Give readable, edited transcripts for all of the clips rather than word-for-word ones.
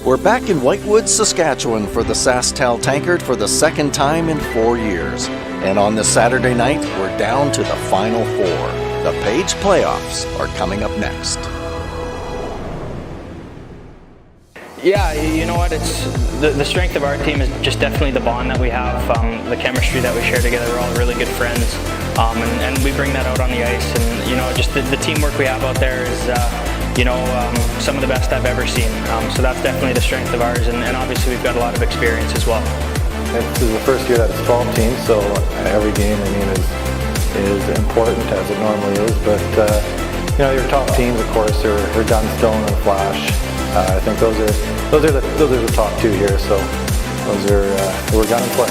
We're back in Whitewood, Saskatchewan for the SaskTel Tankard for the second time in 4 years. And on this Saturday night, we're down to the Final Four. The Page playoffs are coming up next. Yeah, you know what, it's the strength of our team is just definitely the bond that we have, the chemistry that we share together. We're all really good friends, and we bring that out on the ice. And, you know, just the teamwork we have out there is, some of the best I've ever seen. So that's definitely the strength of ours, and obviously we've got a lot of experience as well. This is the first year that it's 12 teams, so every game, is important as it normally is. But your top teams, of course, are Dunstone and Flash. I think those are the top two here. So those are we're gonna play.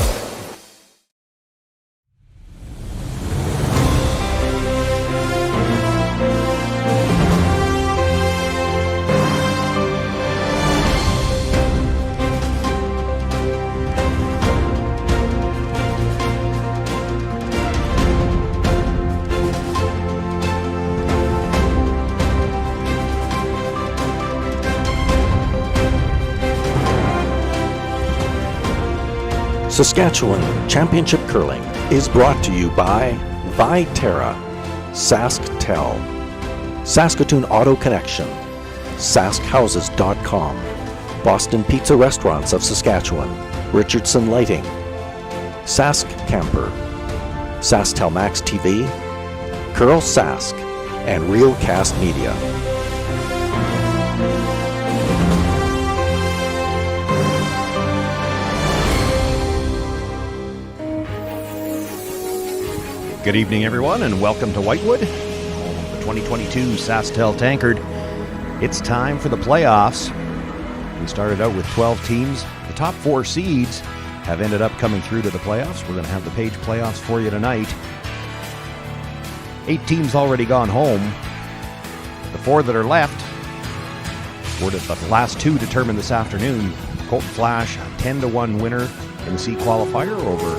Saskatchewan Championship Curling is brought to you by Viterra, SaskTel, Saskatoon Auto Connection, SaskHouses.com, Boston Pizza Restaurants of Saskatchewan, Richardson Lighting, Sask Camper, SaskTel Max TV, Curl Sask, and Realcast Media. Good evening, everyone, and welcome to Whitewood, the 2022 SaskTel Tankard. It's time for the playoffs. We started out with 12 teams. The top 4 seeds have ended up coming through to the playoffs. We're going to have the Page playoffs for you tonight. 8 teams already gone home. The 4 that are left were the last 2 determined this afternoon. Colton Flash, a 10-1 winner in the C qualifier over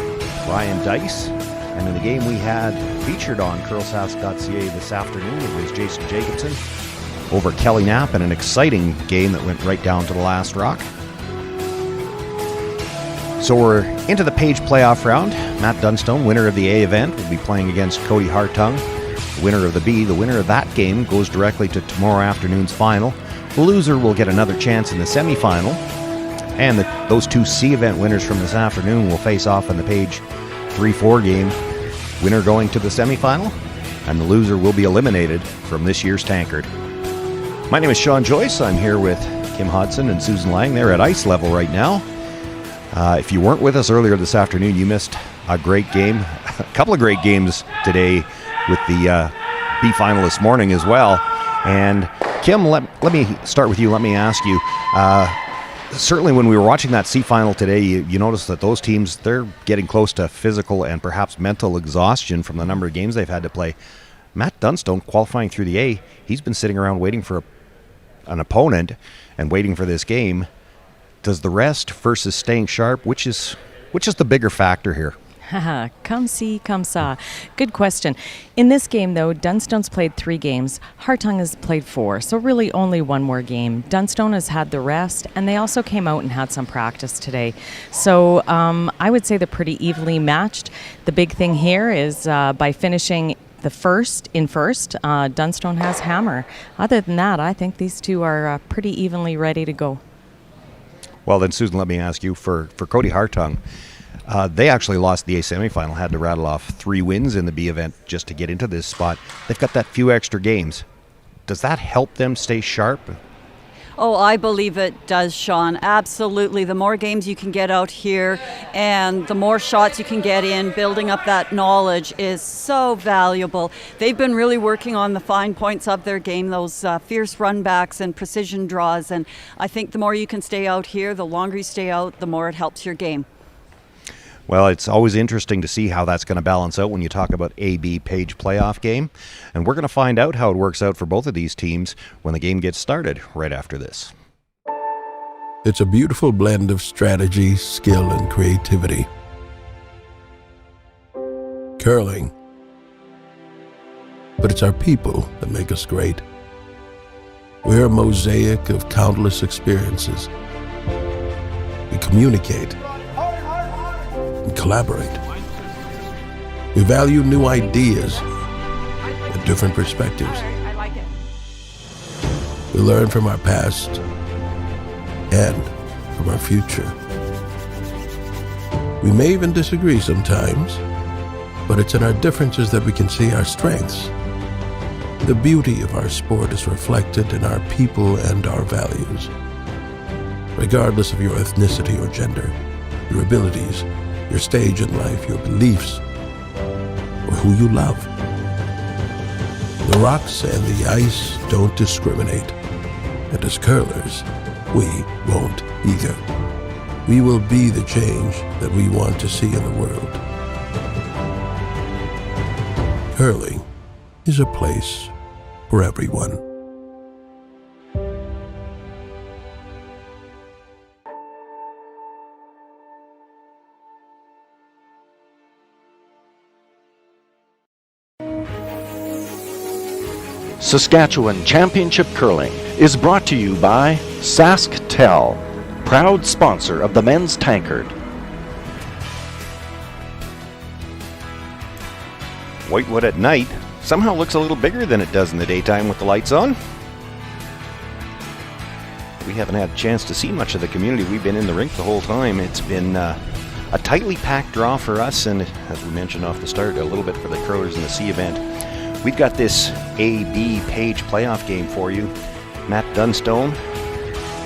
Ryan Dice. And in the game we had featured on curlsask.ca this afternoon, it was Jason Jacobson over Kelly Knapp in an exciting game that went right down to the last rock. So we're into the Page playoff round. Matt Dunstone, winner of the A event, will be playing against Cody Hartung, the winner of the B. The winner of that game goes directly to tomorrow afternoon's final. The loser will get another chance in the semifinal. And those 2 C event winners from this afternoon will face off in the Page 3-4 game. Winner going to the semifinal, and the loser will be eliminated from this year's Tankard. My name is Sean Joyce. I'm here with Kim Hodson and Susan Lang. They're at ice level right now. If you weren't with us earlier this afternoon, you missed a great game. A couple of great games today with the B final this morning as well. And Kim, let me start with you. Let me ask you, certainly when we were watching that C final today, you noticed that those teams, they're getting close to physical and perhaps mental exhaustion from the number of games they've had to play. Matt Dunstone, qualifying through the A, he's been sitting around waiting for an opponent and waiting for this game. Does the rest versus staying sharp, which is the bigger factor here? Come see, come saw. Good question. In this game, though, Dunstone's played 3 games. Hartung has played 4, so really only 1 more game. Dunstone has had the rest, and they also came out and had some practice today. So I would say they're pretty evenly matched. The big thing here is by finishing the first, Dunstone has hammer. Other than that, I think these 2 are pretty evenly ready to go. Well, then, Susan, let me ask you, for Cody Hartung, they actually lost the A semifinal, had to rattle off 3 wins in the B event just to get into this spot. They've got that few extra games. Does that help them stay sharp? Oh, I believe it does, Sean. Absolutely. The more games you can get out here and the more shots you can get in, building up that knowledge is so valuable. They've been really working on the fine points of their game, those fierce runbacks and precision draws. And I think the more you can stay out here, the longer you stay out, the more it helps your game. Well, it's always interesting to see how that's going to balance out when you talk about A-B Page playoff game. And we're going to find out how it works out for both of these teams when the game gets started right after this. It's a beautiful blend of strategy, skill, and creativity. Curling. But it's our people that make us great. We're a mosaic of countless experiences, We communicate and collaborate. We value new ideas and different perspectives. We learn from our past and from our future. We may even disagree sometimes, but it's in our differences that we can see our strengths. The beauty of our sport is reflected in our people and our values. Regardless of your ethnicity or gender, your abilities, your stage in life, your beliefs, or who you love. The rocks and the ice don't discriminate, and as curlers, we won't either. We will be the change that we want to see in the world. Curling is a place for everyone. Saskatchewan Championship Curling is brought to you by SaskTel, proud sponsor of the men's Tankard. Whitewood at night somehow looks a little bigger than it does in the daytime with the lights on. We haven't had a chance to see much of the community. We've been in the rink the whole time. It's been a tightly packed draw for us, and as we mentioned off the start, a little bit for the curlers in the C event. We've got this A-B page playoff game for you. Matt Dunstone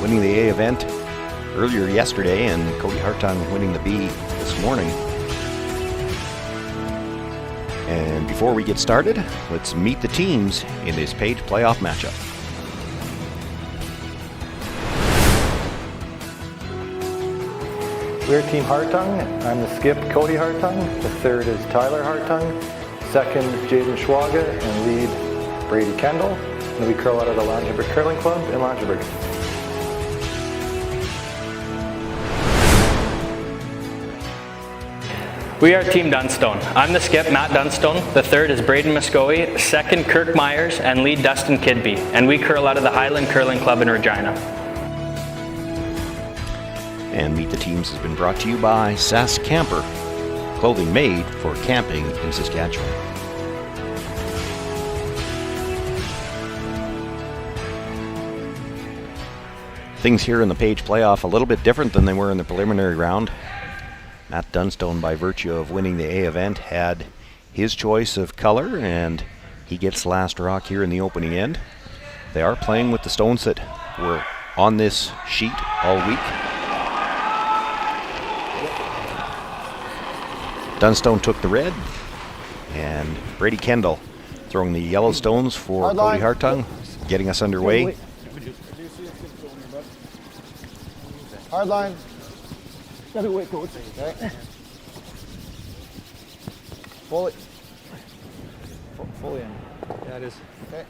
winning the A event earlier yesterday, and Cody Hartung winning the B this morning. And before we get started, let's meet the teams in this page playoff matchup. We're Team Hartung. I'm the skip, Cody Hartung. The third is Tyler Hartung. Second, Jaden Schwaga, and lead Brady Kendall. And we curl out of the Langenberg Curling Club in Langenberg. We are Team Dunstone. I'm the skip, Matt Dunstone. The third is Braden Muscoe. Second, Kirk Myers, and lead Dustin Kidby. And we curl out of the Highland Curling Club in Regina. And Meet the Teams has been brought to you by SaskCamper, clothing made for camping in Saskatchewan. Things here in the page playoff a little bit different than they were in the preliminary round. Matt Dunstone, by virtue of winning the A event, had his choice of color, and he gets last rock here in the opening end. They are playing with the stones that were on this sheet all week. Dunstone took the red, and Brady Kendall throwing the yellow stones for Cody Hartung, getting us underway. Hard line. Gotta wait, coach. Okay. Fully. Fully in. Yeah, it is. Okay.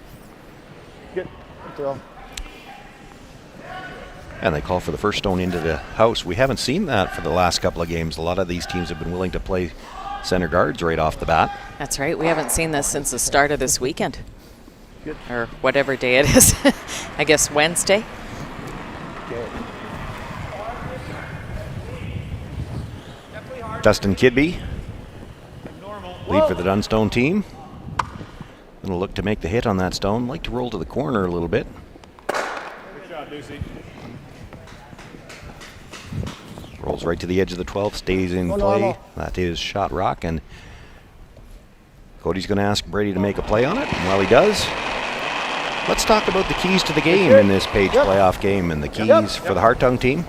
Good. Good throw. And they call for the first stone into the house. We haven't seen that for the last couple of games. A lot of these teams have been willing to play center guards right off the bat. That's right. We haven't seen this since the start of this weekend. Good. Or whatever day it is. I guess Wednesday. Okay. Dustin Kidby, lead for the Dunstone team. Gonna look to make the hit on that stone. Like to roll to the corner a little bit. Good job, Ducey. Rolls right to the edge of the 12, stays in play. That is shot rock, and Cody's gonna ask Brady to make a play on it. And while he does, let's talk about the keys to the game in this page playoff game, and the keys for the Hartung team.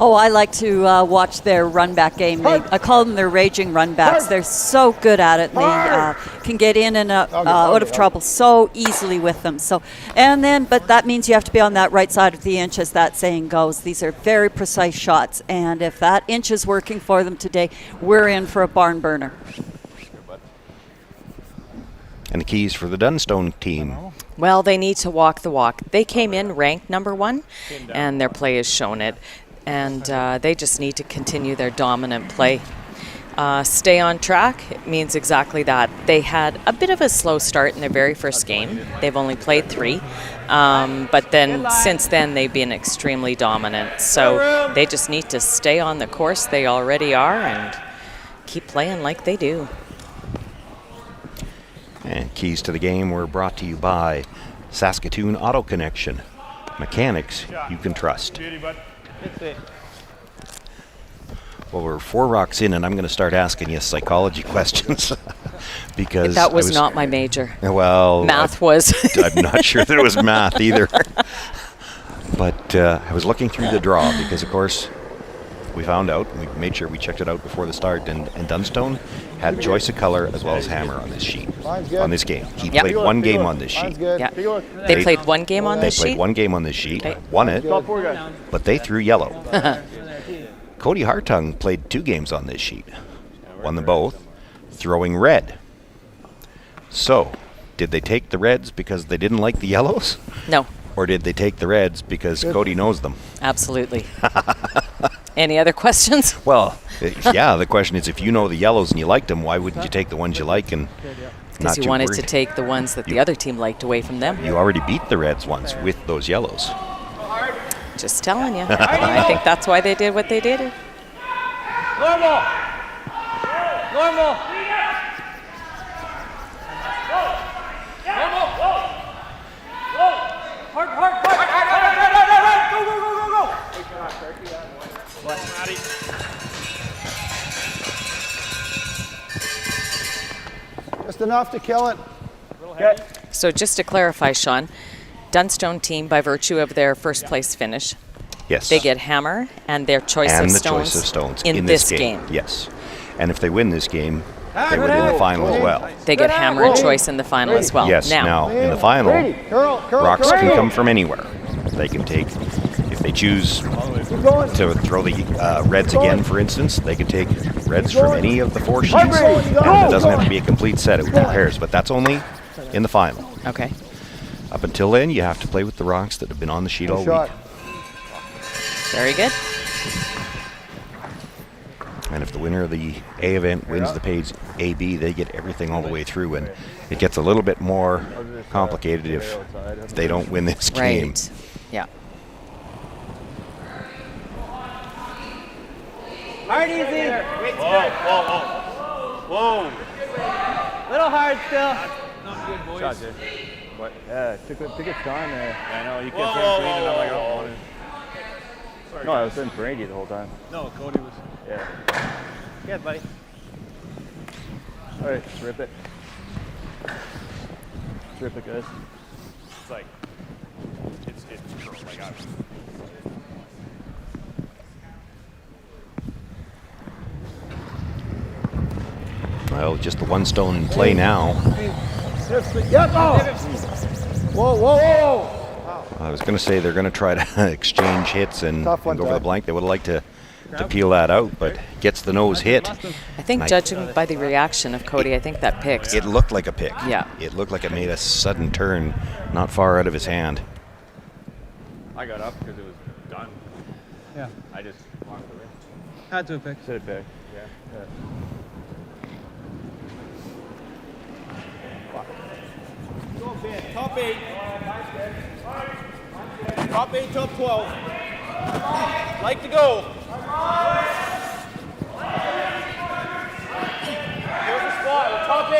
Oh, I like to watch their run-back game. I call them their raging run-backs. They're so good at it, and they can get in and out of trouble so easily with them. But that means you have to be on that right side of the inch, as that saying goes. These are very precise shots, and if that inch is working for them today, we're in for a barn burner. And the keys for the Dunstone team. Well, they need to walk the walk. They came in ranked number 1, and their play has shown it. And they just need to continue their dominant play. Stay on track, it means exactly that. They had a bit of a slow start in their very first game. They've only played 3. But then since then, they've been extremely dominant. So they just need to stay on the course they already are and keep playing like they do. And keys to the game were brought to you by Saskatoon Auto Connection. Mechanics you can trust. Well, we're 4 rocks in, and I'm going to start asking you psychology questions because That was not my major. Well, Math was. I'm not sure that it was math either. But I was looking through the draw because, of course, we found out, we made sure we checked it out before the start, and Dunstone had choice of color as well as hammer on this sheet, on this game. He played 1 game on this sheet. Yeah. They played 1 game on this They played sheet? 1 game on this sheet, won it, but they threw yellow. Cody Hartung played 2 games on this sheet, won them both, throwing red. So, did they take the reds because they didn't like the yellows? No. Or did they take the reds because Cody knows them? Absolutely. Any other questions? Well, yeah, the question is, if you know the yellows and you liked them, why wouldn't you take the ones you like and Because you wanted to take the ones that the other team liked away from them. You already beat the reds once with those yellows. Just telling you. I think that's why they did what they did. Normal. Normal. Just enough to kill it. So just to clarify, Sean, Dunstone team, by virtue of their first place finish, yes, they get hammer and their choice and of the stones, choice of stones in this game. Yes, and if they win this game, they win in the final as well. They get hammer and choice in the final as well. Yes, now in the final, rocks can come from anywhere. They can take, if they choose to throw the reds again, for instance, they can take reds from any of the 4 sheets. And it doesn't have to be a complete set, it would be pairs, but that's only in the final. Okay. Up until then, you have to play with the rocks that have been on the sheet all week. Very good. And if the winner of the A event wins the page AB, they get everything all the way through, and it gets a little bit more complicated if they don't win this game. Right. Yeah. Hard easy. Whoa. Little hard still. Not good, boys. Shot, dude. What? Yeah, took its time there. Yeah, I know. You kept saying green, and I'm like, oh, sorry. No, I was saying Brady the whole time. No, Cody was. Yeah. Good, buddy. All right, rip it. Rip it, guys. It's like, it's true. Like, Well, just the 1 stone in play now. Yep. Whoa. I was going to say they're going to try to exchange hits and go for the Doug. blank. They would have liked to peel that out, but gets the nose hit. I think judging by the reaction of Cody, I think that picked. It looked like a pick. Yeah. It looked like it made a sudden turn not far out of his hand. I got up because it was done. Yeah. I just walked away. Had to pick. Should have picked. Yeah. Top 8. Top 8, top 12. Like to go. Here's the spot. We're top 8.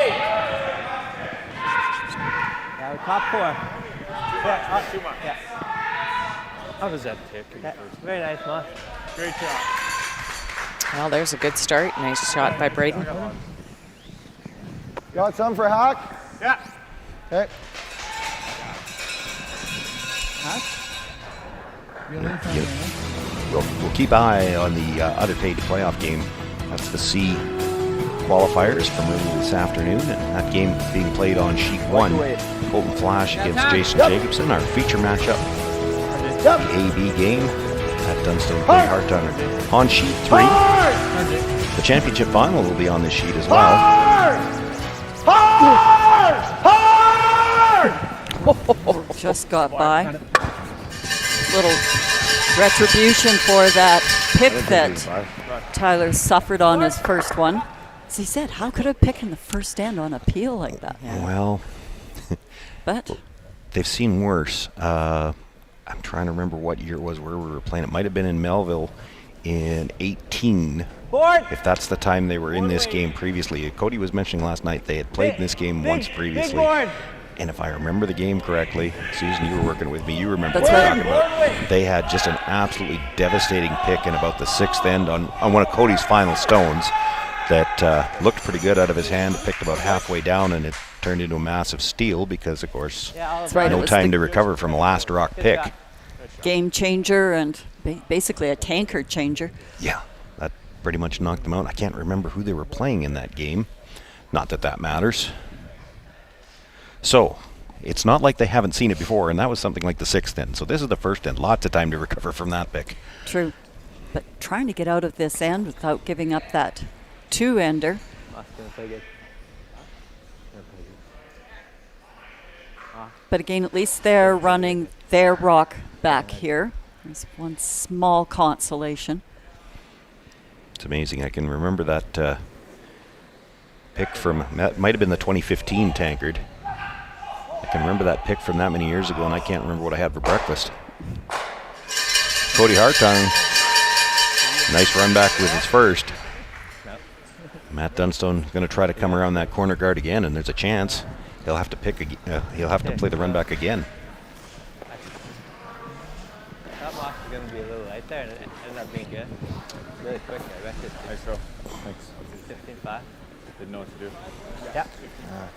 Yeah, we're top 4. Yeah, Too much. Yeah. How does that pick? Yeah. Very nice, man. Great shot. Well, there's a good start. Nice shot by Braden. Got some for Hack? Yeah. Okay. We'll keep eye on the other page playoff game. That's the C qualifiers from early this afternoon, and that game being played on sheet 1. Colton Flash against Jason Jacobson, our feature matchup. The AB game at Dunstone Cody Hartung. On sheet 3, the championship final will be on this sheet as well. Just got by. Little retribution for that pick that Tyler suffered on his first one. As he said, how could a pick in the first stand on a peel like that? Well, But they've seen worse. I'm trying to remember what year it was where we were playing. It might have been in Melville in 18. If that's the time they were in this game previously. Cody was mentioning last night they had played in this game once previously. And if I remember the game correctly, Susan, you were working with me, you remember what I'm talking about. They had just an absolutely devastating pick in about the 6th end on one of Cody's final stones that looked pretty good out of his hand, picked about halfway down, and it turned into a massive steal because, of course, no time to recover from a last rock pick. game changer and basically a tankard changer. Yeah, that pretty much knocked them out. I can't remember who they were playing in that game. Not that that matters. So, it's not like they haven't seen it before, and that was something like the 6th end. So this is the 1st end. Lots of time to recover from that pick. True. But trying to get out of this end without giving up that 2-ender. But again, at least they're running their rock back here. There's one small consolation. It's amazing. I can remember that pick from, that might have been the 2015 Tankard. I can remember that pick from that many years ago, and I can't remember what I had for breakfast. Cody Hartung, nice run back with his first. Matt Dunstone going to try to come around that corner guard again, and there's a chance he'll have to he'll have to play the run back again. That block is going to be a little light there, and it ended up being good. Really quick. I bet it. Nice throw. Thanks. 15-5. Didn't know what to do. Yeah. Alright.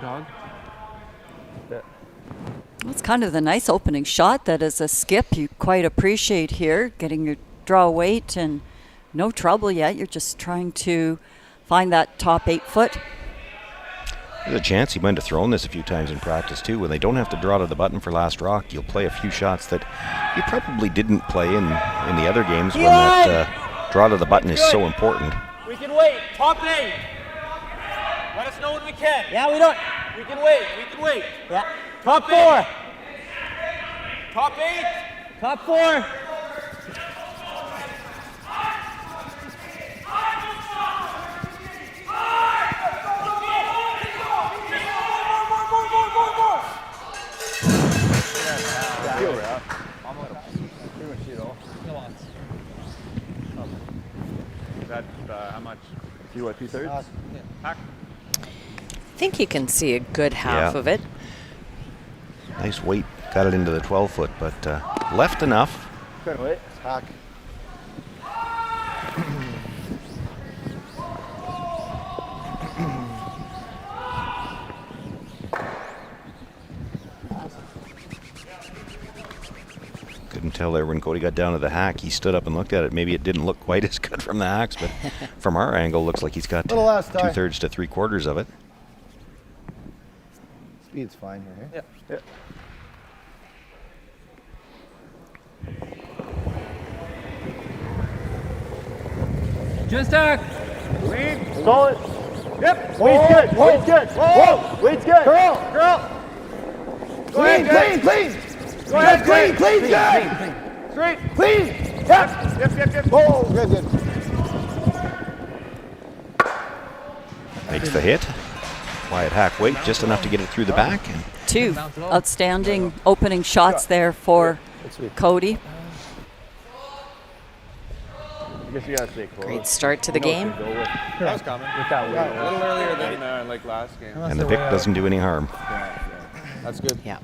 Dog. Well, it's kind of the nice opening shot that as a skip you quite appreciate here, getting your draw weight and no trouble yet. You're just trying to find that top 8 foot. There's a chance he might have thrown this a few times in practice too. When they don't have to draw to the button for last rock, you'll play a few shots that you probably didn't play in the other games when that draw to the button is so important. We can wait. Top 8. Let us know when we can. Yeah, we don't. We can wait. We can wait. Yeah. Top 4. Top 8. Top 4. How much? You what, 2/3? I think you can see a good half of it. Nice weight, got it into the 12 foot, but left enough. Good weight. Hack. Couldn't tell there when Cody got down to the hack. He stood up and looked at it. Maybe it didn't look quite as good from the hacks, but from our angle, looks like he's got 2/3 to 3/4 of it. Speed's fine here. Yeah. Just stack. Lead. Solid. Yep. Weight's good. Weight's good. Whoa. Weight's good. Girl. Clean. Go ahead, Clean. good. Straight. Clean. Yep. Oh, good. Makes the hit. Quiet hack weight, just enough to get it through the back. And 2 outstanding opening shots there for Cody. I guess you gotta stay close. Great start to the game. That was coming. With that weight. A little earlier than like last game. and the pick doesn't do any harm. Yeah. That's good. Yeah.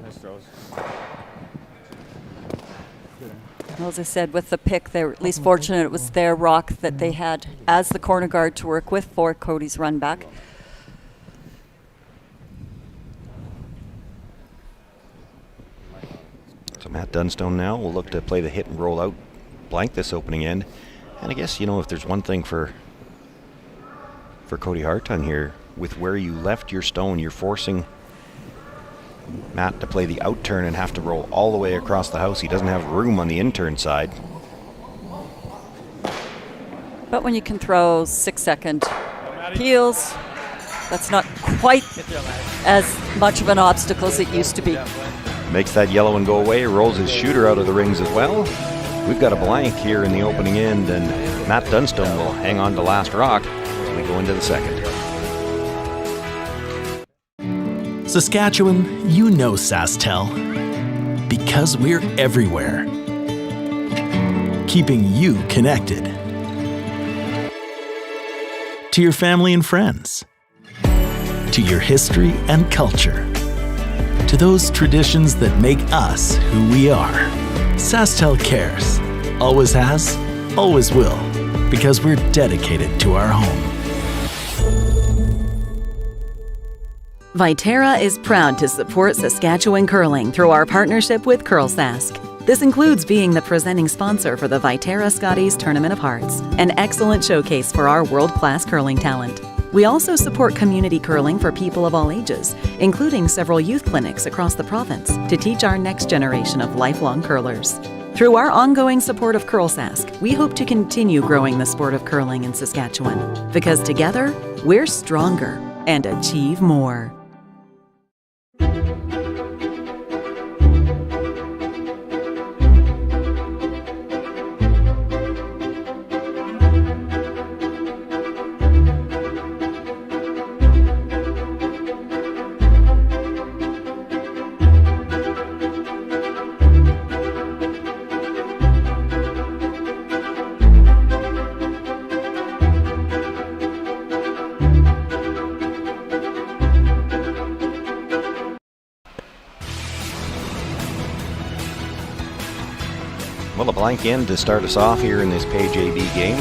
Nice throws. Well, as I said, with the pick, they're at least fortunate it was their rock that they had as the corner guard to work with for Cody's run back. So Matt Dunstone now will look to play the hit and roll out, blank this opening end. And I guess, if there's one thing for Cody Hartung here, with where you left your stone, you're forcing Matt to play the out turn and have to roll all the way across the house. He doesn't have room on the in turn side. But when you can throw 6-second peels, that's not quite as much of an obstacle as it used to be. Makes that yellow one go away, rolls his shooter out of the rings as well. We've got a blank here in the opening end, and Matt Dunstone will hang on to last rock as we go into the second. Saskatchewan, you know SaskTel, because we're everywhere, keeping you connected to your family and friends, to your history and culture, to those traditions that make us who we are. SaskTel cares, always has, always will, because we're dedicated to our home. Viterra is proud to support Saskatchewan curling through our partnership with CurlSask. This includes being the presenting sponsor for the Viterra Scotties Tournament of Hearts, an excellent showcase for our world-class curling talent. We also support community curling for people of all ages, including several youth clinics across the province to teach our next generation of lifelong curlers. Through our ongoing support of CurlSask, we hope to continue growing the sport of curling in Saskatchewan, because together, we're stronger and achieve more. Well, a blank end to start us off here in this Page AB game.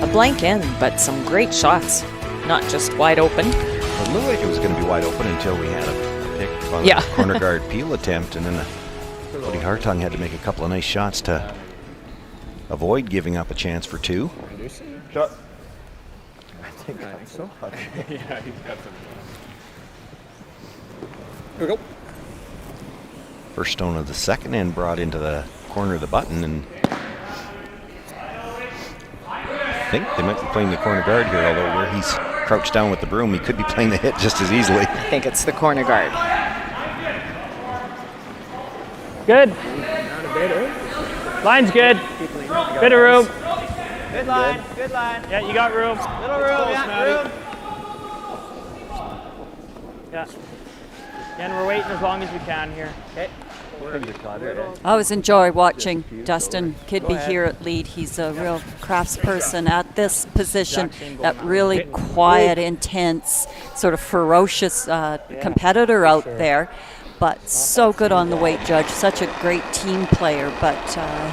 A blank end, but some great shots. Not just wide open. It looked like it was going to be wide open until we had a pick on a corner guard peel attempt, and then Cody Hartung had to make a couple of nice shots to avoid giving up a chance for two. Shot. I think so. Yeah, he's got some. Here we go. First stone of the second end brought into the corner of the button, and I think they might be playing the corner guard here, although where he's crouched down with the broom, he could be playing the hit just as easily. I think it's the corner guard. Good. Line's good. Bit of room. Good line, good line. Yeah, you got room. Little room, yeah, room. Yeah. And we're waiting as long as we can here. Okay. I always enjoy watching Dustin Kidby here at lead. He's a real craftsperson at this position, that really quiet, intense, sort of ferocious competitor out there, but so good on the weight judge, such a great team player, but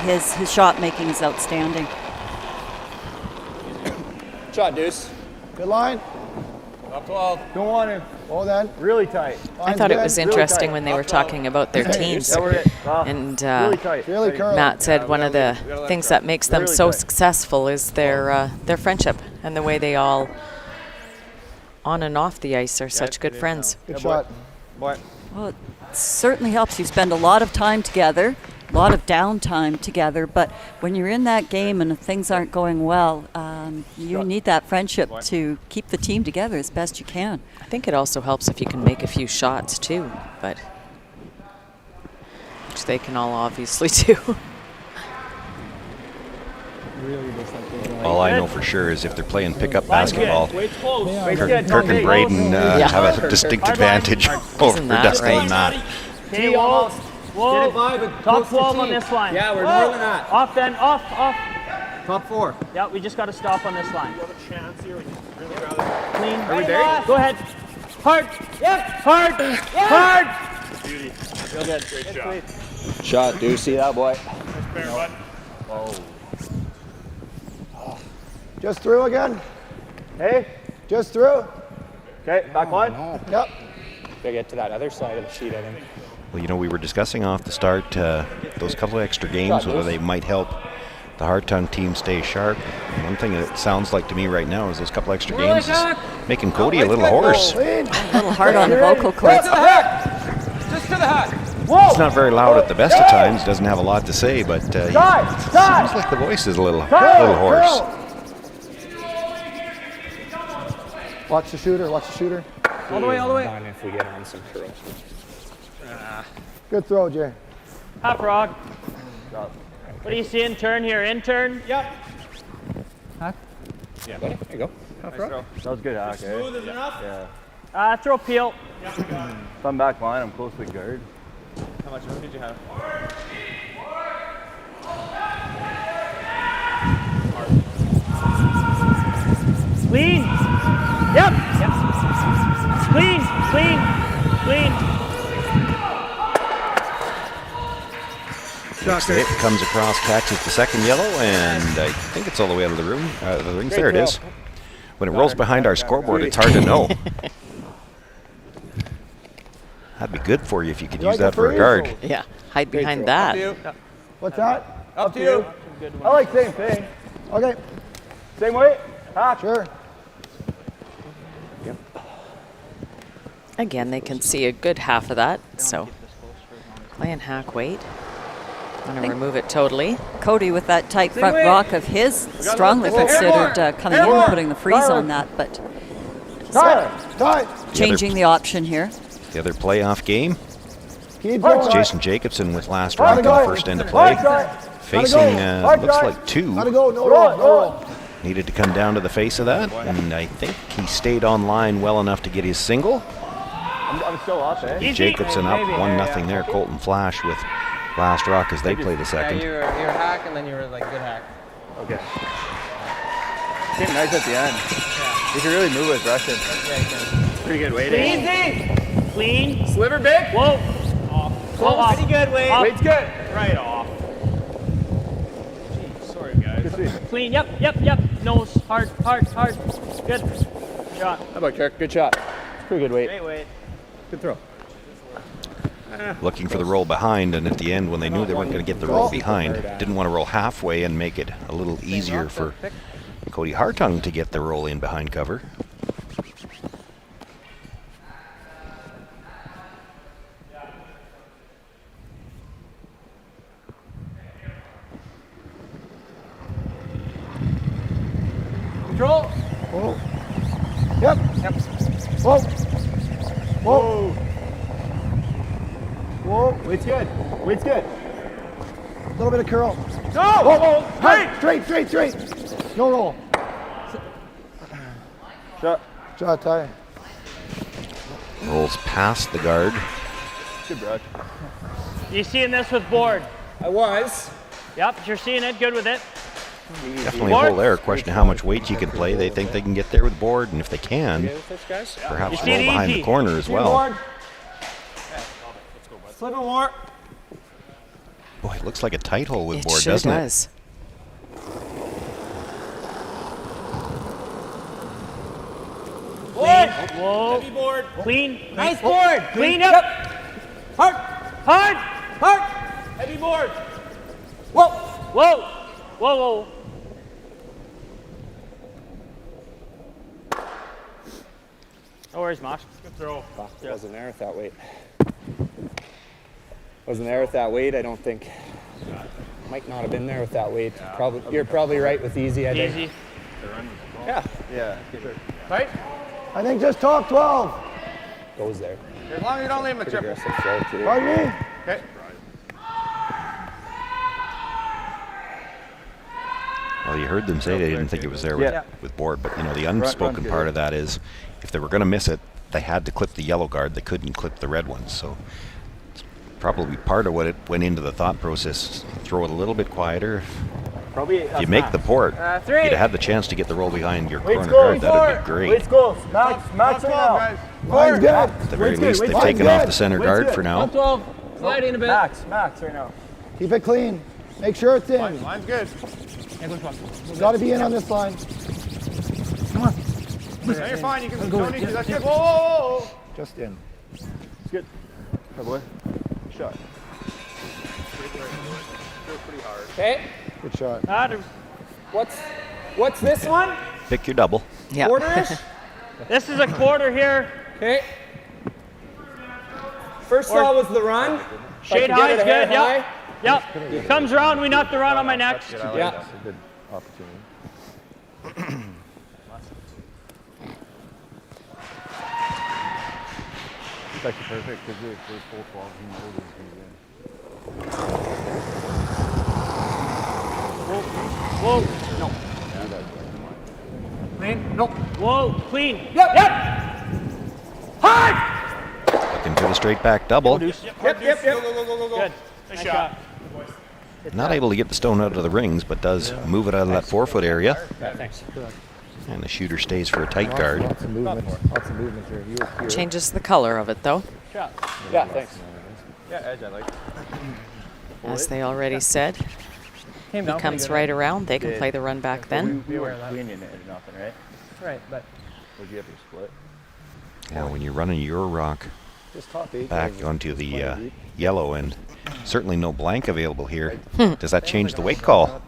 his shot making is outstanding. Shot, Deuce. Good line. Up 12. Don't want him. Hold on. Really tight. I thought it was interesting when they were talking about their teams. And Matt said one of the things that makes them so successful is their friendship and the way they all, on and off the ice, are such good friends. Good shot. Well, it certainly helps. You spend a lot of time together, a lot of downtime together, but when you're in that game and things aren't going well, you need that friendship to keep the team together as best you can. I think it also helps if you can make a few shots too, but which they can all obviously do. All I know for sure is if they're playing pickup basketball, Kirk and Braden have a distinct advantage over Dustin and Matt. Okay, almost. Whoa. Top 12 on this line. Yeah, we're more than that. Off then, off. Top 4. Yeah, we just got to stop on this line. You have a chance here. Really rather. Clean. Are we buried? Go ahead. Hard. Yep. Hard. Yep. Hard. Beauty. Real good. Great shot. Shot. Do you see that, boy? Nice bear, bud. Just through again. Hey. Just through. Okay, back line. Yep. Gotta get to that other side of the sheet, I think. Well, you know, we were discussing off the start those couple of extra games, whether they might help the Hartung team stays sharp. One thing that it sounds like to me right now is those couple extra games is making Cody a little hoarse. A little hard on the vocal cords. Just to the head. He's not very loud at the best of times, doesn't have a lot to say, but it seems like the voice is a little hoarse. Watch the shooter, watch the shooter. All the way, all the way. Done if we get on some curls. Good throw, Jay. Hop Rock. What do you see in turn here? In turn? Yep. Yeah, there you go. That was good hack, Smooth is enough. Yeah. Throw peel. If I'm back line, I'm close to the guard. How much room did you have? Clean. Yep. Clean. It comes across, catches the second yellow, and I think it's all the way out of the room. The rings. There it is. When it rolls behind our scoreboard, it's hard to know. That'd be good for you if you could use that for a guard. Yeah, hide behind that. What's that? Up to you. I like same thing. Okay. Same way. Hack. Sure. Again, they can see a good half of that, so play and hack weight. Want to remove it totally. Cody with that tight front rock of his strongly considered coming in and putting the freeze on that, but changing the option here. The other playoff game, Keep it's Jason Jacobson with last rock on the first end of play. Facing, looks like two. Gotta go, no roll. Needed to come down to the face of that, and I think he stayed on line well enough to get his single. I'm still up, eh? Jacobson up 1-0 there. Colton Flash with last rock as they play the second. Yeah, you were hack and then you were like good hack. Okay. Came nice at the end. You can really move with Russian. Pretty good weight. Easy. Clean. Sliver big. Whoa. Off. Pretty good weight. Up. Weight's good. Right off. Jeez, sorry guys. Clean. Yep. Nose. Hard. Good. Shot. How about Kirk? Good shot. It's pretty good weight. Great weight. Good throw. Looking for the roll behind, and at the end when they knew they weren't going to get the roll behind, didn't want to roll halfway and make it a little easier for Cody Hartung to get the roll in behind cover. Control. Whoa. Yep. Whoa. Weight's good. Weight's good. A little bit of curl. Go. Whoa. Straight. No roll. Shot, Ty. Rolls past the guard. Good, Brad. You seeing this with board? I was. Yep, you're seeing it. Good with it. Definitely a hole there. Question how much weight you can play. They think they can get there with board, and if they can, perhaps roll behind the corner as well. Sliver more. Boy, it looks like a tight hole with It board, sure doesn't does. Board. Whoa. Heavy board. Clean. Nice board. Clean up. Hard. Hard. Heavy board. Whoa. No worries, Mosh. Good throw. Wasn't there at that weight. Wasn't there at that weight. I don't think. Might not have been there with that weight. You're probably right with easy. I think. Easy. Yeah. Sure. Right. I think just top 12. Goes there. As long as you don't leave him a Pretty triple. aggressive throw too. Pardon me? Okay. Well, you heard them say they didn't think it was there with board, but you know the unspoken part of that is if they were going to miss it, they had to clip the yellow guard. They couldn't clip the red one. So it's probably part of what it went into the thought process. Throw it a little bit quieter. Probably. If you make the port, Three. you'd have had the chance to get the roll behind your corner guard. That'd be great. Weight's goals. Max right now. Guys. Line's good. At the very least, they've taken off the center guard for now. 12. Slide in a bit. Max right now. Keep it clean. Make sure it's in. Line's good. Got to be in on this line. No, you're fine. You can go. That's good. Whoa. Just in. It's good. Good boy. Shot. Okay. Good shot. What's this one? Pick your double. Yeah. Quarter-ish? This is a quarter here. Okay. First saw was the run. Shade high is good. Yep. Yep. Comes around, we knock the run on my next. Yeah. That's a good opportunity. It's actually perfect because they're full 12 and Whoa. No. Clean. No. Whoa. Clean. Yep. High. Looking for the straight back double. Yep. Go. Good. Nice shot. Not able to get the stone out of the rings, but does move it out of that 4-foot area. Yeah, thanks. And the shooter stays for a tight guard. Lots of movement here. You were here. Changes the color of it, though. Yeah, thanks. Yeah, edge I like. As they already said, he comes right around. They can play the run back then. We weren't cleaning it or nothing, right? Right, but Would you have to split? Yeah, when you're running your rock Just top 8. back onto the yellow end, certainly no blank available here. Does that change the weight call?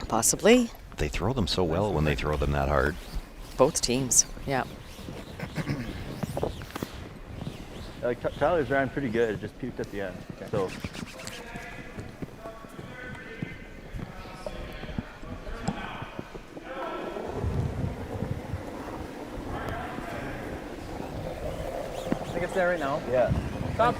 Possibly. They throw them so well when they throw them that hard. Both teams. Yeah. Like Tyler's ran pretty good. It just puked at the end. So. I think it's there right now. Yeah. Top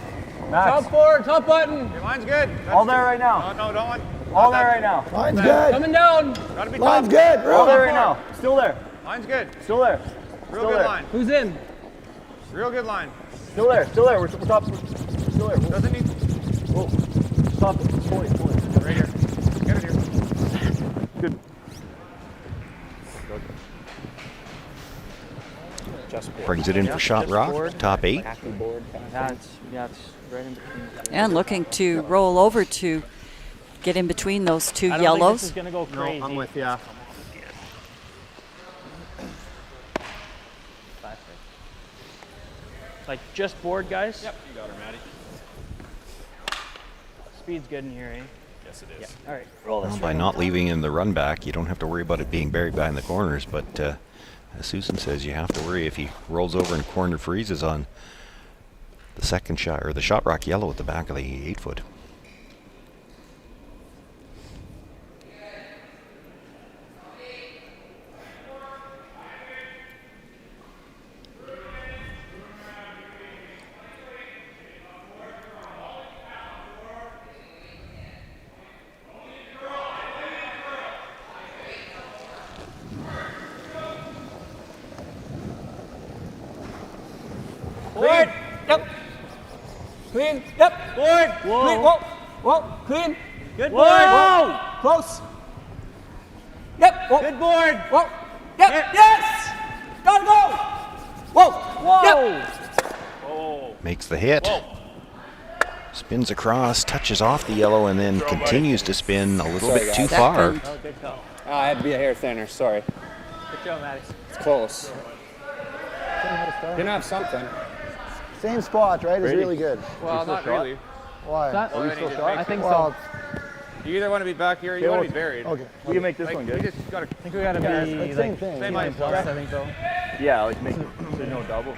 forward, top button. Your line's good. All there right now. No, don't want. All there right now. Line's good. Coming down. Gotta be Line's top. good. All there Real. right now. Still there. Line's good. Still there. Real Still good there. line. Who's in? Real good line. Still there. Still there. We're top. Still there. Doesn't need. Whoa. Stop it. Pull it. Right here. Get it here. Good. Brings it in for shot rock, top 8. That's right in between. And looking to roll over to get in between those two I don't think this is yellows. gonna go crazy. I'm with you. Like just board, guys? Yep, you got her, Maddie. Speed's good in here, eh? Yes, it is. All right. Well, by not leaving in the run back, you don't have to worry about it being buried behind the corners. But as Susan says, you have to worry if he rolls over and corner freezes on the second shot, or the shot rock yellow at the back of the 8-foot. Forward. Yep. Clean. Yep. Forward. Whoa. Clean. Whoa. Whoa. Clean. Good Whoa. board. Whoa. Close. Yep. Whoa. Good board. Whoa. Yep. Yes. Gotta go. Whoa. Whoa. Yep. Oh. Makes the hit. Spins across, touches off the yellow, and then continues to spin a little bit too far. Oh, I had to be a hair thinner. Sorry. Good job, Maddie. It's close. Didn't have something. Same spot, right? Is really good. Well, not really. Why? I think Well, You either want to be back here or you want to be buried. okay. We can make this one We good. just gotta. I think we gotta be It's same thing. Same height. plus, I think, though. Yeah, like make it so no double.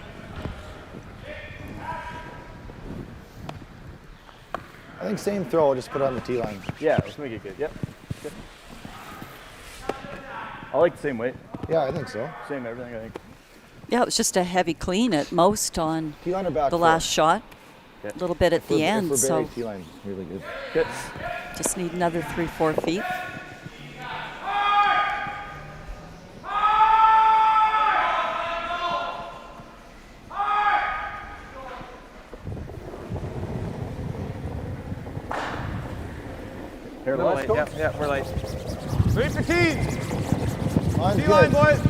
I think same throw, just put it on the tee line. Yeah, let's make it good. Yep. Good. I like the same weight. Yeah, I think so. Same everything, I think. Yeah, it was just a heavy clean at most on Tee line or back the foot? last shot. Yeah. A little bit at the end, If we're so buried, tee line really good. Good. just need another 3-4 feet. Here, let's go. Yeah, we're late. Wait for T. Line's T line, good. boys.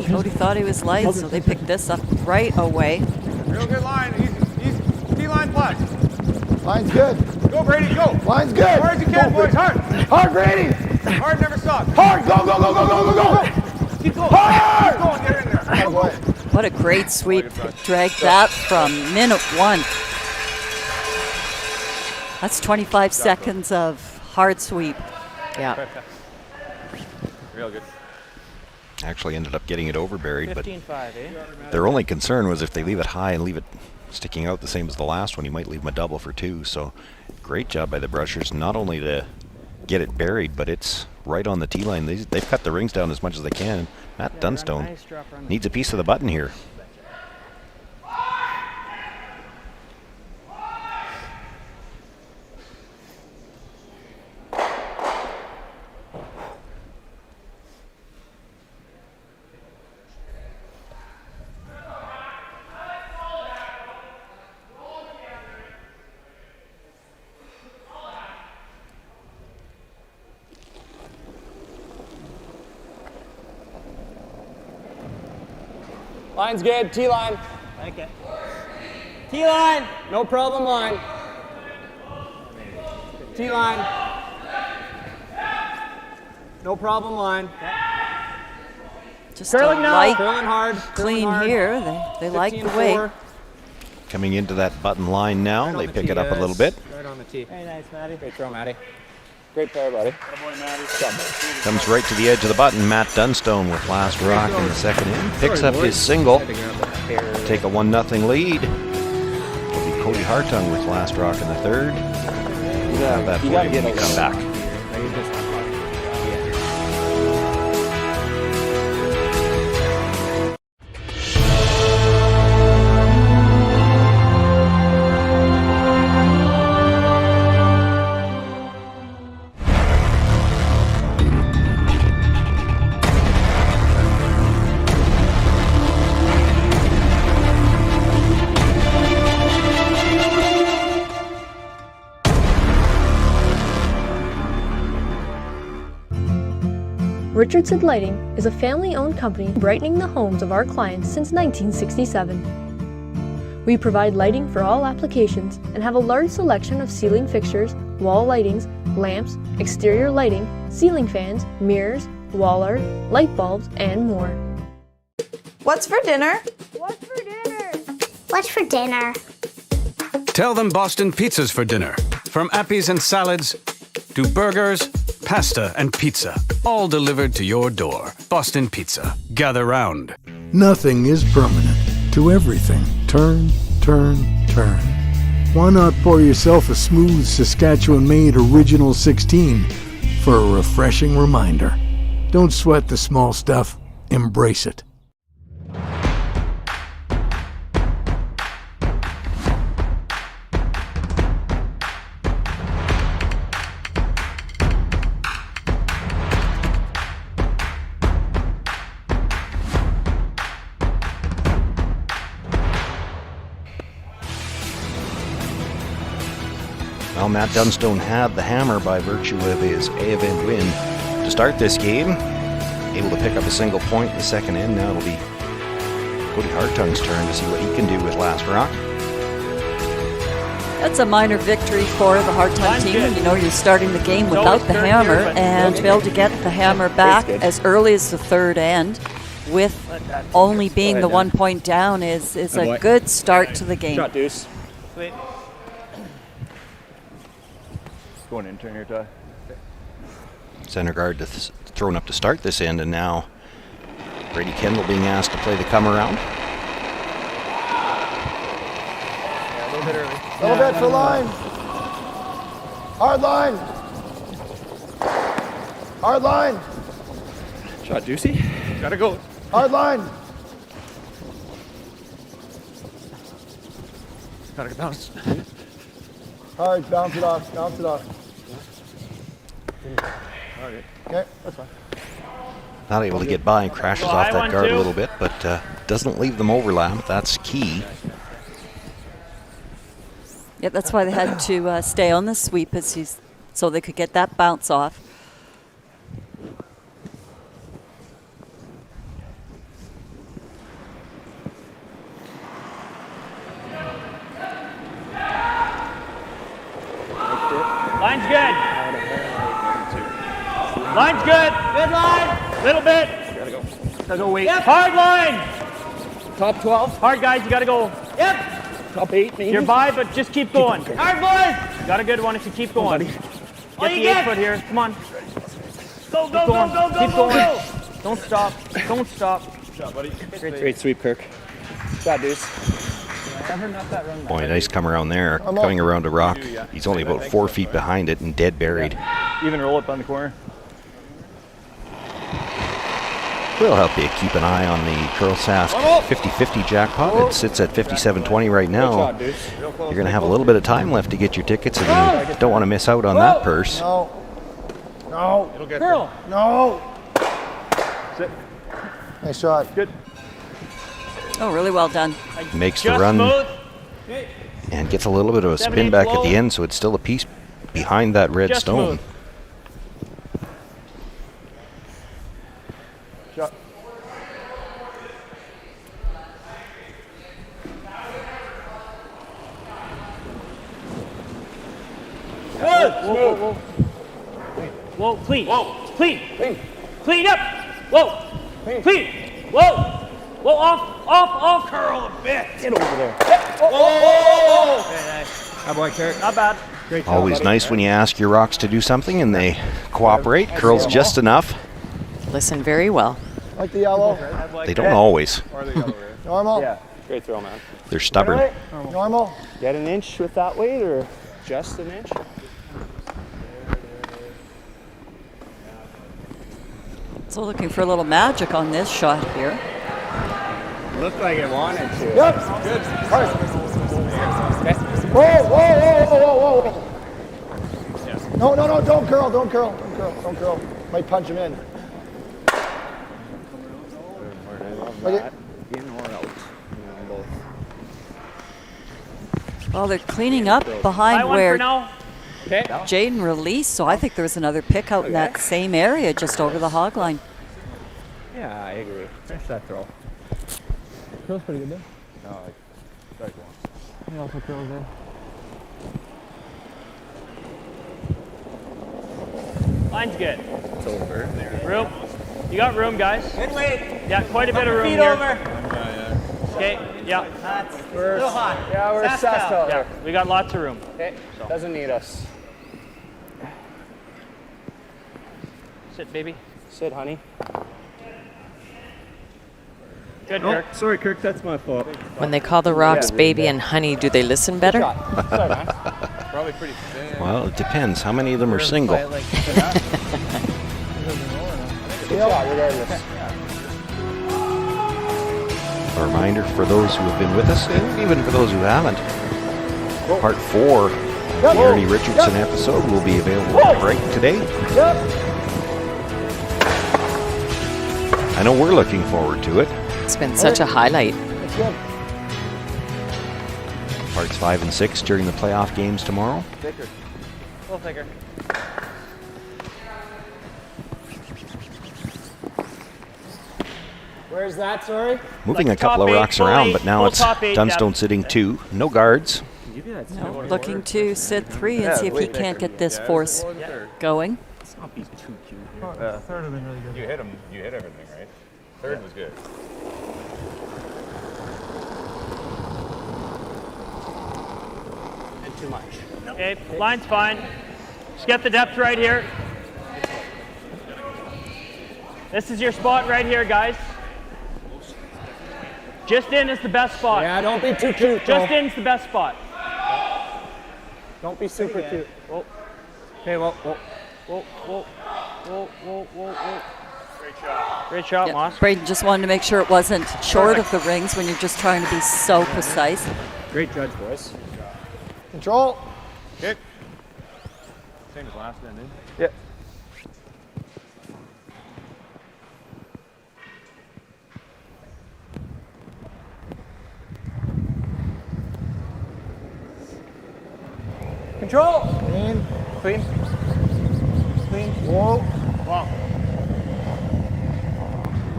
Cody thought he was light, so they picked this up right away. Real good line. He's T line plus. Line's good. Go, Brady, go. Line's good. Hard as you can, boys. Hard. Hard, Brady. Hard never stops. Hard. Go, go, go, go, go, go, go. Keep going. Hard. Keep going. Get her in there. Oh, boy. What a great sweep. Dragged that from minute 1. That's 25 seconds of hard sweep. Yeah. Real good. Actually ended up getting it over buried, but 15-5, eh? their only concern was if they leave it high and leave it sticking out the same as the last one, you might leave them a double for 2. So great job by the Brushers, not only to get it buried, but it's right on the tee line. They've cut the rings down as much as they can. Matt Dunstone needs a piece of the button here. Line's good. T-line. Okay. T-line. No problem, line. T-line. No problem, line. Just Curling a now. light, Curling hard. clean Curling hard. here. They like the way. 15-4. Coming into that button line now, Right they on the pick tee, it up a little yes. bit. Right on the tee. Very nice, Matty. Great throw, Matty. Great player, buddy. Comes right to the edge of the button. Matt Dunstone with last rock in the second in. Picks up his single. Take a 1-0 lead. It'll be Cody Hartung with last rock in the third. We'll have that for you when we come back. Richardson Lighting is a family-owned company brightening the homes of our clients since 1967. We provide lighting for all applications and have a large selection of ceiling fixtures, wall lightings, lamps, exterior lighting, ceiling fans, mirrors, wall art, light bulbs, and more. What's for dinner? What's for dinner? What's for dinner? Tell them Boston Pizza's for dinner. From appies and salads to burgers, pasta, and pizza, all delivered to your door. Boston Pizza. Gather round. Nothing is permanent. To everything, turn, turn, turn. Why not pour yourself a smooth Saskatchewan-made Original 16 for a refreshing reminder? Don't sweat the small stuff. Embrace it. Well, Matt Dunstone had the hammer by virtue of his A-event win to start this game. Able to pick up a single point in the second end. Now it'll be Cody Hartung's turn to see what he can do with last rock. That's a minor victory for the Hartung team. You know, you're starting the game without the hammer, and to be able to get the hammer back as early as the third end with only being the 1 point down is a good start to the game. Shot, Deuce. Sweet. Going in, turn here, Ty. Center guard thrown up to start this end, and now Brady Kendall being asked to play the come around. Yeah, a little bit early. Double bet for line. Hard line. Hard line. Shot, Deucey. Gotta go. Hard line. Gotta go bounce. Hard, bounce it off, bounce it off. Okay, that's fine. Not able to get by and crashes off that guard a little bit, but doesn't leave them overlap. That's key. Yeah, that's why they had to stay on the sweep so they could get that bounce off. Line's good. Line's good. Good line. Little bit. Gotta go. Gotta go wait. Yep. Hard line. Top 12. Hard, guys. You gotta go. Yep. Top 8, maybe. You're by, but just keep going. All right, boys. You got a good one if you keep going. Get the 8-foot here. Come on. Go, go, go, go, go, Keep go, going. go. Don't stop. Don't stop. Good job, buddy. Great sweep, Kirk. Shot, Deuce. Boy, nice come around there. Coming around a rock. He's only about 4 feet behind it and dead buried. Even roll up on the corner. We'll help you keep an eye on the Curl Sask 50-50 jackpot. It sits at 57.20 right now. You're going to have a little bit of time left to get your tickets, and you don't want to miss out on that purse. No. No. It'll get Girl. No. Sit. Nice shot. Good. Oh, really well done. Makes the Just run smooth. and gets a little bit of a spin back at the end, so it's still a piece behind that red Just stone. smooth. Shot. Good. Whoa, whoa, whoa. Whoa, clean. Whoa. Clean. Clean up. Whoa. Clean. Whoa. Whoa, off. Curl a bit. Get over there. Whoa. Very nice. Hi, boy, Kirk. Not bad. Great job, Always buddy. nice when you ask your rocks to do something and they cooperate. Curls just enough. Listen very well. Like the yellow. They don't always. Or the yellow red. Normal. Yeah, great throw, man. They're stubborn. Normal. Get an inch with that weight, or just an inch? So looking for a little magic on this shot here. Looked like it wanted to. Yep. Good. Whoa, whoa, whoa, whoa, whoa. No, no, no, don't curl, don't curl, don't curl, don't curl. Might punch him in. Okay. In or out. Both. Well, they're cleaning up High behind one where for now. Okay. Jaden released, so I think there was another pick out in that same area just over the hog line. Yeah, I agree. Nice that throw. Curl's pretty good there. No, strike one. He also curls there. Line's good. It's over. Room. You got room, guys. Good weight. Yeah, quite a bit of room Feet here. over. Okay. Yeah. That's a little high. Yeah, we're SaskTel. SaskTel. Yeah. We got lots of room. Okay, doesn't need us. Sit, baby. Sit, honey. Good, Oh, Kirk. sorry, Kirk, that's my fault. When they call the rocks baby and honey, do they listen better? Sorry, man. Probably pretty thin. Well, it depends. How many of them are single? Good shot, regardless. A reminder for those who have been with us, and even for those who haven't, part 4 of the Ernie Richardson episode will be available right today. I know we're looking forward to it. It's been such a highlight. That's good. Parts 5 and 6 during the playoff games tomorrow. Thicker. A little thicker. Where's that, sorry? Moving Like a couple top of eight, rocks full around, eight, but now full it's top eight, Dunstone yeah. sitting 2. No guards. No, looking to sit 3 and see if he can't get this force going. Let's not be too cute. Third have been really good. You hit him. You hit everything, right? Third was good. And too much. Okay, line's fine. Just get the depth right here. This is your spot right here, guys. Just in is the best spot. Yeah, don't be too cute. Just in's the best spot. Don't be super cute. Whoa. Okay, well. Whoa, whoa, whoa, whoa, whoa, whoa. Great shot. Great shot, Yeah, Moss. Braden just wanted to make sure it wasn't short of the rings when you're just trying to be so precise. Great judge, boys. Control. Kick. Same as last then, dude. Yep. Control. Clean. Clean. Clean. Whoa. Wow.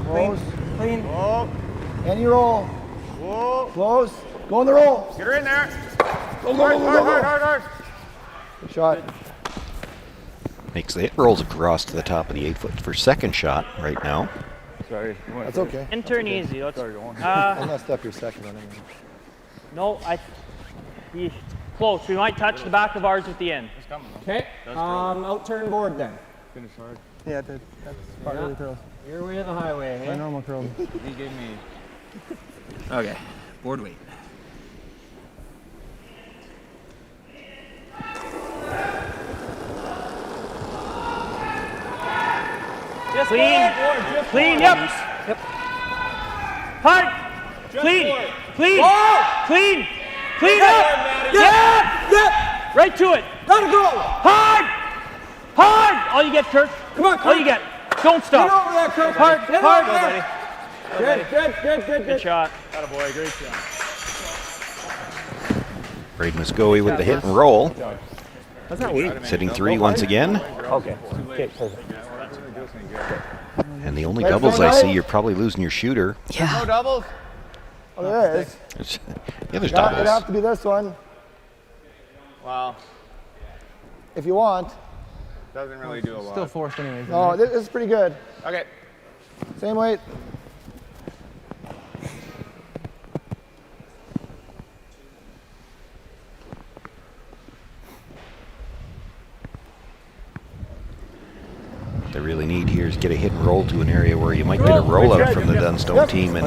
Close. Clean. Whoa. And you roll. Whoa. Close. Go on the roll. Get her in there. Go, go, go, go, go, go. Hard. Good shot. Makes the, it rolls across to the top of the 8-foot for second shot right now. Sorry. That's okay. Intern easy. Let's, Sorry, go on. I messed up your second one anyway. no, He's close. We might touch the back of ours at the end. Okay. Out turn board then. Finish hard. Yeah, dude. That's part of the curls. Your way of the highway, My hey? normal curls. He gave me. Okay. Board weight. Just clean. Clean. Yep. Hard. Clean. Clean. Clean. Clean up. Yeah. Right to it. Let it go. Hard. Hard. All you get, Kurt. Come on, Kurt. All you get. Don't stop. Get over there, Kurt. Hard. Get Hard. over there. Good. Good shot. Attaboy, great shot. Braden Muscogee with the hit and roll. That's not weak. Sitting 3 once again. Okay. Okay, perfect. And the only doubles I see, you're probably losing your shooter. No doubles? Oh, there is. Yeah, there's It'd doubles. have to be this one. Wow. If you want. Doesn't really do a lot. Still forced anyways. No, this is pretty good. Okay. Same weight. What they really need here is get a hit and roll to an area where you might get a rollout from the Dunstone team, and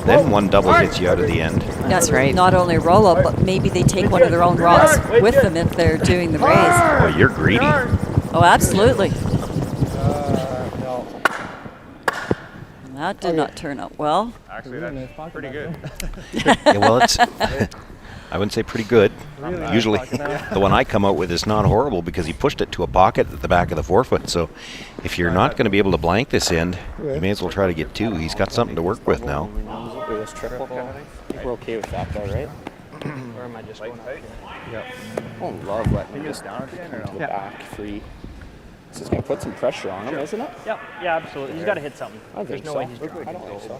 then one double hits you out of the end. That's right. Not only roll up, but maybe they take one of their own rocks with them if they're doing the raise. Oh, you're greedy. Oh, absolutely. No. That did not turn out well. Actually, that's pretty good. Yeah, well, it's I wouldn't say pretty good. Usually, the one I come out with is not horrible because he pushed it to a pocket at the back of the forefoot. So, if you're not going to be able to blank this end, you may as well try to get 2. He's got something to work with now. It was triple. I think we're okay with that, though, right? Or am I just going up here? Yep. I love letting him just down at the end or no? to the back free. This is going to put some pressure on him, isn't it? Yep. Yeah, absolutely. He's got to hit something. I There's think no so. way he's drawing. I don't think so.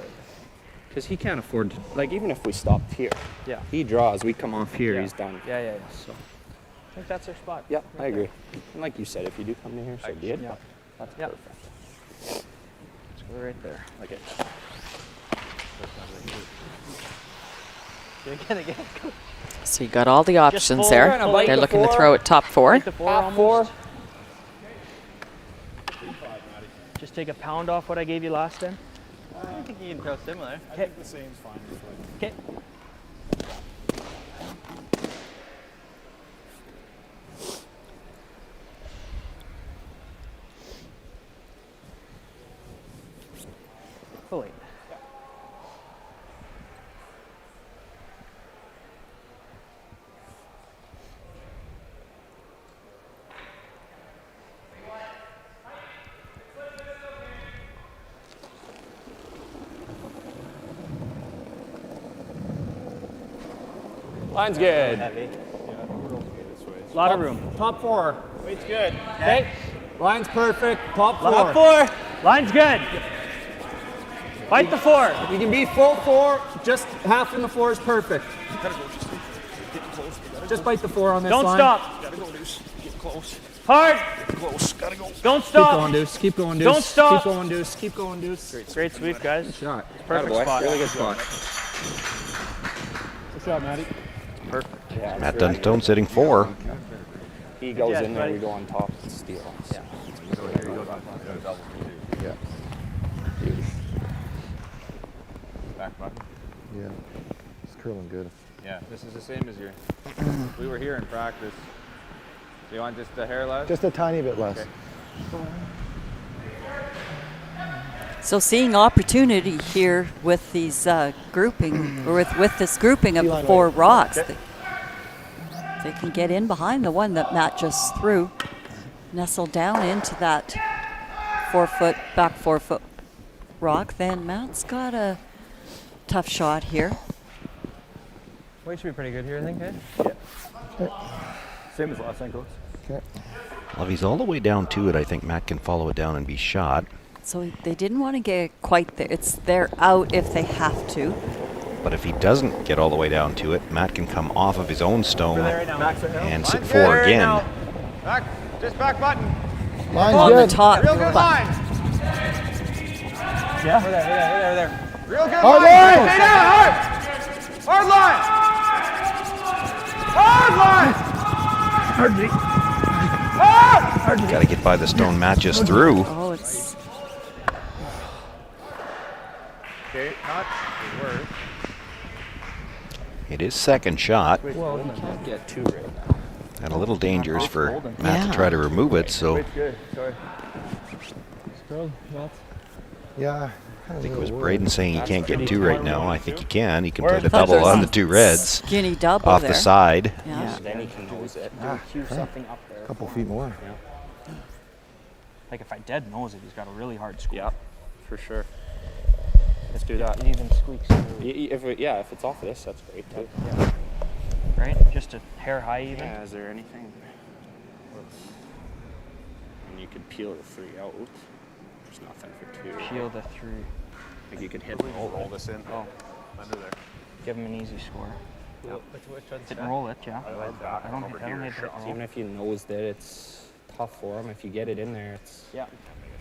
Because he can't afford to, like, even if we stopped here, Yeah. he draws, we come off here, Yeah. he's done. Yeah. So, I think that's their spot. yeah, I agree. And like you said, if you do come to here, so be it. Yeah. That's Yeah. perfect. Let's go right there. Okay. Again. So you got all the options four. there. Kinda bite They're the looking to four. throw it top 4. Take the 4 almost. Just take a pound off what I gave you last time. I think you can throw similar. I think the same's fine. Okay. Oh, wait. Line's good. A lot of room. Top 4. Weight's good. Okay. Line's perfect. Top 4. Top 4. Line's good. Bite the 4. You can be full 4. Just half in the 4 is perfect. Just bite the 4 on this Don't line. stop. Gotta go, Deuce. Get close. Hard. Get close. Gotta go. Don't Keep stop. going, Deuce. Keep going, Deuce. Don't stop. Keep going, Deuce. Keep going, Deuce. Great sweep, guys. Good shot. Perfect Attaboy. spot. Really good spot. Good shot, Matty. Perfect. Yeah, Matt Dunstone sitting 4. he goes Yeah, in there, buddy. we go on top and steal. Yeah. Yeah. Back button. Yeah. It's curling good. Yeah, this is the same as your. We were here in practice. Do you want just the hair less? Just a tiny bit less. Okay. So seeing opportunity here with these grouping, or with this grouping of the 4 rocks, they can get in behind the one that Matt just threw, nestle down into that 4-foot, back 4-foot rock. Then Matt's got a tough shot here. Weight should be pretty good here, I think, eh? Same as last time, Coach. Okay. Well, if he's all the way down to it, I think Matt can follow it down and be shot. So they didn't want to get quite there. It's they're out if they have to. But if he doesn't get all the way down to it, Matt can come off of his own stone and sit Line's 4 good again. now. Back, just back button. Line's On good. the top. Real good but- line. Yeah. Over there. Real good Hard line. line. Stay down, hard. Hard line. Got to get by the stone, matches through. Oh, it's Okay, not worse. It is second shot. Well, you can't get two right now. And a little dangerous for Matt to try to remove it, so Good, sorry. Yeah. I think it was Braden saying he can't get two right now. I think he can. He can play the double on the two reds. skinny double off there. the side. Yeah. Then he can nose it. Cue something up there. A couple feet more. Yeah. Like if I dead nose it, he's got a really hard score. Yeah, for sure. Let's do that. It even squeaks through. If it's off this, that's great too. Yeah. Right? Just a hair high even. Yeah, is there anything? And you could peel the 3 out. There's nothing for 2. Peel the 3. Like you could hit roll this in. Oh, under there. Give him an easy score. Yeah. Hit and roll it, yeah. I like that. I don't hate it. Even if you nosed it, it's tough for him. If you get it in there, it's... Yeah.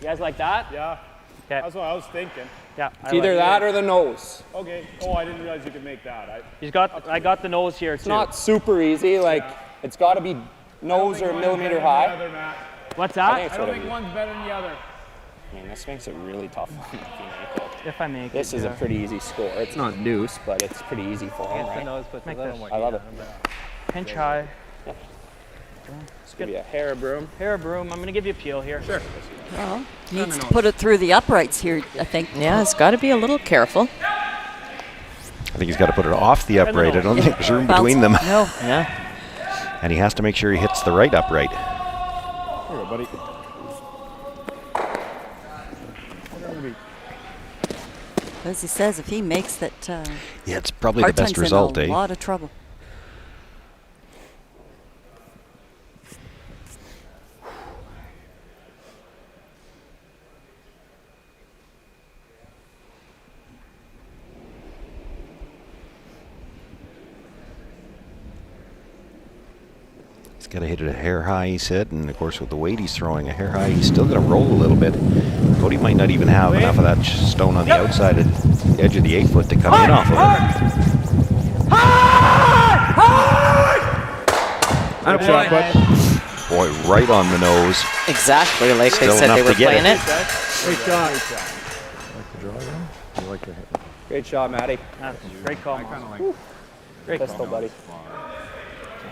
You guys like that? Yeah. Okay. That's what I was thinking. Yeah. It's either that or the nose. Okay. Oh, I didn't realize you could make that. I got the nose here too. It's not super easy. Like, it's got to be nose or a millimeter high. What's that? I don't think one's better than the other. I mean, this makes it really tough if you make it. If I make This it, is a pretty easy score. It's not deuce, but it's pretty easy for him, right? Make this. I love it. Pinch high. It's going to be a hair of broom. Hair of broom. I'm going to give you a peel here. Sure. Well, needs to put it through the uprights here, I think. Yeah, it's got to be a little careful. I think he's got to put it off the upright. I don't think there's room between them. No. Yeah. And he has to make sure he hits the right upright. Here, buddy. As he says, if he makes that, Yeah, it's probably the best result, in a lot of trouble. He's got to hit it a hair high, he said, and of course with the weight he's throwing a hair high, he's still going to roll a little bit. Cody might not even have enough of that stone on the outside at the edge of the 8-foot to come in off of it. Good shot, bud. Boy, right on the nose. Exactly, like Still they said enough they were to get playing it. Great shot. Like the draw again? You like the hit? Great shot, Matty. Great call. Great pistol, buddy.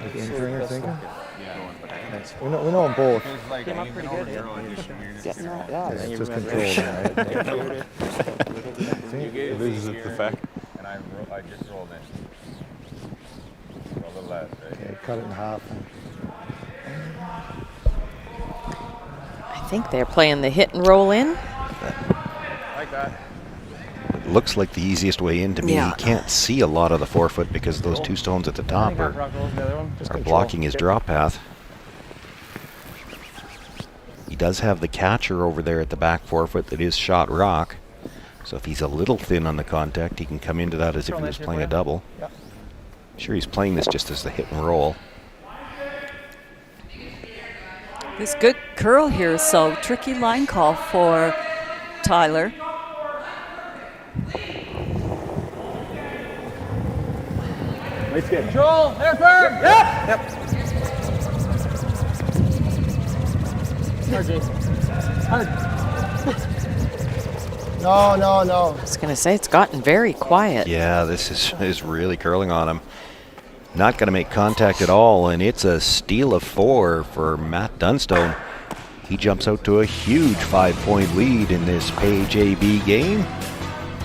Like entering or thinking? Nice. We know them both. Came up pretty good. It's just control, right? It loses its effect. And I just rolled in. A little less, right? Okay, cut it in half. I think they're playing the hit and roll in. Like that. It looks like the easiest way in to me. Yeah. You can't see a lot of the 4-foot because those two stones at the top are blocking his draw path. He does have the catcher over there at the back 4-foot that is shot rock. So if he's a little thin on the contact, he can come into that as if he was playing a double. Sure, he's playing this just as the hit and roll. This good curl here, so tricky line call for Tyler. Nice get. Control, there, Berg. Yep. No. I was going to say, it's gotten very quiet. Yeah, this is really curling on him. Not going to make contact at all, and it's a steal of 4 for Matt Dunstone. He jumps out to a huge 5-point lead in this Page AB game.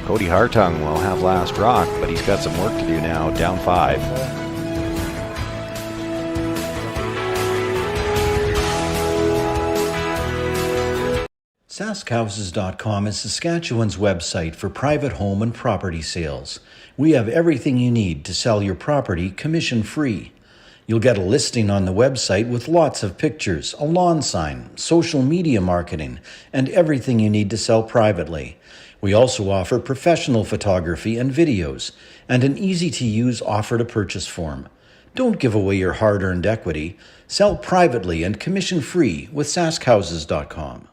Cody Hartung will have last rock, but he's got some work to do now, down 5. SaskHouses.com is Saskatchewan's website for private home and property sales. We have everything you need to sell your property commission-free. You'll get a listing on the website with lots of pictures, a lawn sign, social media marketing, and everything you need to sell privately. We also offer professional photography and videos, and an easy-to-use offer-to-purchase form. Don't give away your hard-earned equity. Sell privately and commission-free with SaskHouses.com.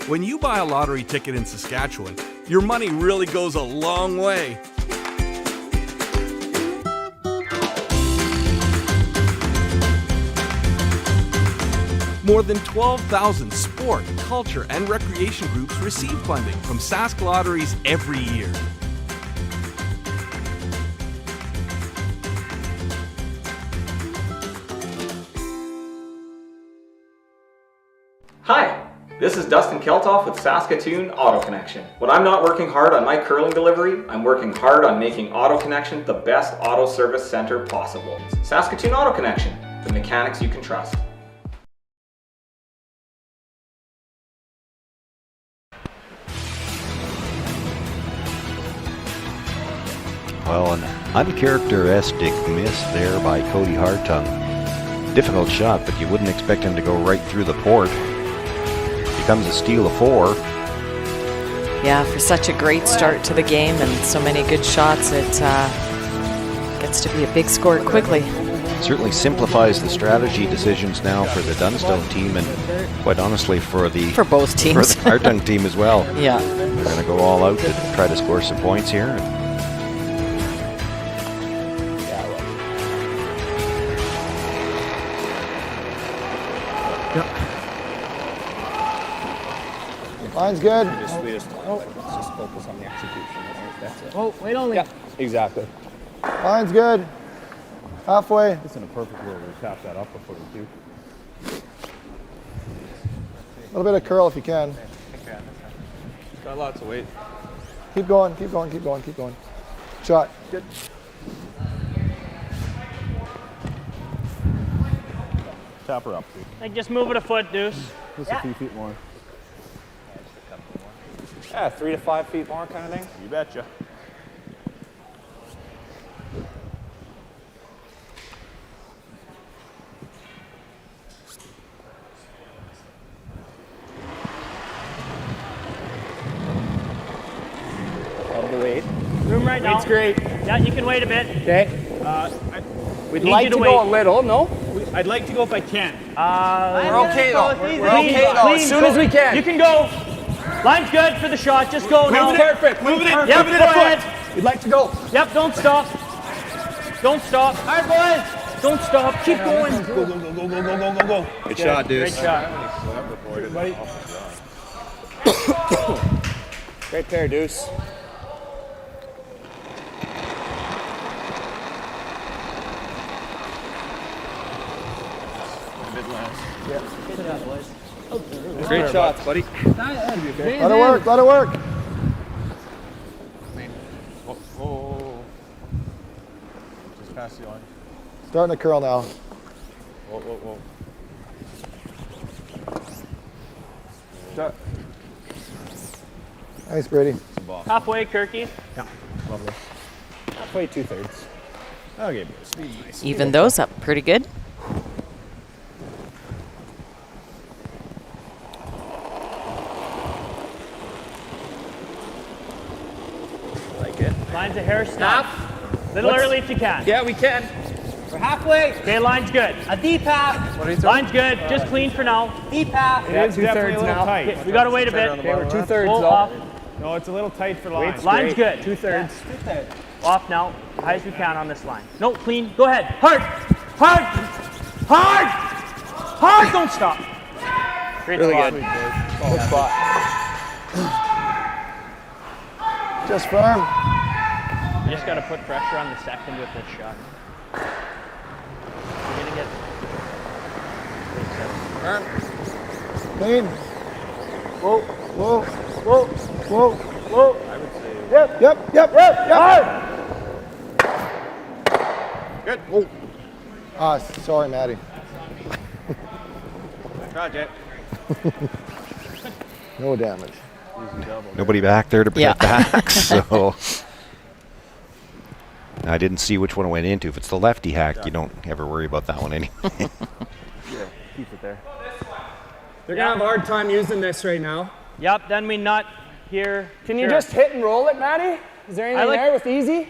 When you buy a lottery ticket in Saskatchewan, your money really goes a long way. More than 12,000 sport, culture, and recreation groups receive funding from Sask Lotteries every year. Hi, this is Dustin Keltoff with Saskatoon Auto Connection. When I'm not working hard on my curling delivery, I'm working hard on making Auto Connection the best auto service center possible. Saskatoon Auto Connection, the mechanics you can trust. Well, an uncharacteristic miss there by Cody Hartung. Difficult shot, but you wouldn't expect him to go right through the port. Becomes a steal of 4. Yeah, for such a great start to the game and so many good shots, it gets to be a big score quickly. Certainly simplifies the strategy decisions now for the Dunstone team and quite honestly for both teams. For the Hartung team as well. Yeah. They're going to go all out to try to score some points here. Line's good. Let's just focus on the execution. That's it. Oh, wait only. Yeah, exactly. Line's good. Halfway. It's in a perfect world. We tap that up before we do. A little bit of curl if you can. Got lots of weight. Keep going, keep going, keep going, keep going. Shot. Good. Tap her up, please. Like just move it a foot, Deuce. Just a few feet more. Yeah, 3 to 5 feet more kind of thing. You betcha. Love the weight. Room right now. Weight's great. Yeah, you can wait a bit. Okay. We'd Need like you to to go wait. a little, no? I'd like to go if I can. We're okay though. We're Clean, okay though. clean, As soon go. as we can. You can go. Line's good for the shot. Just go now. Perfect. Moving it. Yep, Moving go it a foot. ahead. We'd like to go. Yep, don't stop. Don't stop. All right, boys. Don't stop. Keep going. Go, go, go, go, go, go, go, go, go. Good shot, dude. Great shot. Great pair, Deuce. Great shots, buddy. Let it work, let it work. Oh. Just past the line. Starting to curl now. Whoa, whoa, whoa. Shot. Nice, Brady. Halfway, Kirky. Yeah, lovely. Halfway, 2/3. Okay, boys. Nice. Even those up pretty good. Like it. Line's a hair stop. Little early if you can. Yeah, we can. We're halfway. Okay, line's good. A deep half. What are you saying? Line's good. Just clean for now. Deep half. It is definitely a little tight. Okay, we gotta wait a bit. Okay, we're 2/3 Roll though. off. No, it's a little tight for line. Line's good. 2/3. Off now. High as we can on this line. No, clean. Go ahead. Hard. Hard. Hard. Hard. Don't stop. Great Really spot. good. Good spot. Just firm. You just gotta put pressure on the second with this shot. You're gonna get Clean. Whoa, whoa, whoa, whoa, whoa. I would say. Yep. Hard. Good. Oh. Ah, sorry, Maddie. Shot, Jay. No damage. Nobody back there to bring it back, so I didn't see which one it went into. If it's the lefty hack, you don't ever worry about that one anyway. Yeah, keep it there. They're gonna have a hard time using this right now. Yep, then we nut here. Can you just hit and roll it, Maddie? Is there anything there with easy?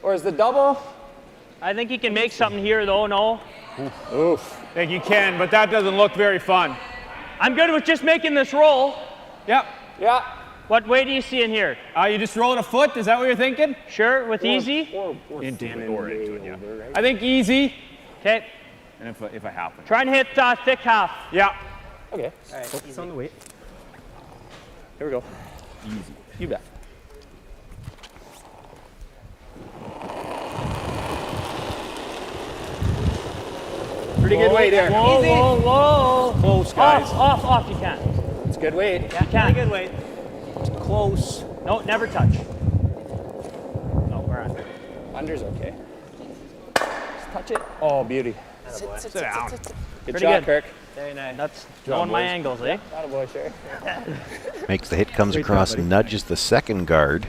Or is the double? I think he can make something here though, no? Oof. I think you can, but that doesn't look very fun. I'm good with just making this roll. Yep. Yeah. What way do you see in here? You just rolling a foot? Is that what you're thinking? Sure, with easy? Into it, yeah. I think easy. Okay. And if I happen. Try and hit thick half. Yeah. Okay. All right, focus on the weight. Here we go. Easy. You bet. Pretty good weight here. Whoa, Easy. whoa, whoa. Close, guys. Off, you can't. It's good weight. Yeah, can't. Good weight. Close. No, never touch. No, we're under. Under's okay. Just touch it. Oh, beauty. Sit down. Good Pretty shot, good. Kirk. Very nice. That's knowing my angles, eh? Attaboy, sure. Makes the hit, comes across, nudges the second guard.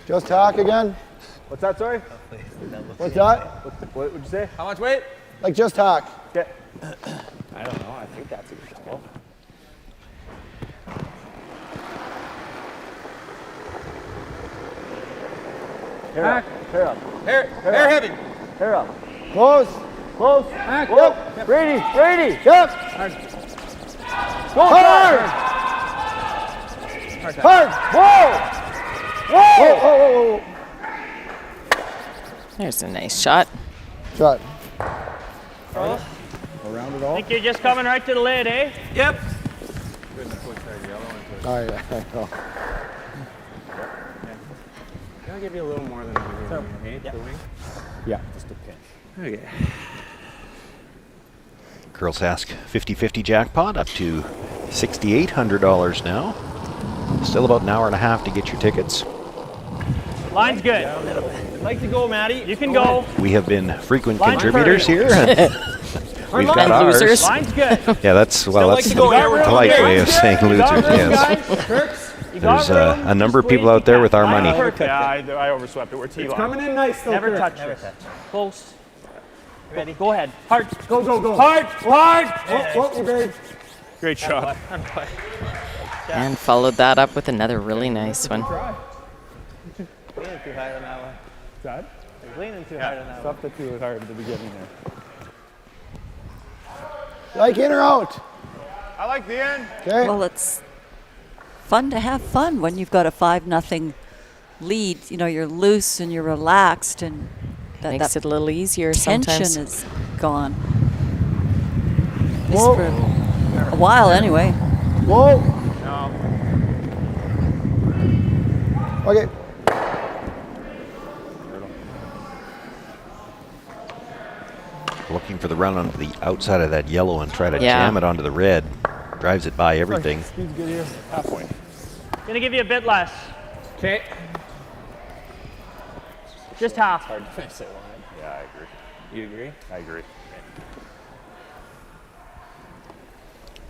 Just hack again. What's that, sorry? What's that? What would you say? How much weight? Like just hack. Okay. I don't know. I think that's a good call. Hair up. Hair up. Hair heavy. Hair up. Close. Close. Hack. Yep. Brady. Brady. Yep. Go hard. Hard. Whoa. Whoa. Whoa. There's a nice shot. Shot. Around it all. Think you're just coming right to the lid, eh? Yep. Oh yeah. I know. Can I give you a little more than I'm giving you? Yeah. The wing? Yeah. Just a pinch. Okay. Girls Ask 50-50 jackpot up to $6,800 now. Still about an hour and a half to get your tickets. Line's good. I'd like to go, Maddie. You can go. We have been frequent Line's contributors here. We've got And ours. losers. Line's good. Yeah, that's like the to go here. polite way of saying losers. Yes. Guys. You got There's room. a number of Just wait people if out there you with can. our money. Yeah, I overswept it. We're T-line. It's coming in nice though. Never Kirk. touch this. Close. Ready? Go ahead. Hard. Go. Hard. Hard. Oh, you buried. Great shot. And followed that up with another really nice one. Leaning too hard on that one. Dad? Leaning too hard on that one. Something too hard at the beginning there. Like in or out? I like the end. Okay. Well, it's fun to have fun when you've got a 5-0 lead. You know, you're loose and you're relaxed, and Makes it a little easier tension sometimes. is gone. At least for a while, anyway. Whoa. No. Okay. Looking for the run onto the outside of that yellow and try to Yeah. jam it onto the red. Drives it by everything. Speed's good here. Halfway. Gonna give you a bit less. Okay. Just half. Hard to finish it wide. Yeah, I agree. You agree? I agree.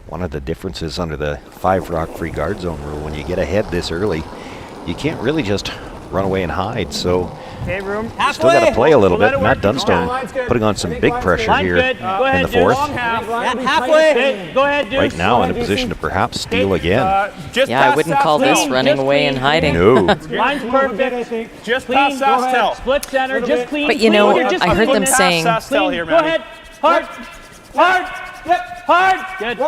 One of the differences under the 5 rock free guard zone rule, when you get ahead this early, you can't really just run away and hide. So Okay, room. still got to play a little We'll let bit. it Matt work. Dunstone line's good. putting on some big pressure Line's here good. Go in ahead, the fourth. Deuce. Halfway. Halfway. Go ahead, Deuce. Right now in a position to perhaps steal again. Just Yeah, I past wouldn't call this SaskTel. running Just away clean, and hiding. No. Line's perfect. Just Clean. past Go ahead. SaskTel. Split center. Just clean. But you clean. know, You're just I heard them clean. saying SaskTel here, Go Maddie. ahead. Hard. Hard. Yep. Hard. Good.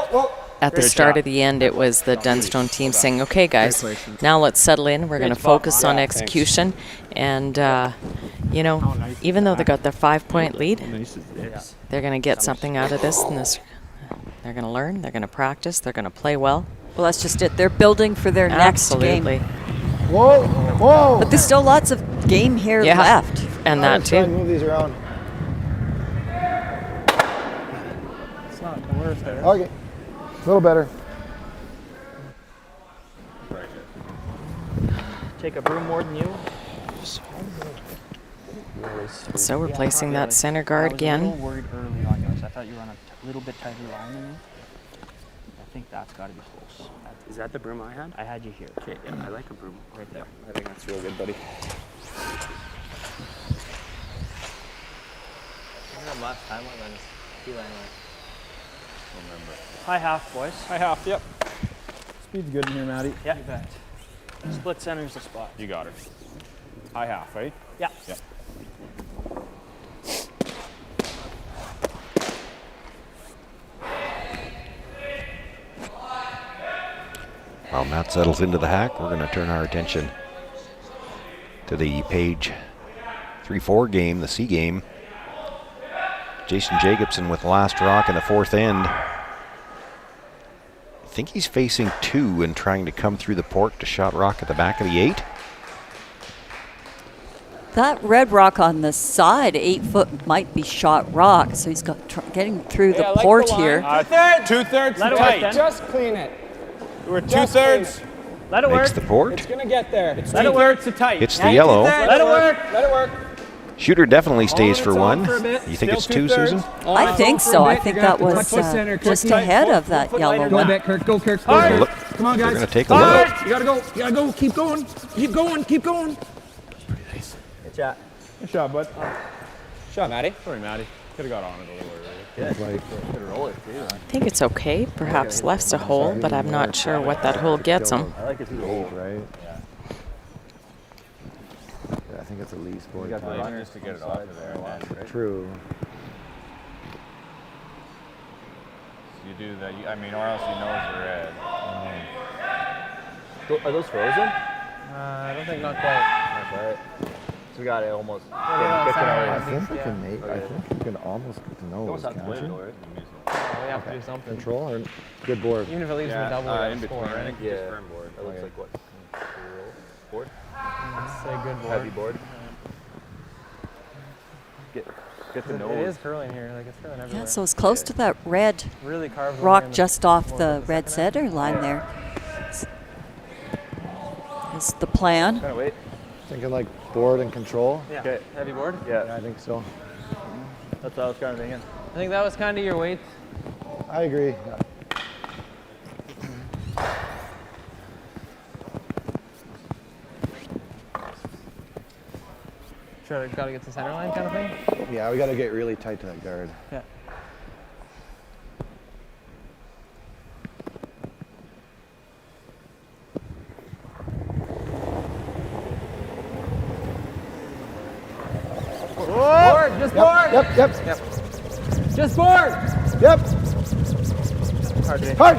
at the start of the end, it was the Dunstone team saying, okay, guys, now let's settle in. We're going to focus on execution. And, you know, even though they got their 5-point lead, they're going to get something out of this. And they're going to learn. They're going to practice. They're going to play well. Well, that's just it. They're building for their next game. Whoa, whoa. But there's still lots of game here left. And that Try and too. move these around. It's not the worst there. Okay, a little better. Take a broom more than you. So we're placing that center guard I again. was a little worried early on yours. I thought you were on a little bit tighter line than me. I think that's got to be close. Is that the broom I had? I had you here. Okay, yeah, I like a broom. Right there. I think that's real good, buddy. Last time I went T-line Remember. High half, boys. High half, yep. Speed's good in here, Maddie. Yeah, you bet. Split center's the spot. You got her. High half, right? Yeah. Yeah. While Matt settles into the hack, we're going to turn our attention to the Page 3-4 game, the C game. Jason Jacobson with the last rock in the fourth end. I think he's facing 2 and trying to come through the port to shot rock at the back of the 8. That red rock on the side, 8 foot, might be shot rock. So he's got getting through the port here. 2/3 Let it tight. work, Just clean it. We're 2/3. Let it Makes work. the port. It's gonna get there. It's Let it work. To tight. Hits the yellow. Let it work. Let it work. Shooter definitely stays On for its own one. for a bit. You think it's Still 2, 2/3. Susan? I think so. I think that was center, just quick, ahead of that yellow Go a one. bit, Kirk. Go, Kirk. Go, Hard. Kirk. Look, Come on, they're guys. going to take a Hard. look. You gotta go. You gotta go. Keep going. Keep going. Keep going. Good shot. Good shot, bud. Shot, Matty. Sorry, Matty. Could have got on it a little earlier. Could roll it too. I think it's okay. Perhaps left's a hole, but I'm not sure what that hole gets him. I like it through the hole, right? Yeah, I think it's at least 4 You got the times. runners to get it off of there. And then, True. you do that. I mean, or else he knows the red. Are those frozen? I don't think not quite. Not quite. So we got it almost. I think we can make. I think you can almost get to know. Almost have to win, Can't though, you? right? We have to do something. Control or good board. Even if it leaves with a double, we in have to between. score, I right? think Yeah. just firm board. That looks like what? Board? Let's say good board. Heavy board. Get the nose. It is curling here. Like it's curling everywhere. Yeah, so it's close to that red Really carved over rock in the- just off the what, red second center line there. Is the plan. Kind of wait. Thinking like board and control. Yeah. Okay. Heavy board. Yeah. I think so. That's what I was kind of thinking. I think that was kind of your weight. I agree. Yeah. Sure, got to get to center line kind of thing. Yeah, we got to get really tight to that guard. Yeah. Board, just board. Yep. Just board. Yep. Hard today. Hard.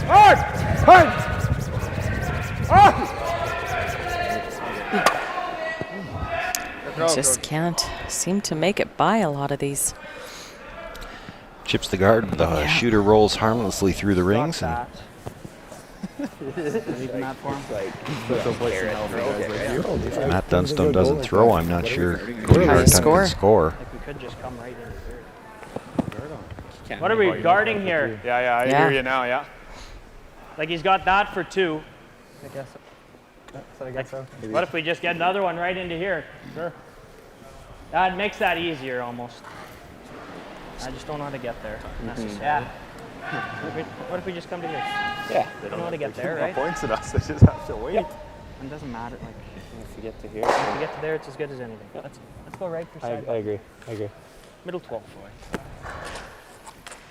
Hard. Hard. Just can't seem to make it by a lot of these. Chips the guard. The shooter rolls harmlessly through the rings. And Leaving that for him. if Matt Dunstone doesn't throw, I'm not sure Cody High Hartung score. can score. Like we could just come right in here. What are we guarding here? Yeah, I Yeah. hear you now, yeah. Like he's got that for 2. I guess. I guess so. What if we just get another one right into here? Sure. That makes that easier almost. I just don't know how to get there necessarily. Yeah. What if we just come to here? Yeah. They don't know how to get there, right? Points at us. They just have to wait. It doesn't matter. Like If you get to here. if we get to there, it's as good as anything. Let's go right for I side. agree. I agree. Middle 12.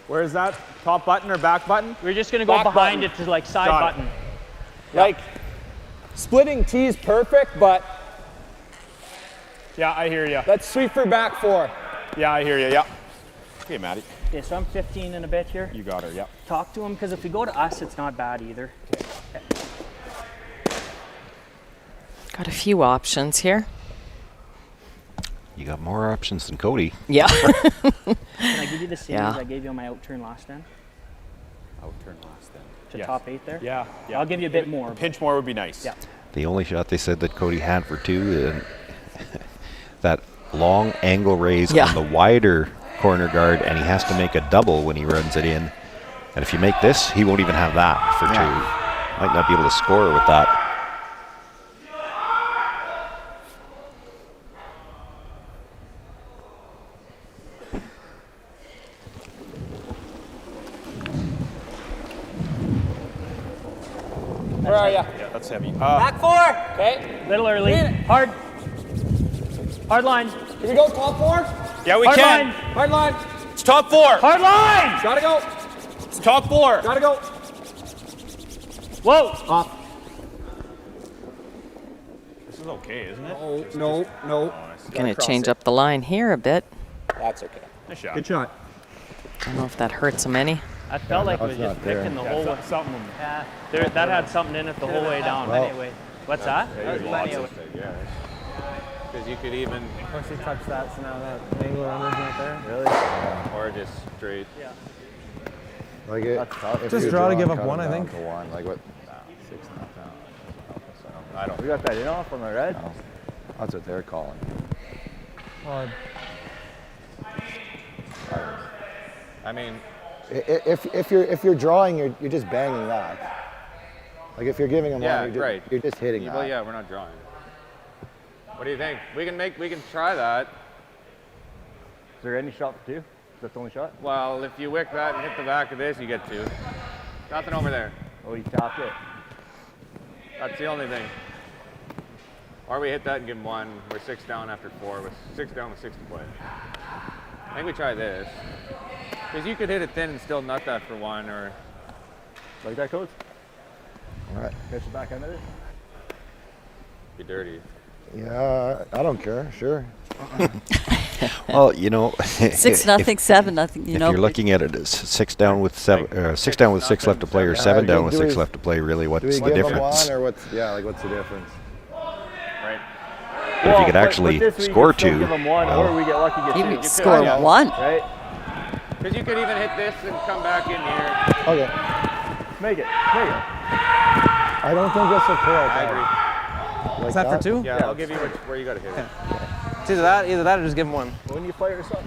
Where is that? Top button or back button? We're just gonna go Back behind button. it to like side Got it. button. Like, splitting T's perfect, but Yeah, I hear you. let's sweep for back 4. Yeah, I hear you. Yeah. Okay, Matty. Okay, so I'm 15 in a bit here. You got her. Yeah. Talk to him because if we go to us, it's not bad either. Got a few options here. You got more options than Cody. Yeah. Can I give you the same Yeah. as I gave you on my outturn last end? Outturn last then. To Yes. top 8 there? Yeah. I'll give you a bit more. A pinch more would be nice. Yeah. The only shot they said that Cody had for 2, and that long angle raise on the wider corner guard, and he has to make a double when he runs it in. And if you make this, he won't even have that for 2. Might not be able to score with that. Where are you? Yeah, that's heavy. Back 4! Okay. Little early. Clean it. Hard. Hard line. Can we go top 4? Yeah, we Hard can. line. Hard line. It's top 4. Hard line! Gotta go. It's top 4. Gotta go. Whoa! Off. is okay, isn't it? Oh, no. Going to change up the line here a bit. That's okay. Nice shot. Good shot. I don't know if that hurts him any. I felt like it was that's just not there. picking the whole way. That had something in it the whole way down. Well, anyway. What's that? There's lots of things, yeah. Because you could even... Once you touch that, so now that angle around is not there. Really? Or just straight. Yeah. Like if Just you draw to give cut up it one, I down think. to one, like what? 6 not down. I don't. We got that in off on the red. No. That's what they're calling. Well, I mean, If you're drawing, you're just banging that. Like if you're giving them yeah, one, right. you're just hitting Well, that. yeah, we're not drawing. What do you think? We can try that. Is there any shot for 2? Is that the only shot? Well, if you wick that and hit the back of this, you get 2. Nothing over there. Oh, you tapped it. That's the only thing. Or we hit that and give him 1. We're 6 down after 4. With 6 down with 6 to play. I think we try this. Because you could hit it thin and still nut that for 1, or... Like that, Coach? All right. Catch the back end of it? Be dirty. Yeah, I don't care. Sure. Well, you know, 6-0, 7-0. You if know, you're looking at it as 6 down with 6 down with 6 left to play, or 7 down with 6 left to play, really, what's Do we the give them difference? one, or what's the difference? Right. But if you could actually score 2, Give them 1, or we get lucky get 2. you can could, score yeah. 1. Right? Because you could even hit this and come back in here. Okay. Make it. I don't think this will curl. I agree. Like is that for 2? Yeah, I'll give you where you got to hit it. It's either that or just give him 1. When you fire us up,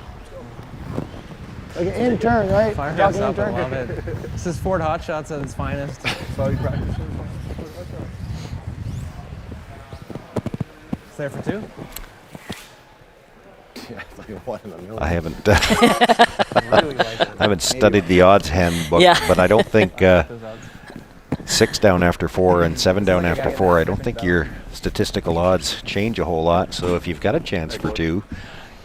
Like an in turn, right? Fire Talking us up, I in love turn. it. This is Ford Hot Shots at its finest. so you practice. It's there for 2? Yeah, it's like 1 in a million. I haven't studied the odds handbook, but I don't think 6 down after 4 and 7 down after 4, I don't think your statistical odds change a whole lot. So if you've got a chance for 2,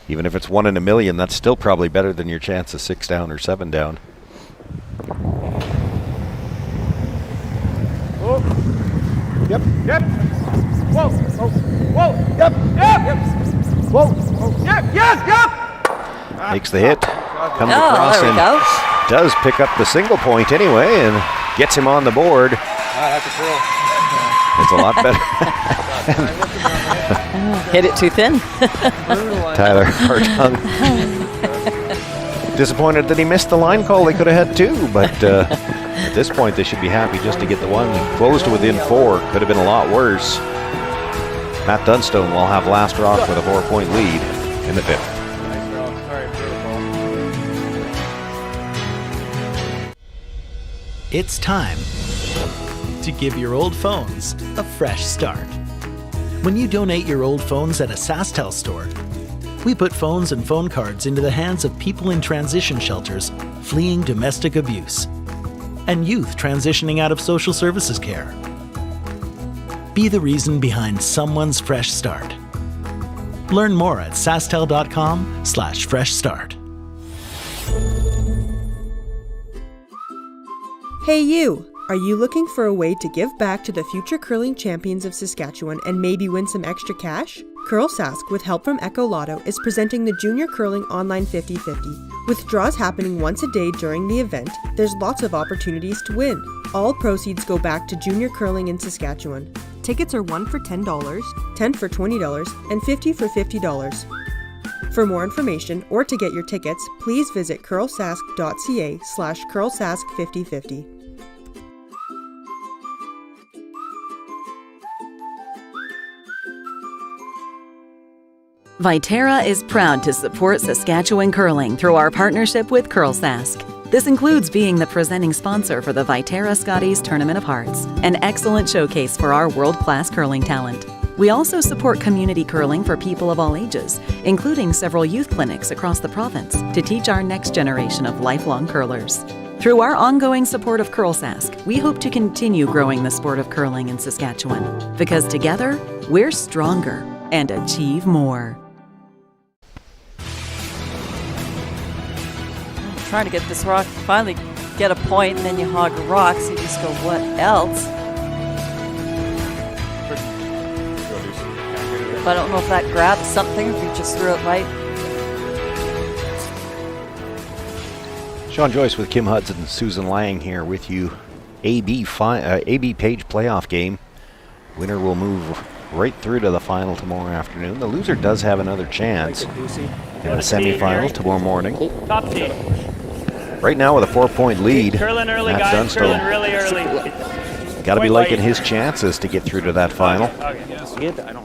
even if it's 1 in a million, that's still probably better than your chance of 6 down or 7 down. Oh. Yep. Whoa. Oh. Whoa. Yep. Whoa. Oh. Yes. Makes the hit, comes across there we and go. does pick up the single point anyway, and gets him on the board. That's a curl. It's a lot better. Hit it too thin. Tyler Hartung. Disappointed that he missed the line call. They could have had 2, but at this point they should be happy just to get the 1 close to within 4. Could have been a lot worse. Matt Dunstone will have last rock with a 4-point lead in the 5th. Nice throw. Sorry, beautiful. It's time to give your old phones a fresh start. When you donate your old phones at a SaskTel store, we put phones and phone cards into the hands of people in transition shelters fleeing domestic abuse and youth transitioning out of social services care. Be the reason behind someone's fresh start. Learn more at SaskTel.com/fresh start. Hey you! Are you looking for a way to give back to the future curling champions of Saskatchewan and maybe win some extra cash? Curl Sask, with help from Echo Lotto, is presenting the Junior Curling Online 50/50. With draws happening once a day during the event, there's lots of opportunities to win. All proceeds go back to junior curling in Saskatchewan. Tickets are 1 for $10, 10 for $20, and 50 for $50. For more information or to get your tickets, please visit curlsask.ca/curlsask5050. Viterra is proud to support Saskatchewan curling through our partnership with CurlSask. This includes being the presenting sponsor for the Viterra Scotties Tournament of Hearts, an excellent showcase for our world-class curling talent. We also support community curling for people of all ages, including several youth clinics across the province to teach our next generation of lifelong curlers. Through our ongoing support of CurlSask, we hope to continue growing the sport of curling in Saskatchewan, because together, we're stronger and achieve more. Trying to get this rock, finally get a point, and then you hog a rock, so you just go, what else? I don't know if that grabbed something, if he just threw it light. Sean Joyce with Kim Hudson and Susan Lang here with you. AB Page playoff game. Winner will move right through to the final tomorrow afternoon. The loser does have another chance in the semifinal tomorrow morning. Top team. Right now with a 4-point lead, Curling early, Matt guys. Dunstone. Curling really early. Got to be liking his chances to get through to that final. Okay. I'll get that.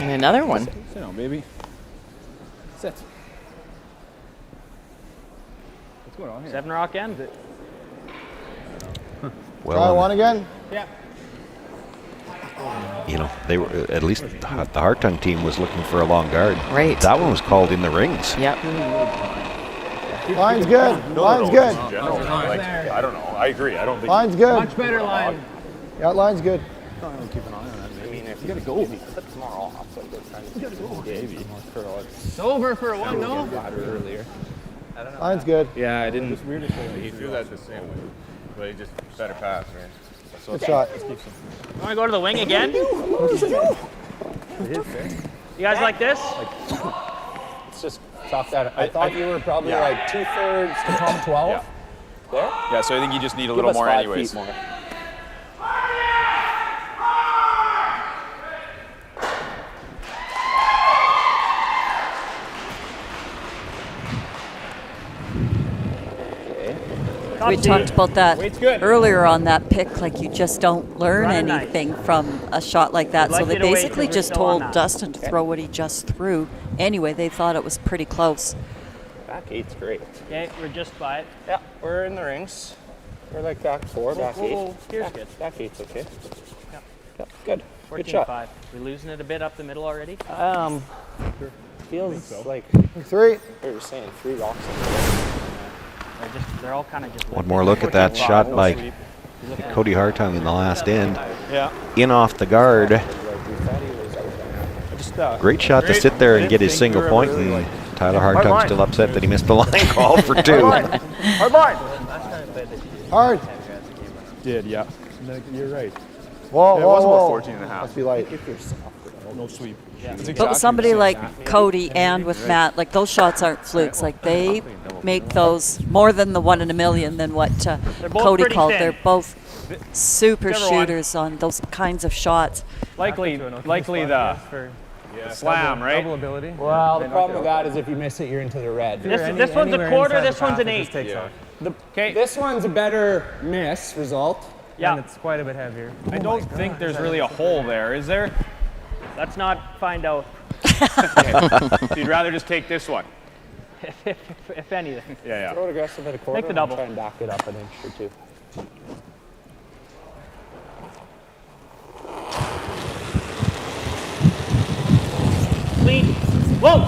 And another one. Sit down, baby. Sit. What's going on here? 7 rock end. Well, Try one again? Yeah. You know, they were at least the Hartung team was looking for a long guard. Right. That one was called in the rings. Yep. Line's good. Line's good. I don't know. I agree. I don't think. Line's good. Much better line. Yeah, line's good. Keep an eye on that. I mean, if you gotta go, he clips more off. So you gotta go. Maybe. It's over for one, no? Earlier. Line's good. Yeah, I didn't. It's weird to say. He threw that the same way, but he just better pass, right? So Good shot. You want to go to the wing again? You guys like this? It's just tough that I thought you were probably like 2/3 to top 12. Yeah. There? Yeah, so I think you just need a Give little us more 5 anyways. feet more. We talked about that Weight's good. earlier on that pick, like you just don't learn Running nice. anything from a shot like that. I'd like So they you to wait basically till we're just still on told that. Dustin to throw what he just threw. Anyway, they thought it was pretty close. Back 8's great. Okay, we're just by it. Yeah, we're in the rings. We're like back 4, back 8. Whoa, here's good. Back 8's okay. Yeah. Yep, good. Good 14-5. shot. We're losing it a bit up the middle already. Feels like Three. we were saying 3 rocks. They're all kind of just. One more look at that shot by Cody Hartung in the last end. Yeah. In off the guard. Great shot to sit there and get his single point, and Tyler Hartung still upset that he missed the line call for 2. Hard line. Hard. Did, yeah. You're right. Whoa, Yeah, it whoa, was whoa. about 14 and a half. Must be light. No sweep. But with somebody like Cody and with Matt, like those shots aren't flukes. Like they make those more than the 1 in a million than what both Cody pretty called. thin. They're both super Whichever one. shooters on those kinds of shots. Likely the slam, right? Double ability. Well, the problem with that is if you miss it, you're into the red. This one's a quarter, this one's an 8. This one's a better miss result. Yeah. And it's quite a bit heavier. I don't think there's really a hole there, is there? Let's not find out. So you'd rather just take this one? if anything. Yeah, Throw it aggressive at a quarter. Make the double. And try and back it up an inch or 2. Clean. Whoa!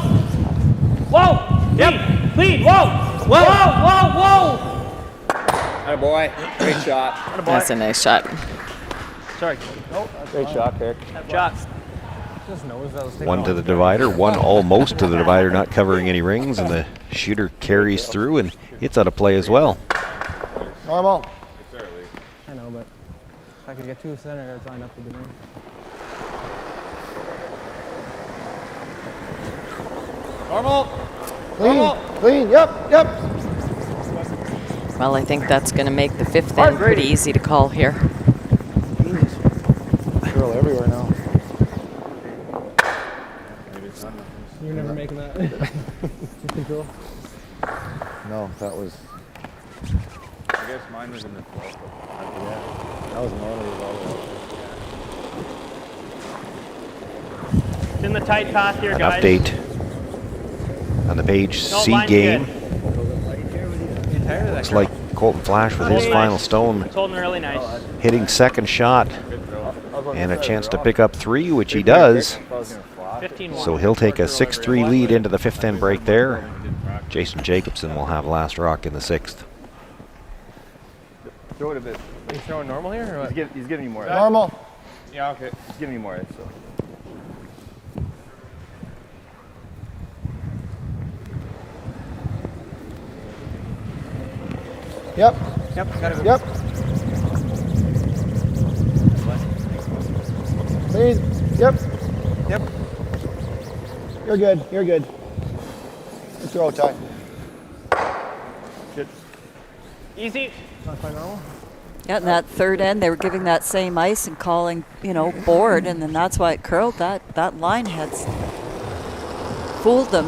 Whoa! Yep. Clean. Whoa! Whoa! Whoa! Whoa! Atta boy. Great shot. That's a nice shot. Sorry. Great shot, Kirk. Shot. One to the divider, one almost to the divider, not covering any rings, and the shooter carries through and it's out of play as well. Normal. I know, but if I could get 2 center guards lined up, would be nice. Normal. Clean. Clean. Yep. Yep. Well, I think that's going to make the 5th end pretty easy to call here. Curl everywhere now. You're never making that. Control. No, that was. I guess mine was in the 12th. Yeah, that was normally all It's in the tight path here, An guys. update on the Page No, C line's game. good. Looks like Colton Flash with his Holding final nice. stone It's holding really nice. hitting second shot and a chance to pick up 3, which he does. 15-1. So he'll take a 6-3 lead into the 5th end break there. Jason Jacobson will have last rock in the 6th. Throw it a bit. Are you throwing normal here or what? He's giving you more. Normal. Yeah, okay. He's giving you more. So. Yep. Yep. Gotta go. Yep. Breathe. Yep. Yep. You're good. You're good. Good throw, Ty. Good. Easy. Not quite normal. Yeah, and that third end, they were giving that same ice and calling, board, and then that's why it curled. That line heads fooled them.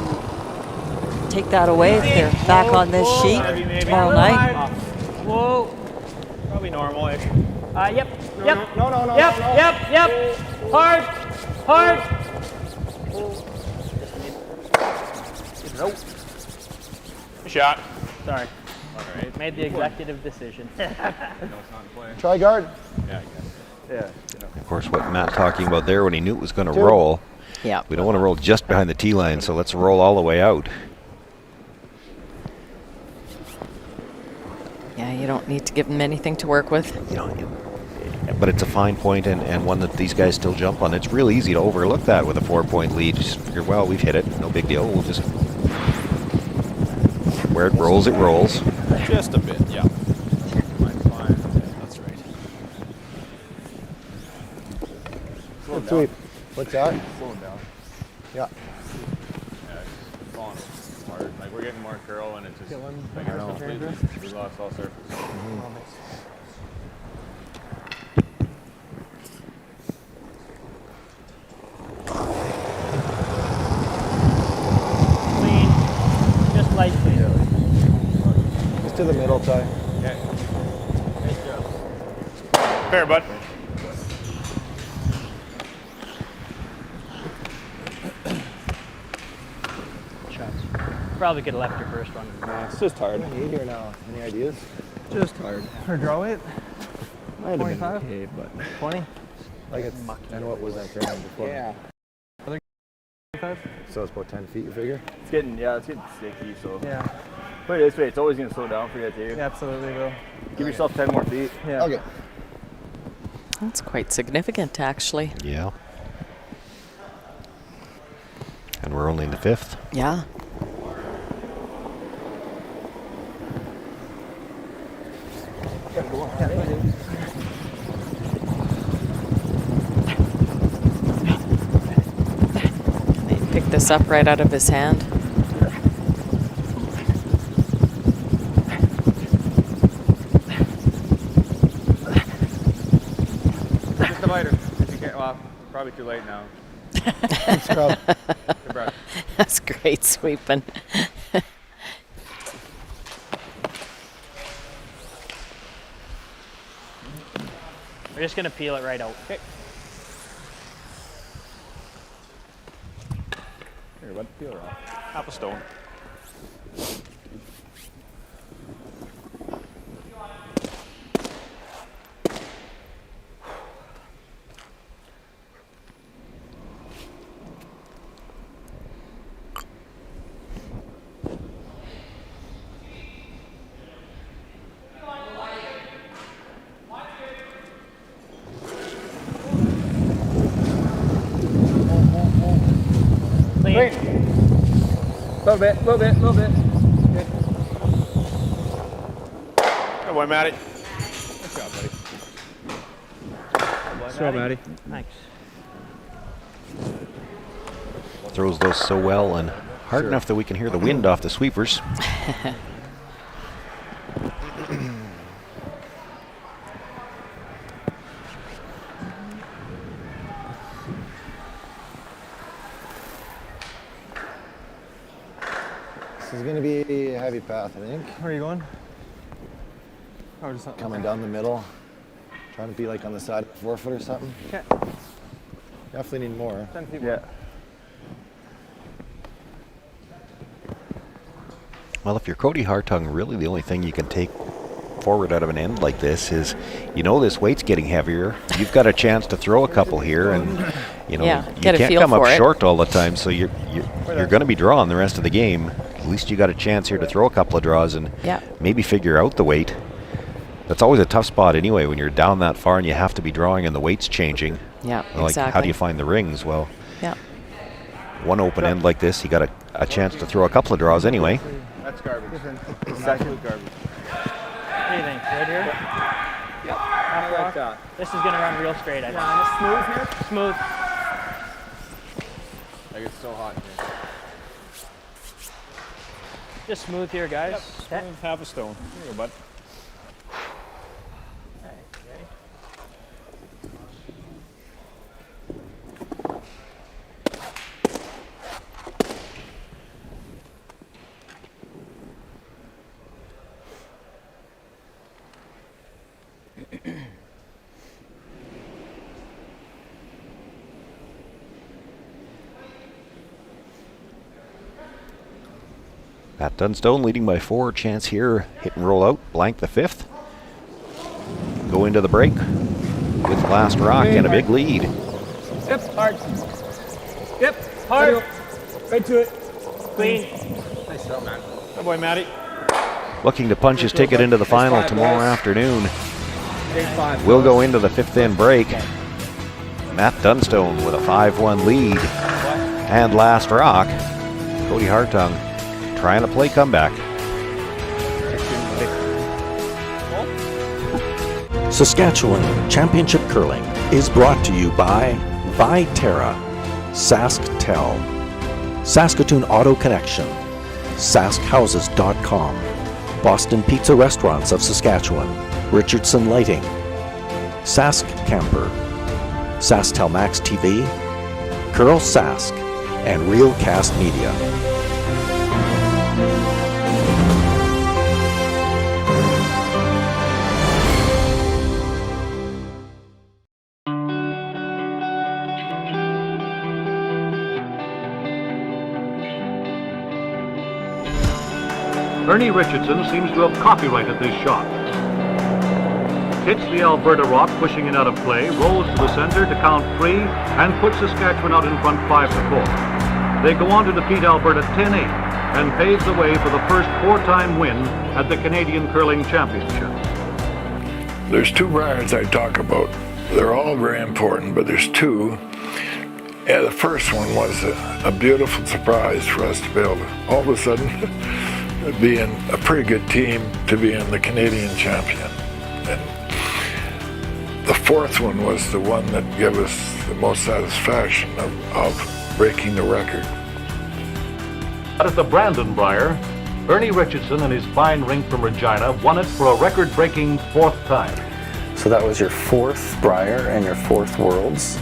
Take that away if they're back on this sheet tomorrow night. Whoa. Probably normal-ish. Yep. No, Yep. no. Yep. Hard. Good shot. Sorry. All right. Made the executive decision. No, it's not in play. Try guard. Yeah, I guess. Of course, what Matt's talking about there when he knew it was going to roll. Yeah. We don't want to roll just behind the tee line, so let's roll all the way out. Yeah, you don't need to give them anything to work with. But it's a fine point and one that these guys still jump on. It's real easy to overlook that with a 4-point lead. Just figure, well, we've hit it. No big deal. We'll just... Where it rolls, it rolls. Just a bit, yeah. Fine. That's right. Good sweep. What's that? Slow him down. Yeah. Yeah, it's falling hard. Like, we're getting more curl, and it's just... Get one. Like, I know. we lost all surface. Clean. Just light clean. Just to the middle, Ty. Okay. Fair, bud. Probably could have left your first one. Nah, it's just hard. What do you need here now? Any ideas? Just hard. Or draw it? Might have been 25? okay, but 20? Like it's, and what was that ground before? yeah. So it's about 10 feet, you figure? It's getting sticky, so. Yeah. Put it this way, it's always going to slow down for you too. Yeah, absolutely will. Give yourself 10 more feet. Yeah. Okay. That's quite significant, actually. Yeah. And we're only in the 5th. Yeah. They picked this up right out of his hand. Just a lighter. If you can't, well, probably too late now. Scrub. Good breath. That's great sweeping. We're just going to peel it right out. Okay. Here, bud, peel her off. Apple stone. Clean. Little bit. Okay. Good boy, Matty. Good job, buddy. Good job, Matty. Thanks. Throws those so well and hard enough that we can hear the wind off the sweepers. This is going to be a heavy path, I think. Where are you going? Oh, just Coming down the middle. Trying to be like on the side of 4 foot or something. Okay. Definitely need more. 10 feet. Yeah. Well, if you're Cody Hartung, really the only thing you can take forward out of an end like this is, this weight's getting heavier. You've got a chance to throw a couple here, and you get a can't feel come up for it. short all the time. So you're going to be drawing the rest of the game. At least you got a chance here to throw a couple of draws and maybe figure out the weight. That's always a tough spot anyway when you're down that far and you have to be drawing and the weight's changing. Yeah, like, exactly. How do you find the rings? Well, yeah. One open end like this, you got a chance to throw a couple of draws anyway. That's garbage. It's absolute garbage. What do you think? Right here? Yep. half rock. This is going to run real straight, I think. Yeah, smooth here? Smooth. Like it's so hot in here. Just smooth here, guys. Yep, smooth, half a stone. Here you go, bud. Matt Dunstone leading by 4. Chance here. Hit and roll out. Blank the 5th. Go into the break with last rock and a big lead. Yep, hard. Yep, hard. Right to it. Clean. Nice shot, man. Good boy, Matty. Looking to punch his ticket into the final tomorrow afternoon. Will go into the 5th end break. Matt Dunstone with a 5-1 lead. And last rock, Cody Hartung trying to play comeback. Saskatchewan Championship Curling is brought to you by Viterra, SaskTel, Saskatoon Auto Connection, SaskHouses.com, Boston Pizza Restaurants of Saskatchewan, Richardson Lighting, Sask Camper, SaskTel Max TV, Curl Sask, and Realcast Media. Ernie Richardson seems to have copyrighted this shot. Hits the Alberta rock, pushing it out of play, rolls to the center to count 3, and puts Saskatchewan out in front 5-4. They go on to defeat Alberta 10-8 and pave the way for the first 4-time win at the Canadian Curling Championship. There's 2 Briars I talk about. They're all very important, but there's 2. Yeah, the first one was a beautiful surprise for us to be able to, all of a sudden, be in a pretty good team to be in the Canadian champion. And the 4th one was the one that gave us the most satisfaction of breaking the record. At the Brandon Briar, Ernie Richardson and his fine rink from Regina won it for a record-breaking 4th time. So that was your 4th Briar and your 4th Worlds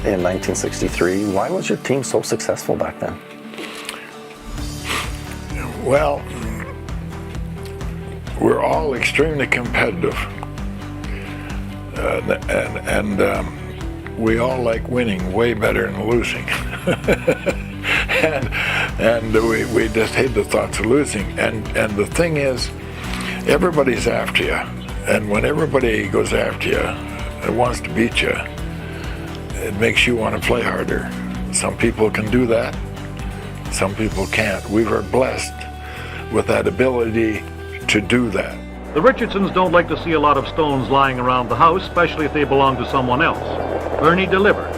in 1963. Why was your team so successful back then? Well, we're all extremely competitive, and we all like winning way better than losing. and we just hate the thoughts of losing. And the thing is, everybody's after you, and when everybody goes after you and wants to beat you, it makes you want to play harder. Some people can do that, some people can't. We were blessed with that ability to do that. The Richardsons don't like to see a lot of stones lying around the house, especially if they belong to someone else. Ernie delivers.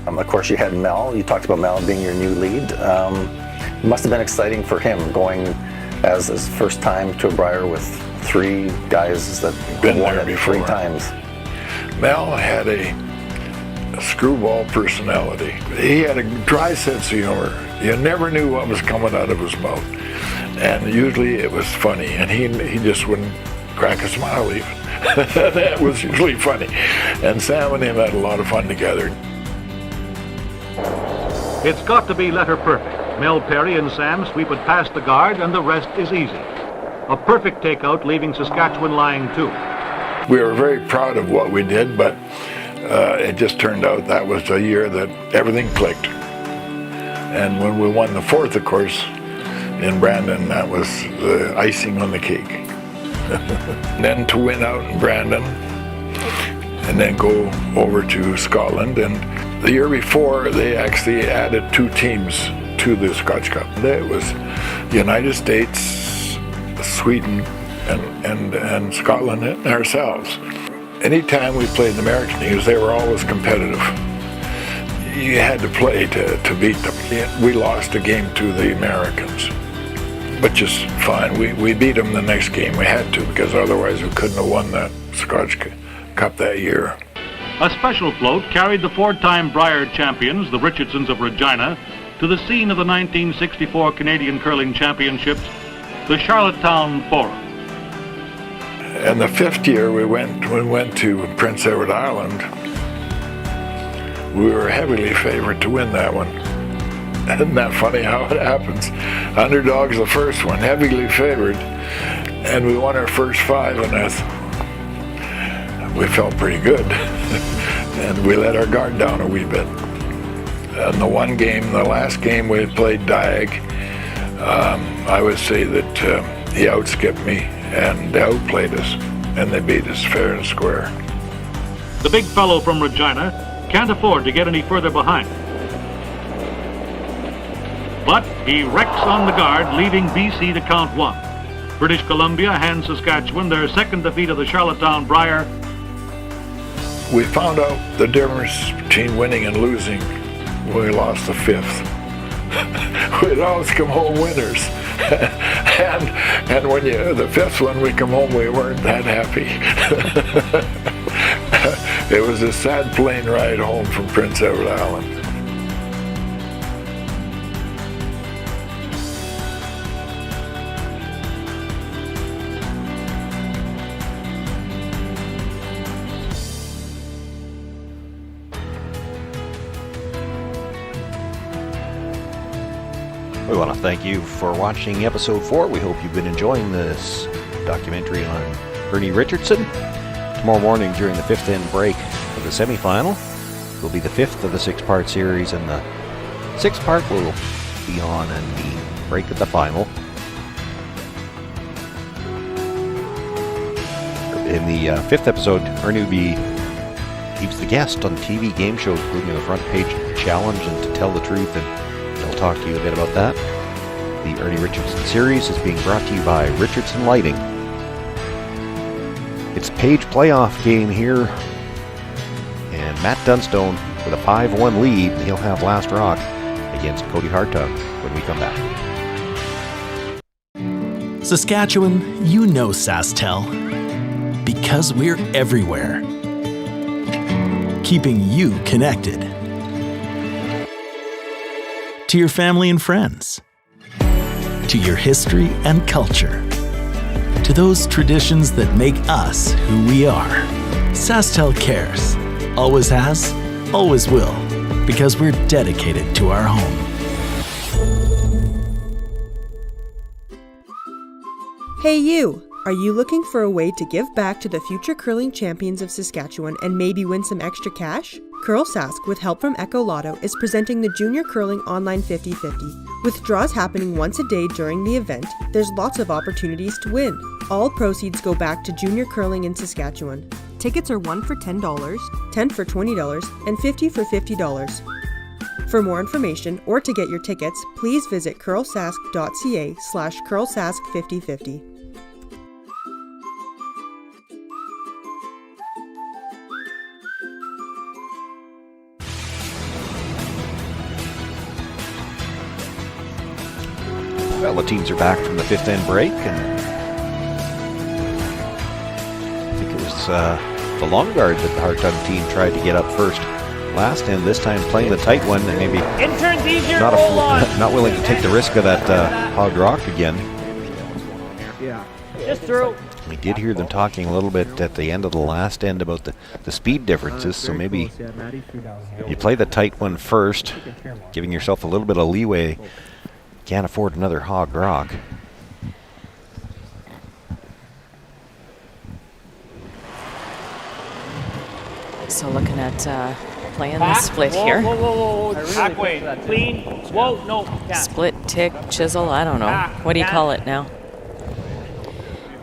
Of course, you had Mel. You talked about Mel being your new lead. It must have been exciting for him going as his first time to a Briar with 3 guys that won it 3 times. Mel had a screwball personality. He had a dry sense of humor. You never knew what was coming out of his mouth. And usually it was funny, and he just wouldn't crack a smile even. That was usually funny. And Sam and him had a lot of fun together. It's got to be letter perfect. Mel Perry and Sam sweep it past the guard, and the rest is easy. A perfect takeout, leaving Saskatchewan lying 2. We were very proud of what we did, but it just turned out that was a year that everything clicked. And when we won the 4th, of course, in Brandon, that was the icing on the cake. And then to win out in Brandon, and then go over to Scotland. And the year before, they actually added 2 teams to the Scotch Cup. It was the United States, Sweden, and Scotland and ourselves. Anytime we played the American teams, they were always competitive. You had to play to beat them. We lost a game to the Americans. which is fine. We beat them the next game. We had to, because otherwise we couldn't have won that Scotch Cup that year. A special float carried the four-time Brier champions, the Richardsons of Regina, to the scene of the 1964 Canadian Curling Championships, the Charlottetown Forum. And the 5th year we went to Prince Edward Island, we were heavily favored to win that one. Isn't that funny how it happens? Underdogs the first one, heavily favored, and we won our first 5, and we felt pretty good. And we let our guard down a wee bit. And the last game we played Diag, I would say that he outskipped me and outplayed us, and they beat us fair and square. The big fellow from Regina can't afford to get any further behind. But he wrecks on the guard, leaving BC to count 1. British Columbia hands Saskatchewan their second defeat of the Charlottetown Brier. We found out the difference between winning and losing when we lost the 5th. We'd always come home winners. and when the 5th one we come home, we weren't that happy. It was a sad plane ride home from Prince Edward Island. We want to thank you for watching episode 4. We hope you've been enjoying this documentary on Ernie Richardson. Tomorrow morning during the 5th end break of the semifinal will be the 5th of the 6-part series, and the 6th part will be on in the break of the final. In the 5th episode, Ernie he's the guest on TV game shows, including the Front Page Challenge and To Tell the Truth, and I'll talk to you a bit about that. The Ernie Richardson series is being brought to you by Richardson Lighting. It's a Page playoff game here, and Matt Dunstone with a 5-1 lead, and he'll have last rock against Cody Hartung when we come back. Saskatchewan, you know SaskTel, because we're everywhere, keeping you connected. To your family and friends, to your history and culture, to those traditions that make us who we are. SaskTel cares, always has, always will, because we're dedicated to our home. Hey you! Are you looking for a way to give back to the future curling champions of Saskatchewan and maybe win some extra cash? Curl Sask, with help from Echo Lotto, is presenting the Junior Curling Online 50-50. With draws happening once a day during the event, there's lots of opportunities to win. All proceeds go back to junior curling in Saskatchewan. Tickets are 1 for $10, 10 for $20, and 50 for $50. For more information or to get your tickets, please visit curlsask.ca/curlsask5050. Well, the teams are back from the 5th end break, and I think it was the long guard that the Hartung team tried to get up first last end, this time playing the tight one, and maybe not willing to take the risk of that hog rock again. Yeah. Just through. We did hear them talking a little bit at the end of the last end about the speed differences, so maybe you play the tight one first, giving yourself a little bit of leeway. Can't afford another hog rock. So looking at playing the split here. Whoa. Halfway. Clean. Whoa, no. Split, tick, chisel, I don't know. What do you call it now?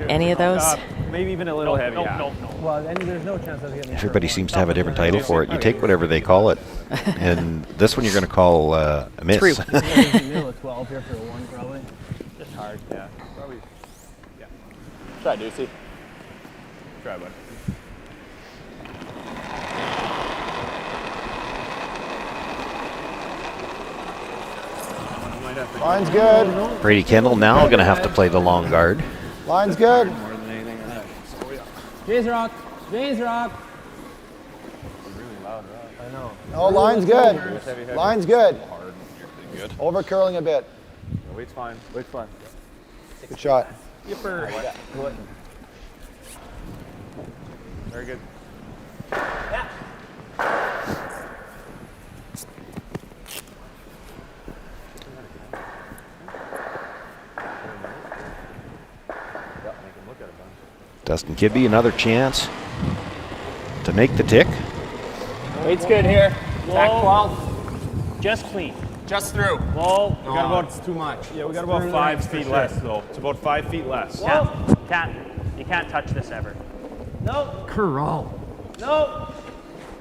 Any of those? Maybe even a little heavy. No. Well, there's no chance of getting. Everybody seems to have a different title for it. You take whatever they call it. And this one you're going to call a miss. True. 12 here for a 1 probably. Just hard, yeah. Probably. Yeah. Try, Deucey. Try, bud. Line's good. Brady Kendall now going to have to play the long guard. Line's good. More than anything else. James Rock. James Rock. I know. No, line's good. Line's good. Good. Over curling a bit. No, weight's fine. Weight's fine. Good shot. Yipper. Very good. Dustin Kibbe, another chance to make the tick. Weight's good here. Back 12. Just clean. Just through. Whoa. We got about, it's too much. Yeah, we got about 5 feet less, though. It's about 5 feet less. You can't touch this ever. No. Curl. No.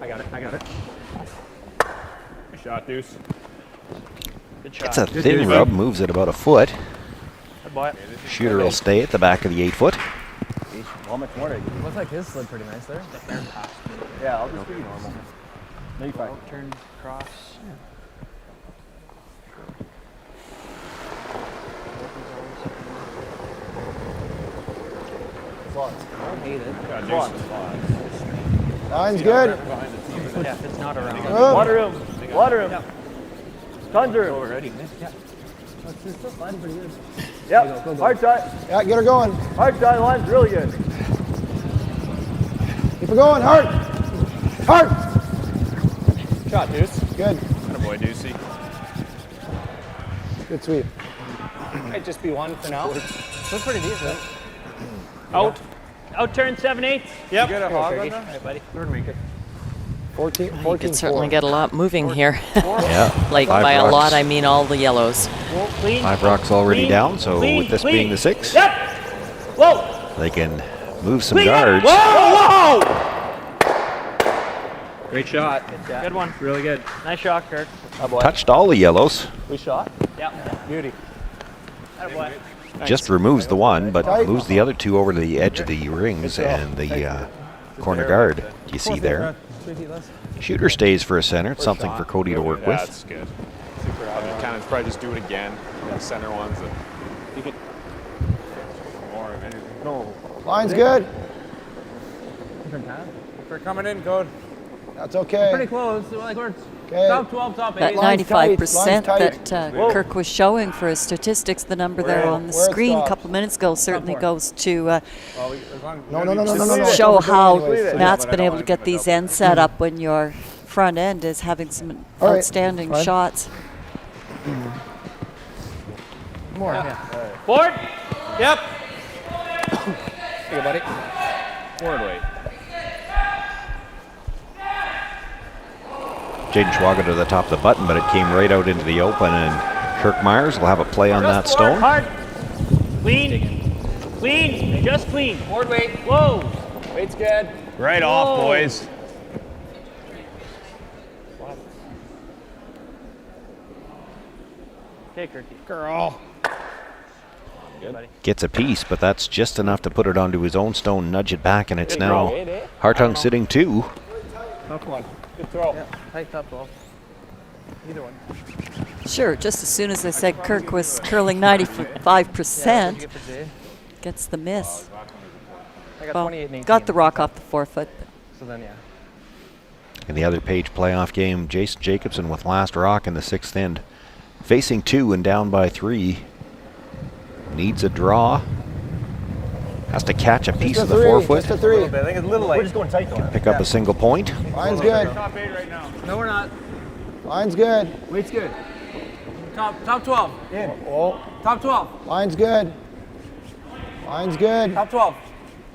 I got it. Good shot, Deuce. Good shot. It's a thin rub, moves it about a foot. Good boy. Shooter will stay at the back of the 8 foot. How much more did Looks like his slid pretty nice there. Yeah, I'll just be normal. Maybe 5. Turn cross. I hate it. Line's good. Yeah, if it's not around. Water room. Water room. Tons of room. Already. Yeah. It's still sliding pretty good. Yep. Go. Hard shot. Yeah, get her going. Hard shot. Line's really good. Keep her going. Hard. Hard. Shot, Deuce. Good. Attaboy, Deucey. Good sweep. Might just be one for now. Looks pretty decent. Out. Out turn 7/8. Yep. You got a hog on that? All right, buddy. Third make it. 14, You could certainly get a lot moving here. Yeah. Like 5 by a rocks. lot, I mean all the yellows. Clean. 5 rocks already Clean. down, so Clean. with this Clean. being the 6, Yep. Whoa. they can move some Clean. guards. Whoa. Whoa. Great shot. Good one. Really good. Nice shot, Kirk. Touched all the yellows. We shot. Yeah. Beauty. Attaboy. Just removes the one, but moves the other 2 over to the edge of the rings and the corner guard. You see there. Shooter stays for a center. It's something for Cody to work with. That's good. Super happy. Cannon's probably just do it again. The center ones. You could more of anything. No. Line's good. For coming in, Code. That's okay. Pretty close. Like we're Okay. top 12, top 8. That Line's tight, 95% line's that tight. Kirk was showing for his statistics, the number there on the Where it screen a stops. couple of minutes ago certainly goes to No. show how Anyways. Matt's been able to get these ends set up when your front end is having some All right, outstanding fine. shots. More, yeah. Forward. Yep. Hey, buddy. Forward weight. Jaden Schwager to the top of the button, but it came right out into the open, and Kirk Myers will have a play on that stone. Hard. Clean. Clean. Just clean. Forward weight. Whoa. Weight's good. Right off, Whoa. boys. Okay, Kirky. Girl. Good, buddy. Gets a piece, but that's just enough to put it onto his own stone, nudge it back, and it's Good now throw. Hartung sitting 2. Top one. Good throw. Yeah, tight top 12. Either one. Sure, just as soon as I said Kirk was curling 95%, gets the miss. I got Well, 28 and 18. got the rock off the 4-foot. So then, yeah. In the other page playoff game, Jason Jacobson with last rock in the 6th end. Facing 2 and down by 3. Needs a draw. Has to catch a piece of the 4-foot. Just a 3. I think it's a little late. We're just going tight though. Pick up a single point. Line's good. Top 8 right now. No, we're not. Line's good. Weight's good. Top 12. In. Oh, Top 12. line's good. Line's good. Top 12.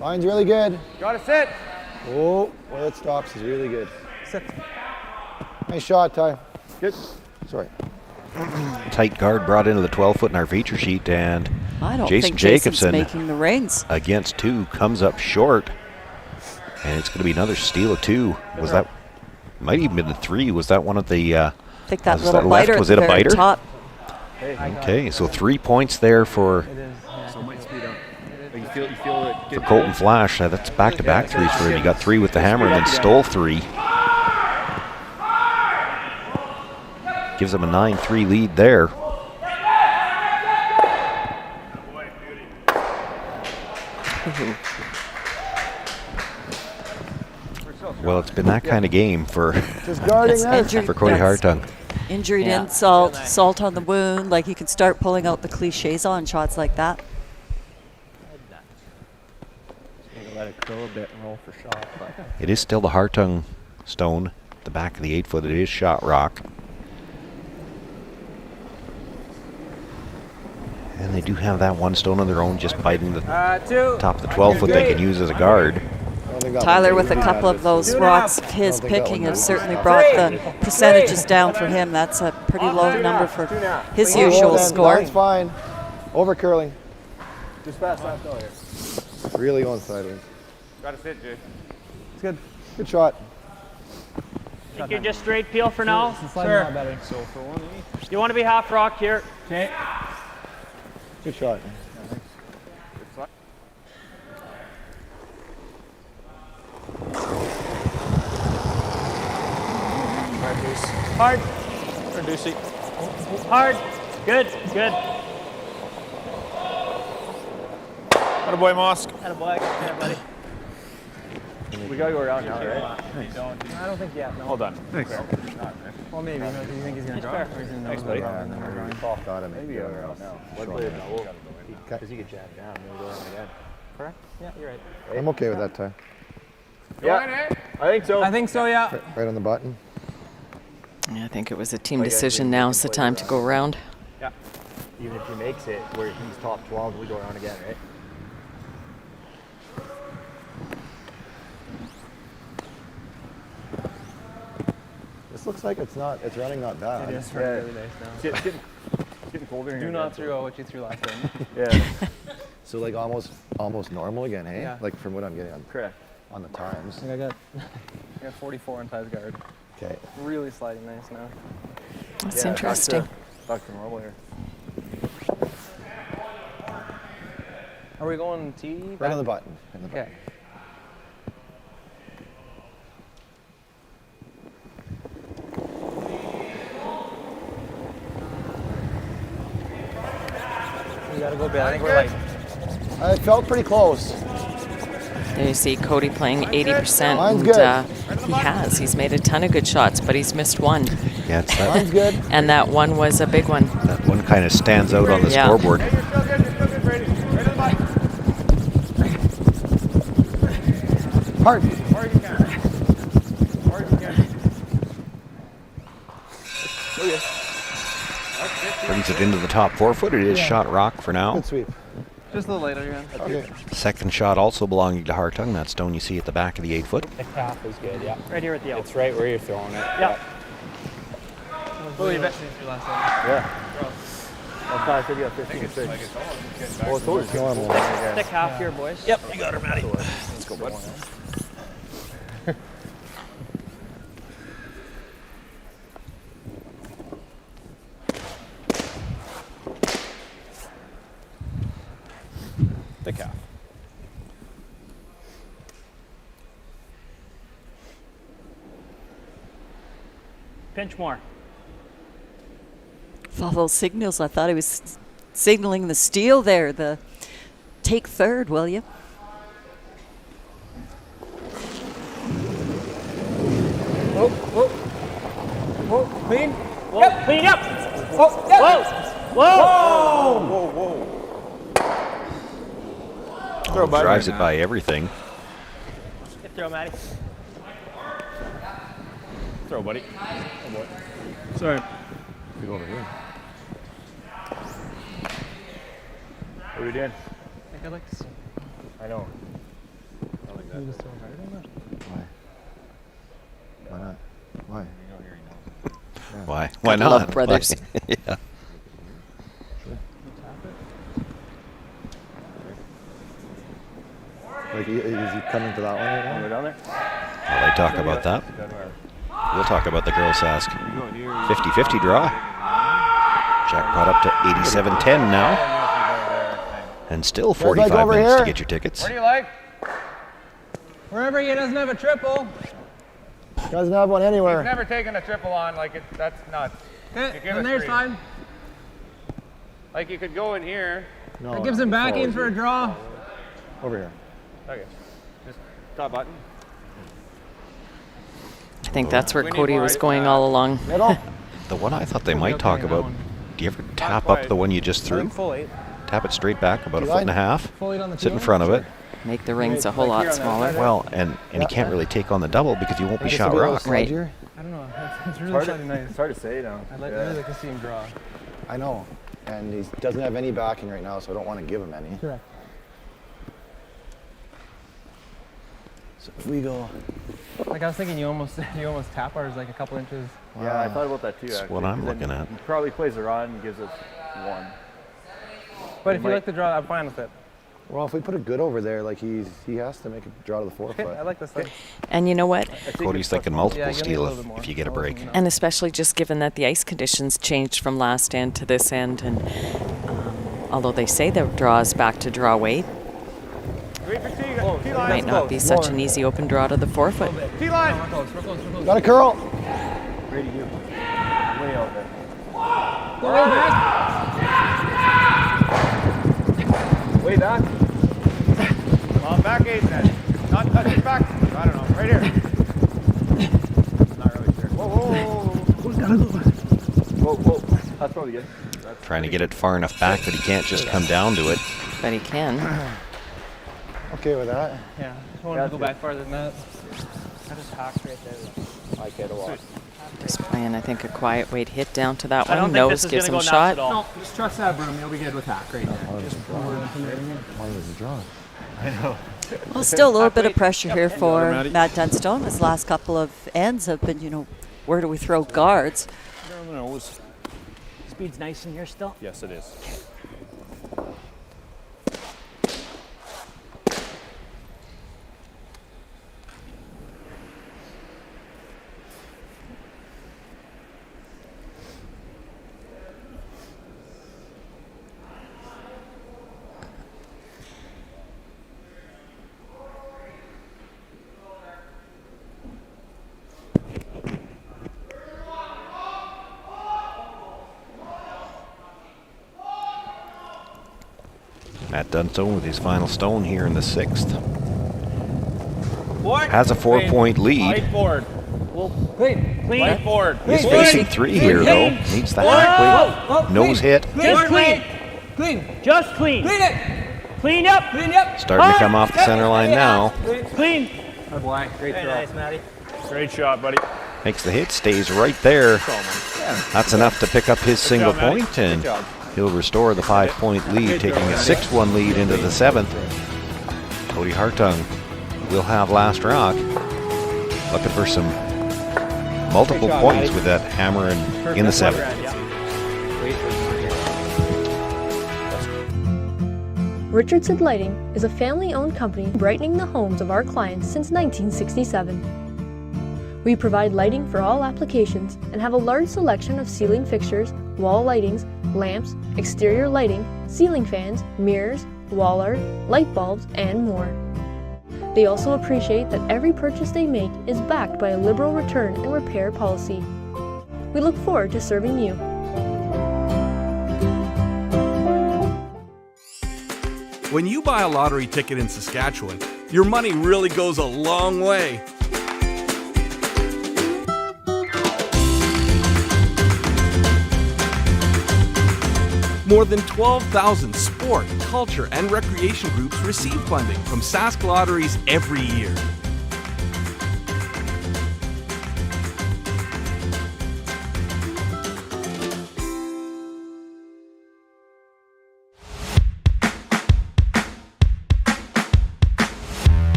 Line's really good. Gotta sit. Oh, where it stops is really good. Sit. Nice shot, Ty. Good. Sorry. Tight guard brought into the 12-foot in our feature sheet, and I don't Jason think Jason's Jacobson making the reins. against 2 comes up short, and it's going to be another steal of 2. Was that might even been the 3? Was that one of the? I think that was little that left? biter at Was the it a very biter? top. Okay, so 3 points there for So it might speed up. Like you feel it for get Colton Flash. That's back-to-back threes for him. He got 3 with the hammer and then stole 3. Gives him a 9-3 lead there. who. Well, it's been that kind of game for Just guarding That's this. for Cody Hartung. Injured insult, salt on the wound. Like, you could start pulling out the cliches on shots like that. Let it curl a bit and roll for shot. But It is still the Hartung stone, the back of the 8 foot. It is shot rock. And they do have that one stone of their own just biting the top of the 12 foot they can use as a guard. Tyler, with a couple of those rocks of his picking, has certainly brought the percentages down for him. That's a pretty low number for his usual score. That's fine. Over curling. just pass that though here. Really going sideways. Gotta sit, Jay. It's good. Good shot. Think you're just straight peel for now? Sure. So for one, you want to be half rock here. Okay. Good shot. Hard. Reducing. Hard. Good. Good. Attaboy, Mosk. Attaboy. Yeah, buddy. We gotta go around now, right? I don't think yet. No. Hold on. Thanks. Well, maybe. No, do you think he's going to draw? Thanks, buddy. Got him. Maybe go around now. Because he could jab down and then go around again. Correct? Yeah, you're right. I'm okay with that time. Yeah, I think so. I think so, yeah. Right on the button. Yeah, I think it was a team decision. Now's the time to go around. Yeah. Even if he makes it where he's top 12, we go around again, right? This looks like it's running not bad. It is really nice now. It's getting colder here. Do not throw what you threw last time. Yeah. So like almost normal again, hey? Yeah. Like from what I'm getting on, Correct. on the times. I got 44 on ties guard. Okay. Really sliding nice now. That's interesting. Back to normal here. Are we going T? Right on the button. Okay. We gotta go back. I think we're light. It felt pretty close. There you see Cody playing 80%. Mine's and good. he's made a ton of good shots, but he's missed one. Yeah, it's that, Mine's good. And that one was a big one. that one kind of stands out on the Yeah. scoreboard. Hard. Brings it into the top 4 foot. It is shot rock for now. Good sweep. Just a little later, yeah. Okay. Second shot also belonging to Hartung. That stone you see at the back of the 8 foot. The calf is good, yeah. Right here at the elbow. It's right where you're throwing it. Yeah. Believe it. Yeah. That's why I said you got 15 6. Well, it's always normal. Thick half here, boys. Yep, you got her, Matty. Let's go, bud. Thick half. Pinch more. All those signals, I thought he was signaling the steal there. The take third, will you? Whoa, clean. Whoa, yep. Clean up. Whoa, yep. Whoa. Throw, buddy. Drives it by everything. Good throw, Matty. Throw, buddy. Oh, boy. Sorry. We go over here. What are we doing? I think I'd like to see. I know. I like that. Can you just throw harder than that? Why? Why not? Why? Why? Why Gotta not? love brothers. Yeah. Like, is he coming to that one right now? Go down there. Well, they talk about that. We'll talk about the girls' ask. 50-50 draw. Jackpot up to 87.10 now. And still 45 minutes to get your tickets. Where do you like? Wherever he doesn't have a triple. Doesn't have one anywhere. He's never taken a triple on like it. That's nuts. And there's fine. Like you could go in here. No, That gives him backing for a draw. Over here. Okay. Just top button. I think that's where Cody was going all along. The one I thought they might talk about, do you ever tap up the one you just threw? Full 8. Tap it straight back about a foot and a half, Full 8 on the sit in tee front of it. Make the rings a whole lot smaller. Well, and you can't really take on the double because you won't be shot rock. Right. I don't know. It's really nice. It's hard to say now. I'd really like to see him draw. I know. And he doesn't have any backing right now, so I don't want to give him any. Correct. So if we go... Like I was thinking you almost tap ours like a couple inches. Yeah, I thought about that too. That's actually, what I'm 'cause then looking at. He probably plays the rod and gives us 1. But if you like the draw, I'm fine with it. Well, if we put a good over there, like he has to make a draw to the 4 foot. I like this thing. And you know what? Cody's thinking multiple give me a steal little bit more. if you get a break. And especially just given that the ice conditions changed from last end to this end, and although they say the draw is back to draw weight, it might not be such an easy open draw to the 4 foot. T-line! We're close. Got a curl! Ready, you. Way out there. Way back. On back 8 then. Not touching back. I don't know. Right here. Not really sure. Whoa. That's probably good. Trying to get it far enough back that he can't just come down to it. But he can. Okay with that? Yeah. I want to go back farther than that. I just hacked right there. I get a lot. Just playing, I think, a quiet weight hit down to that I don't one. think Nose this is gives him gonna a go nuts shot. at all. No, just trust that broom. You'll be good with hack right there. Why was he draw? I know. Well, still a little bit of pressure here for Matt Dunstone. His last couple of ends have been, where do we throw guards? Down the nose. Speed's nice in here still. Yes, it is. Matt Dunstone with his final stone here in the 6th. What? Has a 4-point lead. Light forward. Clean. Light forward. He's facing 3 here though. Needs the hack weight. Nose hit. Just clean. Just clean. Clean it. Clean up. Starting to come off the center line now. Clean. Oh boy, great throw. Nice, Matty. Great shot, buddy. Makes the hit, stays right there. That's enough to pick up his single point, and he'll restore the 5-point lead, taking a 6-1 lead into the 7th. Cody Hartung will have last rock. Looking for some multiple points with that hammer in the 7th. Richardson Lighting is a family-owned company brightening the homes of our clients since 1967. We provide lighting for all applications and have a large selection of ceiling fixtures, wall lightings, lamps, exterior lighting, ceiling fans, mirrors, wall art, light bulbs, and more. They also appreciate that every purchase they make is backed by a liberal return and repair policy. We look forward to serving you. When you buy a lottery ticket in Saskatchewan, your money really goes a long way. More than 12,000 sport, culture, and recreation groups receive funding from Sask Lotteries every year.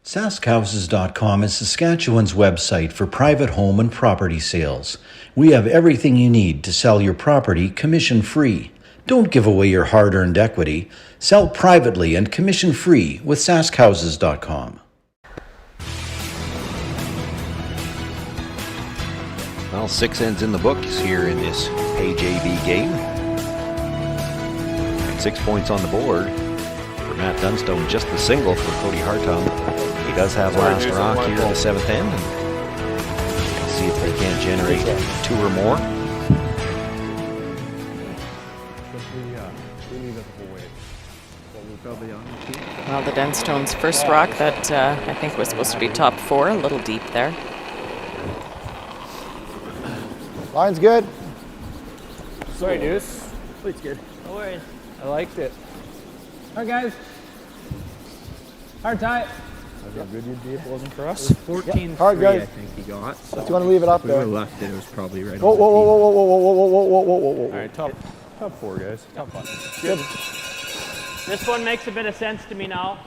SaskHouses.com is Saskatchewan's website for private home and property sales. We have everything you need to sell your property commission-free. Don't give away your hard-earned equity. Sell privately and commission-free with SaskHouses.com. Well, 6 ends in the books here in this Page AB game. And 6 points on the board for Matt Dunstone, just the single for Cody Hartung. He does have last rock here in the 7th end. And see if they can't generate 2 or more. Well, the Dunstone's first rock that I think was supposed to be top 4, a little deep there. Line's good. Sorry, Deuce. Please good. No worries. I liked it. All right, guys. Hard tie. How good you'd be if it wasn't for us. 14-3, hard, guys. I think he got. So if you want to leave it up there. If we left it, it was probably right. Whoa, whoa, whoa, whoa, whoa, whoa, whoa, whoa, whoa, whoa, whoa, whoa. All right, top 4, guys. Top 5. Good. This one makes a bit of sense to me now.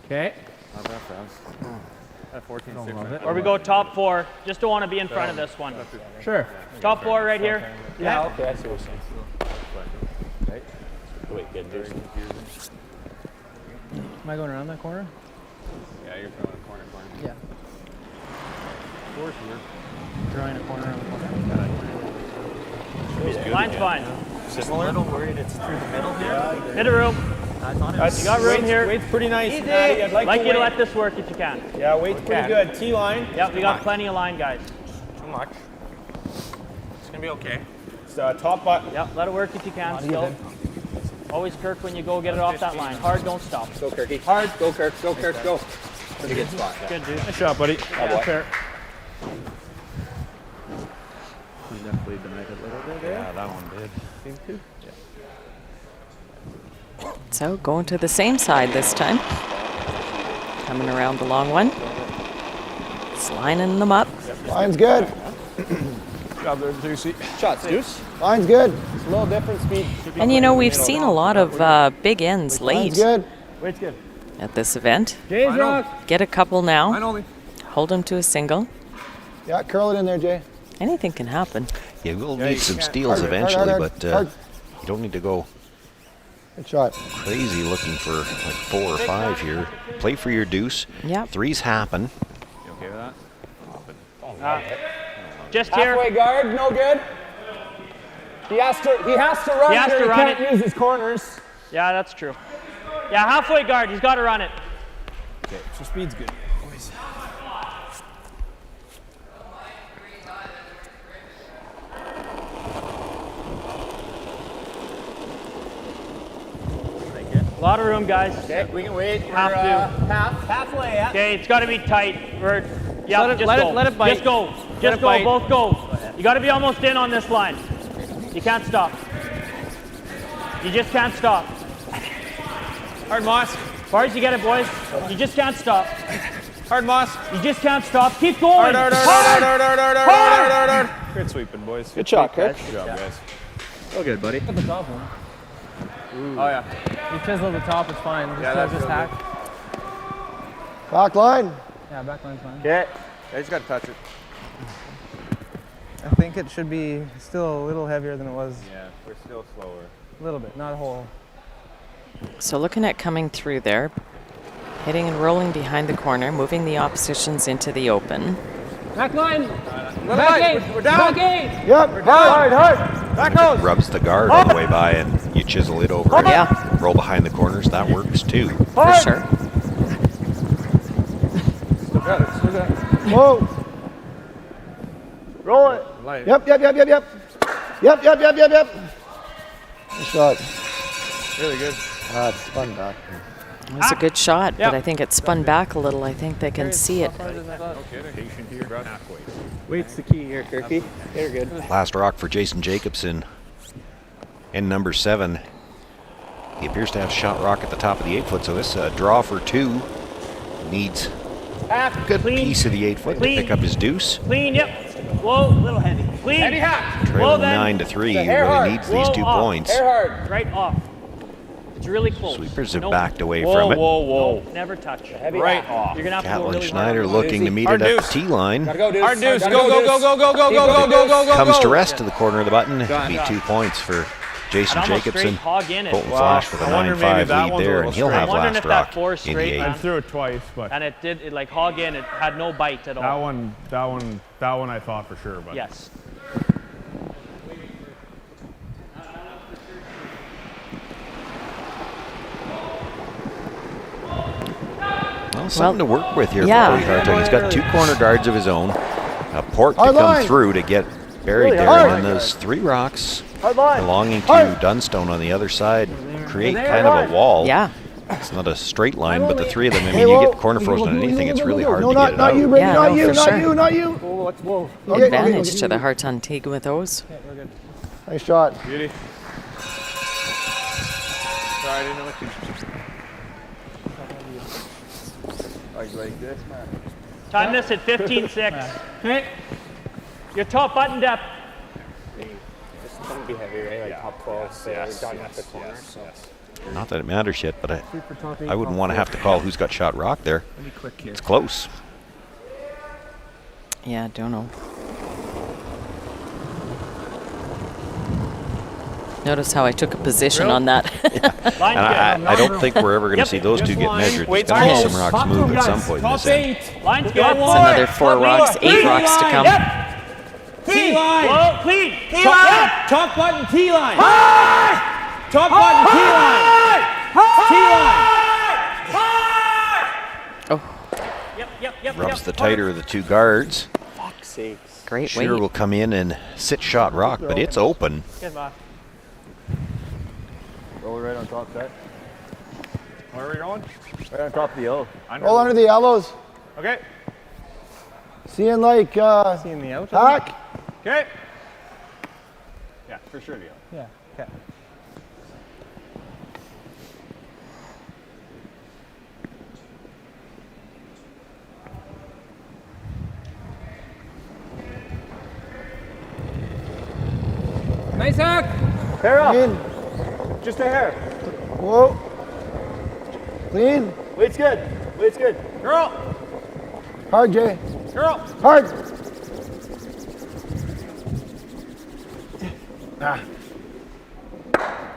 Okay. Not that fast. At 14-6. Or we go top 4. Just don't want to be in front of this one. Sure. Top 4 right here. Yeah, okay, I see what you're saying. Right? Wait, good. Very confusing. Am I going around that corner? Yeah, you're going corner. Yeah. Of course, you're Drawing a corner around the corner. good. Line's fine. Just a little worried it's through the middle here. Hit a room. I thought it You was. got room here. Weight's pretty nice. Easy. Maddie. I'd like you to wait. let this work if you can. Yeah, weight's pretty good. T-line. Yep, we got plenty of line, guys. Too much. It's gonna be okay. It's top button. Yep, let it work if you can still. Always Kirk when you go get it off that line. Hard, don't stop. Go, Kirky. Hard. Go, Kirk. Go, Kirk. Go. Pretty good spot. Good, dude. Nice shot, buddy. Yeah. Fair. He definitely denied it a little bit there. Yeah, that one did. Seemed to. So going to the same side this time. Coming around the long one. Just lining them up. Line's good. Job there, Deucey. Shots, Deuce. Line's good. It's a little different speed. And you know, we've seen a lot of big ends late Line's good. Weight's good. at this event. Jay's rock. Get a couple now. I know. Hold them to a single. Yeah, curl it in there, Jay. Anything can happen. Yeah, we'll need some steals eventually, but you don't need to go good shot. Crazy looking for like 4 or 5 here. Play for your deuce. Yeah. Threes happen. You okay with that? Just here. Halfway guard, no good. He has to run He has it, to he run can't use his corners. Yeah, that's true. Yeah, halfway guard. He's got to run it. Okay, so speed's good. Boys. A lot of room, guys. Okay, we can wait. Have to. Halfway, yeah. Okay, it's got to be tight. We're, yeah, Let it- just let go. it- let it bite. Just go. Let Just it go. bite. Both go. You got to be almost in on this line. You can't stop. You just can't stop. Hard Moss. As far as you get it, boys. You just can't stop. Hard Moss. You just can't stop. Keep going. Hard. Hard. Good sweeping, boys. Good shot, Kirk. Good job, guys. Oh, good, buddy. At the top one. Oh, yeah. You chisel the top, it's fine. Yeah, that's just real hack. Back line. Yeah, back line's fine. Okay. Yeah, you just got to touch it. I think it should be still a little heavier than it was. Yeah, we're still slower. A little bit, not a whole. So looking at coming through there, hitting and rolling behind the corner, moving the oppositions into the open. Back line. Back eight. We're down. Back eight. Yep. Hard. Back nose. Rubs the guard on the way by and you chisel it over. Yeah. Roll behind the corners. That works too. For sure. Still got it. Whoa. Roll it. Light. Yep. Good shot. Really good. It's spun back. It was a good shot, Yep. but I think it spun back a little. I think they can see it. Patient here, about halfway. Weight's the key here, Kirky. They're good. Last rock for Jason Jacobson. And number 7. He appears to have shot rock at the top of the 8-foot, so this draw for 2 needs a good piece of the 8-foot to Clean. pick up his deuce. Clean, yep. Whoa, a little heavy. Clean. Heavy hack. Whoa, Trailing then. 9-3, he hair really hard. needs these 2 Whoa, off. points. Hair hard. Right off. It's really close. Sweepers have Nope. backed away Whoa, from it. whoa. Nope, never touch. Heavy Right hack. off. You're going to have to go Catlin really Schneider hard. looking to meet it Hard at the deuce. T-line. Gotta go, Deuce. Hard deuce. Gotta Go. Deuce. Comes to Go. rest to the corner of the button. It'd be 2 points for Jason I'd almost Jacobson, straight hog in it. Colton Flash with a 9-5 lead there, and he'll have last rock in the 8th. I threw it twice, but And it like hog in, it had no bite at all. that one I thought for sure. But Yes. Well, something to work with here yeah. for Cody Hartung. He's got 2 corner guards of his own. A port to Hard come line. through to get buried Really there, hard. and then there's 3 rocks Hard line. belonging to Hard. Dunstone on the other side. Create There, kind of hard. a wall. Yeah. It's not a straight line, but the 3 of them, I Hey, mean, you whoa. get the corner frozen on anything, it's really hard no, to not, get it not out. you, Brady, Yeah, not no, you, for not sure. you, not you. Whoa. Okay, Advantage okay. to the Hartung Teague with those. Nice shot. Beauty. Sorry, I didn't know what you. Like this, man. Time this at 15-6. Okay. Your top button depth. Just don't be heavy, right? Like top 12, so we're done at the corner. So. Not that it matters yet, but I wouldn't want to have to call who's got shot rock there. It's close. Yeah, don't know. Notice how I took a position on that. And I don't think we're ever going to see those 2 get measured. There's going to be some rocks move at some point in this end. Line's good. It's another 4 rocks, 8 rocks to come. T-line. Whoa, clean. T-line. Top button T-line. Top button T-line. T-line. Oh. Yep. Rubs the tighter of the 2 guards. Fuck's sakes. Great Shearer weight. will come in and sit shot rock, but it's open. Good, Bob. Roll right on top set. Where are we going? Right on top of the yellow. Roll under the yellows. Okay. Seeing like Seeing the out. hack. Okay. Yeah, for sure the yellow. Yeah. Okay. Nice hack. Hair up. Clean. Just a hair. Whoa. Clean. Weight's good. Weight's good. Girl. Hard, Jay. Girl. Hard.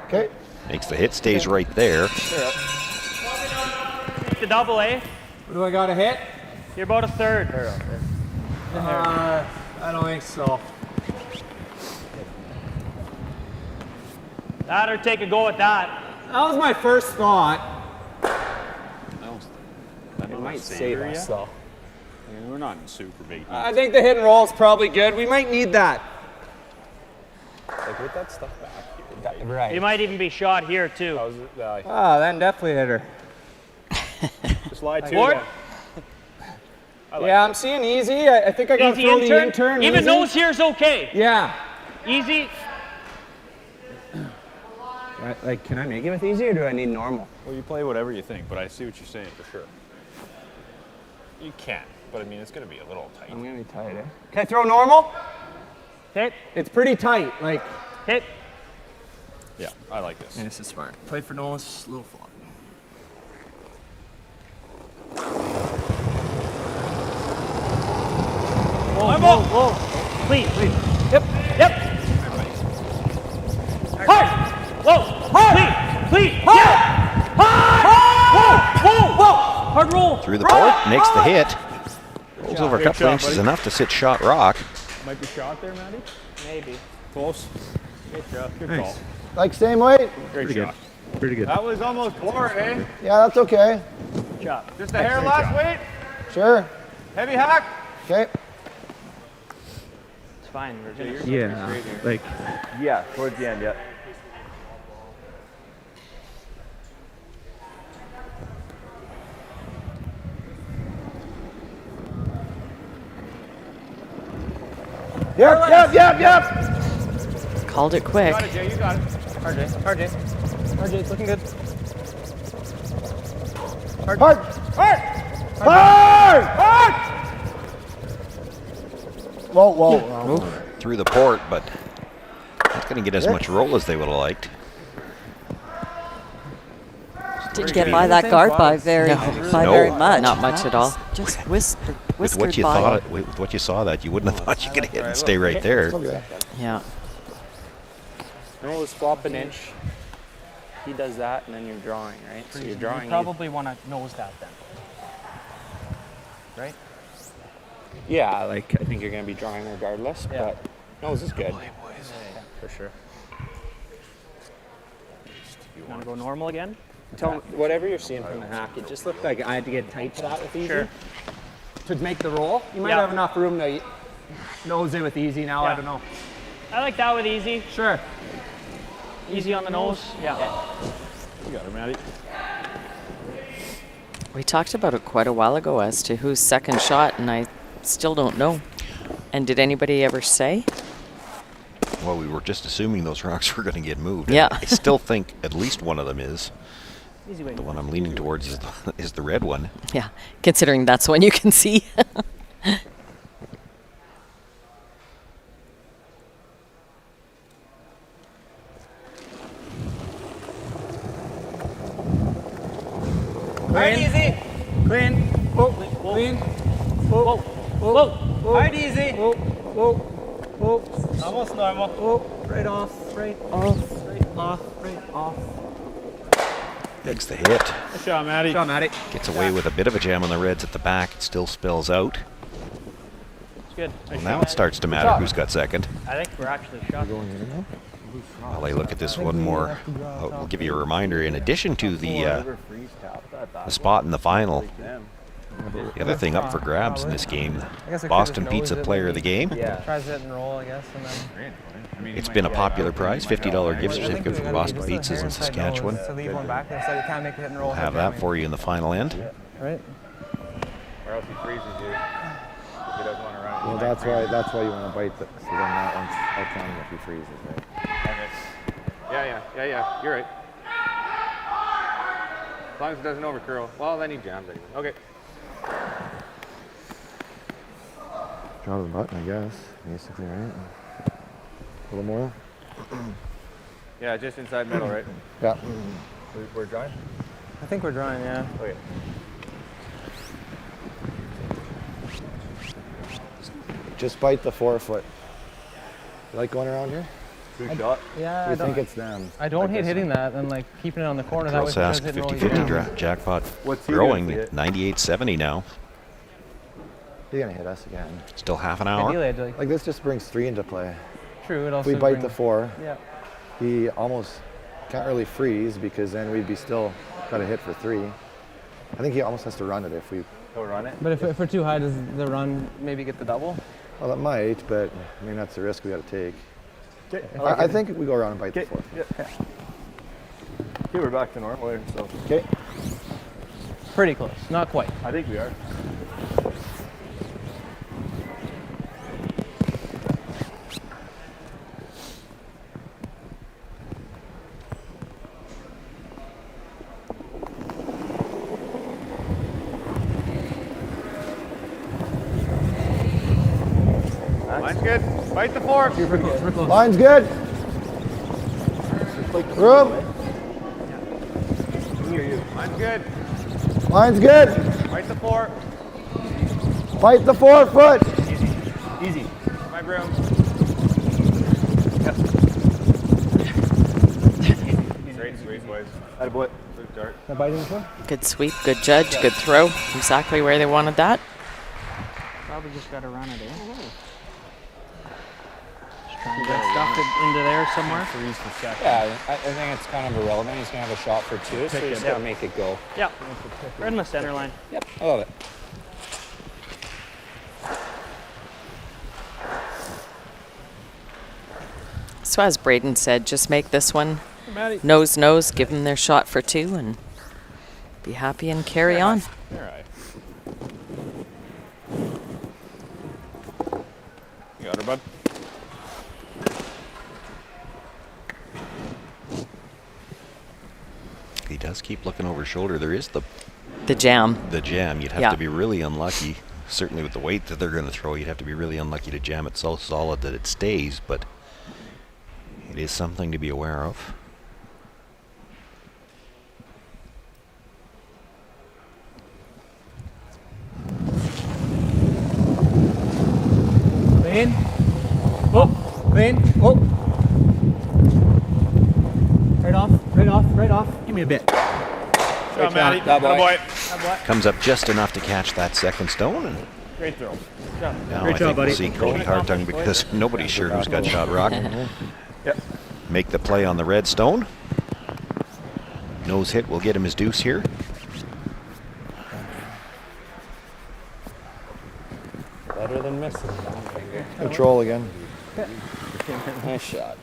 Okay. Makes the hit, stays right there. The double A. What do I got to hit? You're about a third. I don't think so. That or take a go at that. That was my first thought. It might save us, though. We're not in super big heat. I think the hit and roll is probably good. We might need that. Like, with that stuff back here. Right. You might even be shot here, too. Then definitely hit her. Just lie to Ward? Yeah, I'm seeing easy. I think I got to Easy throw in the in-turn. Even easy. nose here's okay. Yeah. Easy. Like, can I make it with easy, or do I need normal? Well, you play whatever you think, but I see what you're saying for sure. You can, but I mean, it's going to be a little tight. I'm going to be tight, eh? Can I throw normal? Hit. It's pretty tight. Like, Hit. Yeah, I like this. And this is smart. Play for nose, little flop. Whoa. Clean. yep. Hard. Whoa. Clean. Hard. Whoa. Hard roll. Through the port, makes the hit. Rolls over a couple shot, inches, buddy. enough to sit shot rock. Might be shot there, Matty. Maybe. Close. Good job. Good call. Like same weight? Great shot. Pretty good. That was almost bored, eh? Yeah, that's okay. Job. Just a hair last weight. Sure. Heavy hack. Okay. It's fine. We're gonna Like, Yeah, towards the end, yeah. Yep. Called it quick. Got it, Jay. You got it. RJ, it's looking good. Hard. Whoa. Through the port, but not going to get as much roll as they would have liked. Didn't get by that guard by very much. Not much at all. Just With whiskered what you by. thought, with what you saw, that you wouldn't have thought you could hit and stay right there. Yeah. Nose flop an inch. He does that, and then you're drawing, right? So you're drawing. You probably want to nose that then, right? Yeah, like I think you're going to be drawing regardless, but nose is good. For sure. You want to go normal again? Tell me, whatever you're seeing from the hack, it just looked like I had to get tight to that with easy. Sure. To make the roll, you might have enough room to nose it with easy now, I don't know. I like that with easy. Sure. Easy on the nose. Yeah. You got her, Maddie. We talked about it quite a while ago as to whose second shot, and I still don't know. And did anybody ever say? Well, we were just assuming those rocks were going to get moved. Yeah. I still think at least one of them is. Easy way. The one I'm leaning towards is the red one. Yeah, considering that's one you can see. Hard easy. Clean. Whoa. Clean. Whoa. Whoa. Hard easy. Whoa. Whoa. Whoa. Almost normal. Whoa. Right off. Right off. Right off. Right off. Takes the hit. Good shot, Maddie. Gets away with a bit of a jam on the reds at the back. It still spills out. It's good. Well, now it starts to matter who's got second. I think we're actually shot. While I look at this one more, we'll give you a reminder. In addition to the spot in the final, the other thing up for grabs in this game, Boston Pizza Player of the Game. Tries it and roll, I guess, and then. It's been a popular prize, $50 gift certificate from Boston Pizzas in Saskatchewan. To leave one back there so you can't make the hit and roll. We'll have that for you in the final end. Right. Or else he freezes you. If he doesn't want to run. Well, that's why you want to bite the. So then that one's I'll count him if he freezes, right? Okay. Yeah. You're right. As long as it doesn't overcurl. Well, then he jams anyway. Okay. Draw the button, I guess. Basically, right? A little more. Yeah, just inside middle, right? Yeah. We're drawing? I think we're drawing, yeah. Okay. Just bite the forefoot. You like going around here? Good shot. Yeah, I think it's them. I don't hate hitting that and like keeping it on the corner. That way Sask 50-50 jackpot growing 98.70 now. You're gonna hit us again. Still half an hour. Ideally, I'd like this just brings 3 into play. True, it also if we bite the 4, yeah. he almost can't really freeze because then we'd be still got a hit for 3. I think he almost has to run it if we. He'll run it. But if we're too high, does the run maybe get the double? Well, it might, but I mean that's the risk we got to take. Okay. I think we go around and bite the 4. Yeah. Okay, we're back to normal here, so. Okay. Pretty close, not quite. I think we are. Line's good. Bite the 4. Line's good. Room. Line's good. Line's good. Bite the 4. Bite the 4 foot. Easy. My broom. Great sweep, boys. Attaboy. Good start. Good sweep, good judge, good throw. Exactly where they wanted that. Probably just got to run it, eh? Just trying to get stuffed into there somewhere. Yeah, I think it's kind of irrelevant. He's going to have a shot for 2, so you just got to make it go. Yep. Right in the center line. Yep, I love it. So as Braden said, just make this one nose, give them their shot for 2 and be happy and carry on. All right. You got her, bud. He does keep looking over his shoulder. There is the jam. The jam. You'd have to be really unlucky. Certainly with the weight that they're going to throw, you'd have to be really unlucky to jam it so solid that it stays, but it is something to be aware of. Clean. Oh, clean. Oh. right off. Give me a bit. Good Matty. That boy. Comes up just enough to catch that second stone. And Great throw. now Great I job, think buddy. we'll see Cody Hartung, because nobody's sure who's got shot rock. Yep. Make the play on the red stone. Nose hit will get him his deuce here. Better than missing. Control again. Nice shot.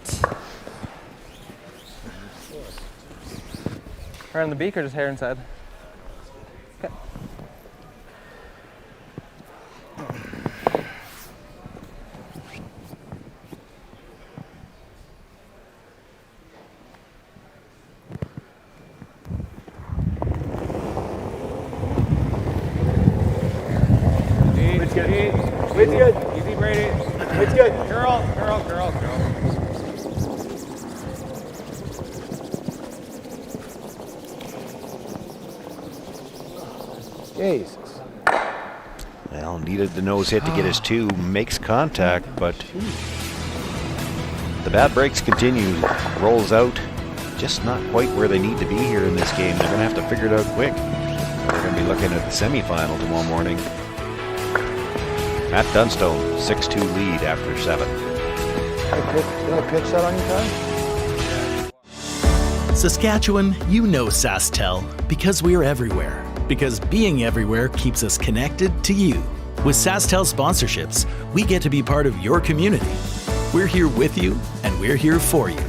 Hair on the beak or just hair inside? Okay. It's good. It's good. Easy, Brady. It's good. Girl. Jesus. Well, needed the nose hit to get his two. Makes contact, but the bad breaks continue. Rolls out. Just not quite where they need to be here in this game. They're going to have to figure it out quick. We're going to be looking at the semifinal tomorrow morning. At Dunstone, 6-2 lead after 7. Did I pitch that on you, Ty? Saskatchewan, you know SaskTel because we're everywhere. Because being everywhere keeps us connected to you. With SaskTel sponsorships, we get to be part of your community. We're here with you, and we're here for you.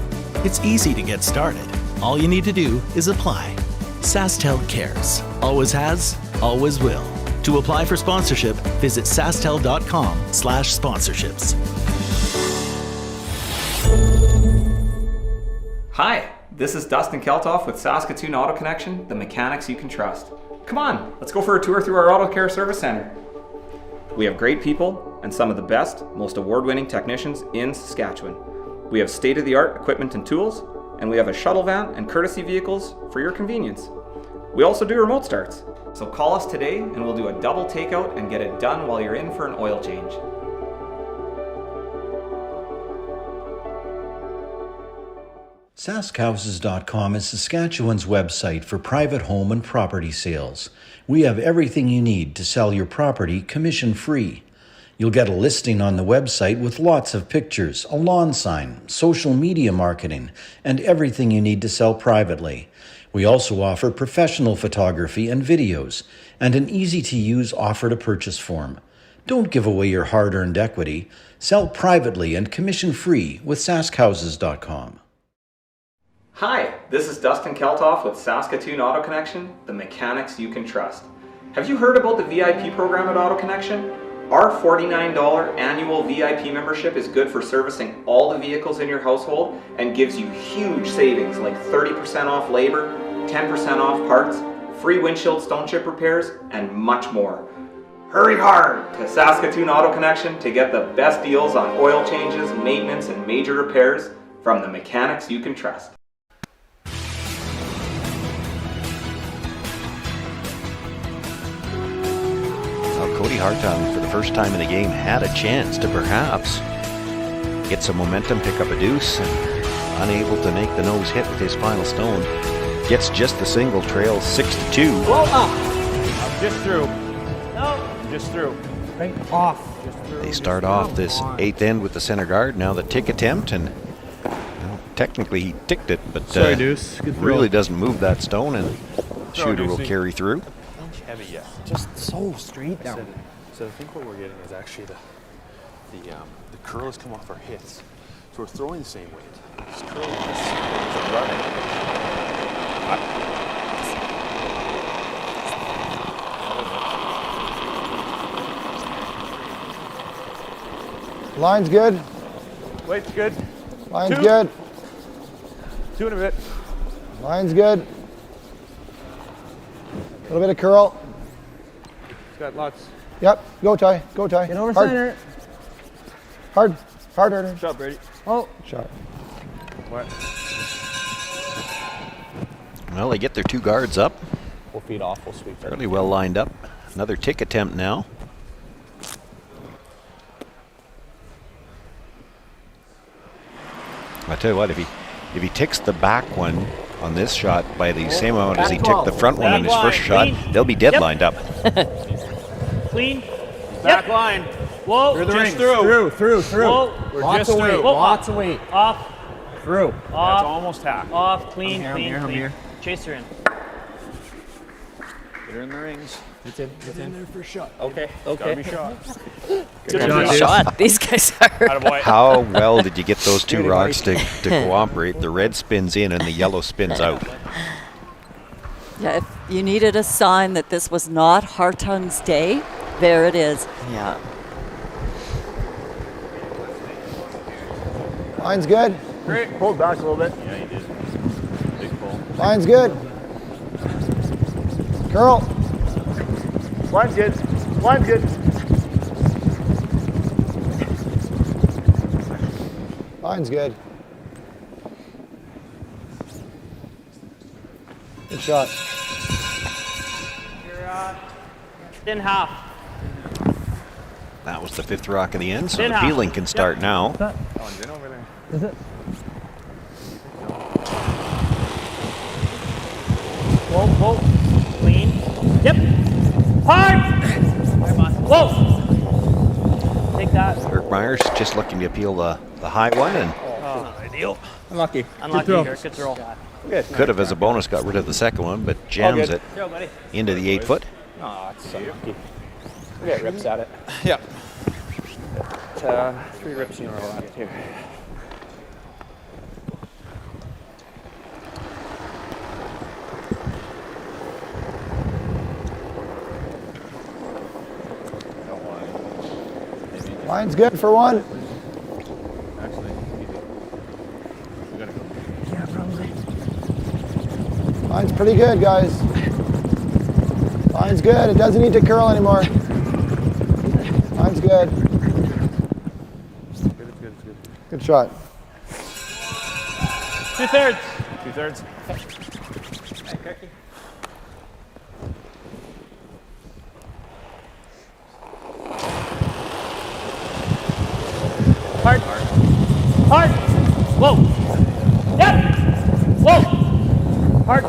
It's easy to get started. All you need to do is apply. SaskTel cares. Always has, always will. To apply for sponsorship, visit SaskTel.com/sponsorships. Hi, this is Dustin Keltoff with Saskatoon Auto Connection, the mechanics you can trust. Come on, let's go for a tour through our auto care service center. We have great people and some of the best, most award-winning technicians in Saskatchewan. We have state-of-the-art equipment and tools, and we have a shuttle van and courtesy vehicles for your convenience. We also do remote starts. So call us today and we'll do a double takeout and get it done while you're in for an oil change. SaskHouses.com is Saskatchewan's website for private home and property sales. We have everything you need to sell your property commission-free. You'll get a listing on the website with lots of pictures, a lawn sign, social media marketing, and everything you need to sell privately. We also offer professional photography and videos, and an easy-to-use offer-to-purchase form. Don't give away your hard-earned equity. Sell privately and commission-free with SaskHouses.com. Hi, this is Dustin Keltoff with Saskatoon Auto Connection, the mechanics you can trust. Have you heard about the VIP program at Auto Connection? Our $49 annual VIP membership is good for servicing all the vehicles in your household and gives you huge savings like 30% off labor, 10% off parts, free windshield stone chip repairs, and much more. Hurry hard to Saskatoon Auto Connection to get the best deals on oil changes, maintenance, and major repairs from the mechanics you can trust. Cody Hartung, for the first time in the game, had a chance to perhaps get some momentum, pick up a deuce, and unable to make the nose hit with his final stone. Gets just the single, trails 6-2. Whoa, just through. No. Just through. Right off. Just through. They start off this eighth end with the center guard. Now the tick attempt, and well, technically he ticked it, but sorry, Deuce. Good really doesn't move that stone, and shooter will carry through. Heavy, yeah. Just so straight down. So I think what we're getting is actually the curl has come off our hits. So we're throwing the same weight. This curl is running. Line's good. Weight's good. Line's good. 2 and a bit. Line's good. A little bit of curl. It's got lots. Yep. Go, Ty. Go, Ty. Get over hard. center. Hard. Harder. Shot, Brady. Oh. Shot. What? Well, they get their two guards up. We'll feed off. We'll sweep. Fairly well lined up. Another tick attempt now. I tell you what, if he ticks the back one, on this shot by the same amount as he took the front one on his first shot, they'll be dead lined up. Clean. Back line. Whoa. Through the Just rings. Through. Whoa. We're Lots just of weight. through. Lots of weight. Off. Through. That's Off. almost hack. Off. Clean. I'm Clean. here. Chase her in. Get her in the rings. It's in there for a shot. Okay. Gotta be shot. Good shot. These guys are. Attaboy. How well did you get those two rocks to cooperate? The red spins in and the yellow spins out. Yeah, if you needed a sign that this was not Hartung's day, there it is. Yeah. Line's good. Great. Pulled back a little bit. Yeah, you did. Big pull. Line's good. Curl. Line's good. Line's good. Line's good. Good shot. You're in half. That was the 5th rock of the end, so In the half. feeling can start now. That one's in over there. Is it? Whoa. Clean. Yep. Hard. Whoa. Take that. Kirk Myers just looking to appeal the high one, and Ideal. Unlucky. Unlucky. Good throw. could have as a bonus got rid of the second one, but jams it Go, buddy. into the 8-foot. Oh, it's so lucky. We get rips at it. Yeah. 3 rips in a row left here. Line's good for one. Actually, we gotta go. Yeah, probably. Line's pretty good, guys. Line's good. It doesn't need to curl anymore. Line's good. Good. Good shot. 2/3. 2/3. Hard. Whoa. Yep. Whoa. Hard.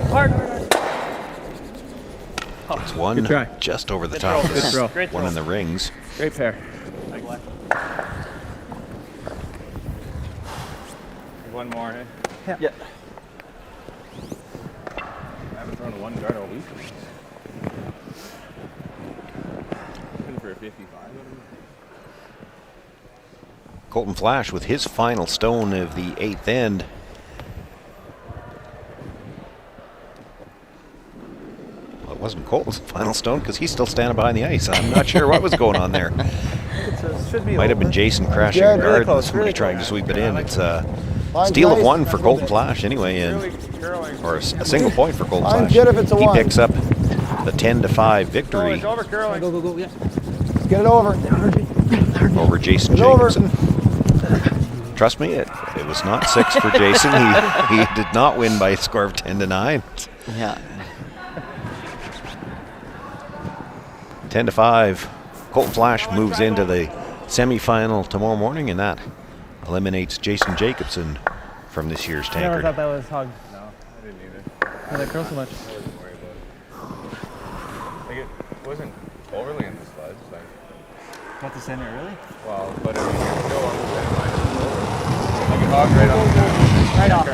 It's one Good try. just over the Good top. throw. This throw. Great one throw. in the rings. Great pair. One more, eh? Yeah. I haven't thrown a 1 guard all week. Looking for a 55. Colton Flash with his final stone of the 8th end. Well, it wasn't Colton's final stone because he's still standing behind the ice. I'm not sure what was going on there. Should be Might have been Jason crashing Yeah, a really guard close, and somebody really trying to sweep it in. It's a Line's steal of nice. 1 for Colton Flash anyway, and or a single point for Colton Line's Flash. good if it's a He 1. picks up the 10-5 victory It's over curling. Go. Yeah. Get it over. over Jason Get over. Jacobson. Trust me, it was not 6 for Jason. He did not win by a score of 10-9. Yeah. 10-5. Colton Flash moves into the semifinal tomorrow morning, and that eliminates Jason Jacobson from this year's I never Tankard. thought that was hug. No, I didn't either. Why they curl so much? I wasn't worried about it. Like, it wasn't overly in the sludge. Like, Got the center, really? well, but I mean, you're still on the same line. Like a hog right off. Right off.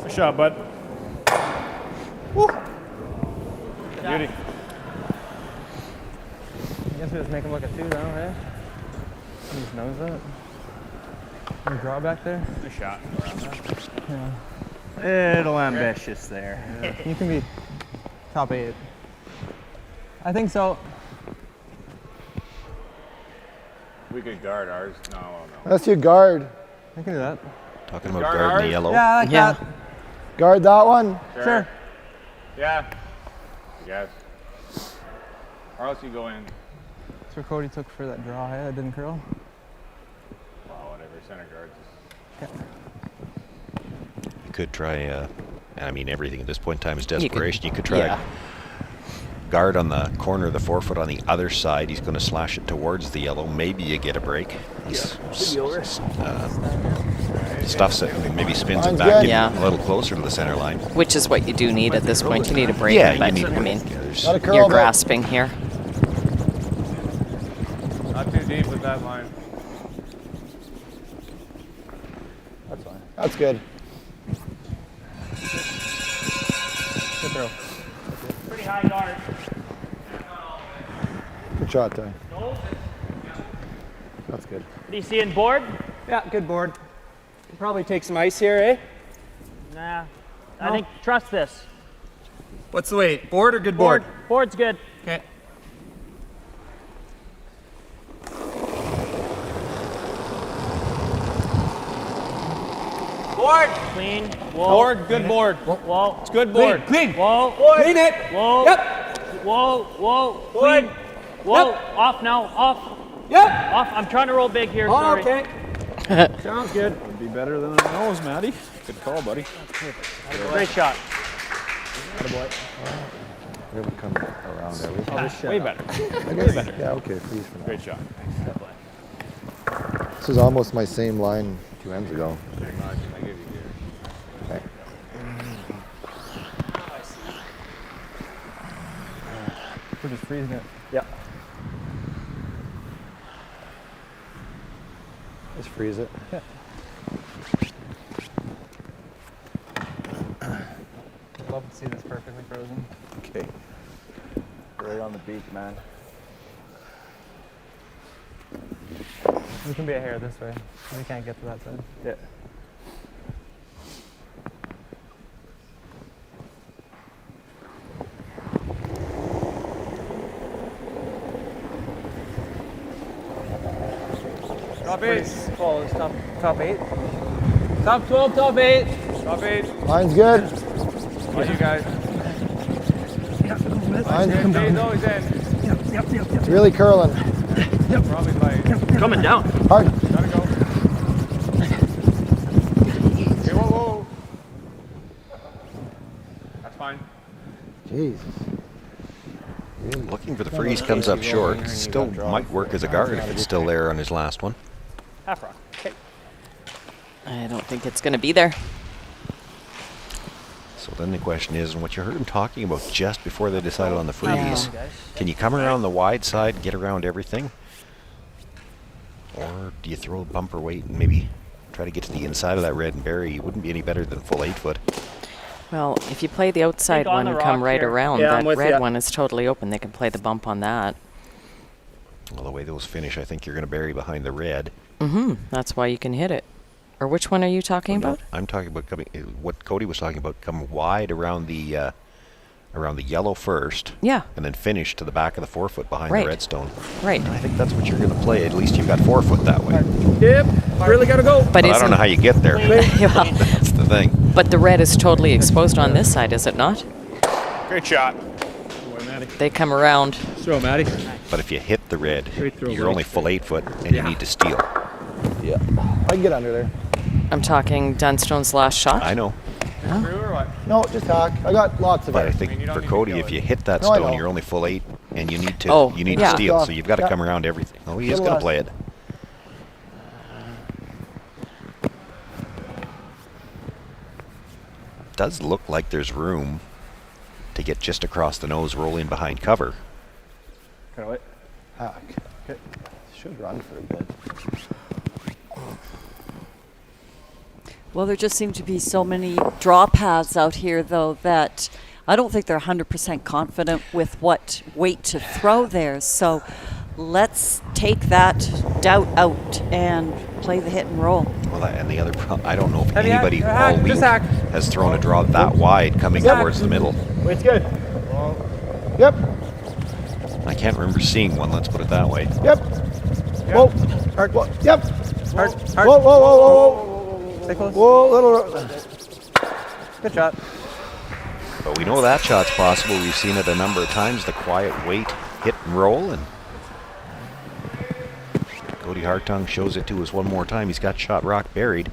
Good shot, bud. Beauty. I guess we just make him look at 2 now, eh? He just knows that. Any draw back there? Good shot. Yeah. Little ambitious there. You can be top 8. I think so. We could guard ours. No. That's your guard. I can do that. Talking about Guard guarding the ours? yellow. Yeah, I like that. Guard that one. Sure. Yeah. I guess. Or else you go in. That's where Cody took for that draw, eh? That didn't curl. Well, whatever. Center guards. You could try, I mean, everything at this point in time is desperation. You could try guard on the corner of the forefoot on the other side. He's going to slash it towards the yellow. Maybe you get a break. He's stuffs it and maybe spins it back a little closer to the center line. Which is what you do need at this point. You need a break. Yeah, but, you need a break. I mean, Yeah, you're grasping here. Not too deep with that line. That's fine. That's good. Good throw. Pretty high guard. Good shot, Ty. That's good. What do you see in board? Yeah, good board. Probably take some ice here, eh? Nah. I think trust this. What's the weight? Board or good board? Board's good. Okay. Board. Clean. Whoa. Board. Good board. Whoa. It's good board. Clean. Whoa. Board. Clean it. Whoa. Yep. Whoa. Whoa. Board. Clean. Whoa. Yep. Off now. Off. Yep. Off. I'm trying to roll big here. Oh, Sorry. okay. Sounds good. Would be better than a nose, Matty. Good call, buddy. Great shot. We haven't come around everything. Way better. Way better. Yeah, okay, please for now. Great shot. This is almost my same line 2 ends ago. Okay. We're just freezing it. Yeah. Just freeze it. Yeah. I'd love to see this perfectly frozen. Okay. Right on the beak, man. We can be a hair this way. We can't get to that side. Yeah. Top 8. Oh, it's top 8? Top 12, top 8. Top 8. Line's good. How you guys? Line's come Jay's down. always in. It's really curling. Probably light. Coming down. Hard. Gotta go. Okay, whoa. That's fine. Jesus. Looking for the freeze, comes up short. Still might work as a guard if it's still there on his last one. Half rock. Okay. I don't think it's going to be there. So then the question is, and what you heard him talking about just before they decided on the freeze, can you come around the wide side, get around everything? Or do you throw a bumper weight and maybe try to get to the inside of that red and bury? You wouldn't be any better than full 8 foot. Well, if you play the outside on one the and come rock right here. around, Yeah, I'm that with red ya. one is totally open. They can play the bump on that. Well, the way those finish, I think you're going to bury behind the red. Mm-hmm. That's why you can hit it. Or which one are you talking about? I'm talking about coming. What Cody was talking about, come wide around the yellow first. Yeah. And then finish to the back of the forefoot behind Right. the redstone. Right. And I think that's what you're going to play. At least you've got forefoot that way. Yep. Really gotta go. But I don't know how you get there. Well, That's the thing. but the red is totally exposed on this side, is it not? Great shot. They come around. Throw, Matty. But if you hit the red, Great throw, you're buddy. only full 8 foot, and you need to steal. Yeah. I can get under there. I'm talking Dunstone's last shot. I know. Through or what? No, just hack. I got lots of But I it. think you don't for need to Cody, kill if it. you hit that No, I stone, know. you're only full 8, and you need to Oh, you need yeah. to steal. Yeah. So you've got to Yeah. come around everything. Oh, he is Little going to less. play it. Does look like there's room to get just across the nose, rolling behind cover. Can I wait? Hack. Okay. Should run for a bit. Well, there just seem to be so many draw paths out here, though, that I don't think they're 100% confident with what weight to throw there. So let's take that doubt out and play the hit and roll. Well, and the other, I don't know if Heavy hack, anybody hack, all week just hack. has thrown a draw that wide coming Hack. towards the middle. Weight's good. Yep. I can't remember seeing one. Let's put it that way. Yep. Whoa. Hard. Whoa. Yep. Hard. Whoa, whoa, whoa, whoa, whoa. Stay close. Whoa, little. Good shot. But we know that shot's possible. We've seen it a number of times. The quiet weight, hit and roll, and Cody Hartung shows it to us one more time. He's got shot rock buried.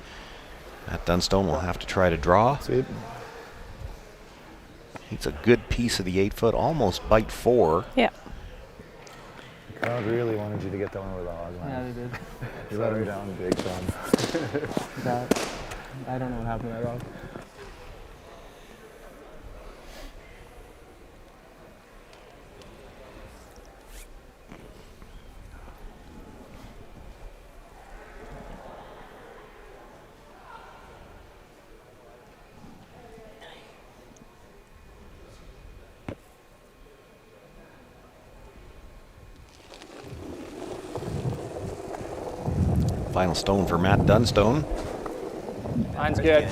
Matt Dunstone will have to try to draw. Sweet. It's a good piece of the 8-foot, almost bite 4. Yeah. The crowd really wanted you to get that one over the hog line. Yeah, they did. You let him down big, Sean. I don't know what happened at all. Final stone for Matt Dunstone. Mine's good.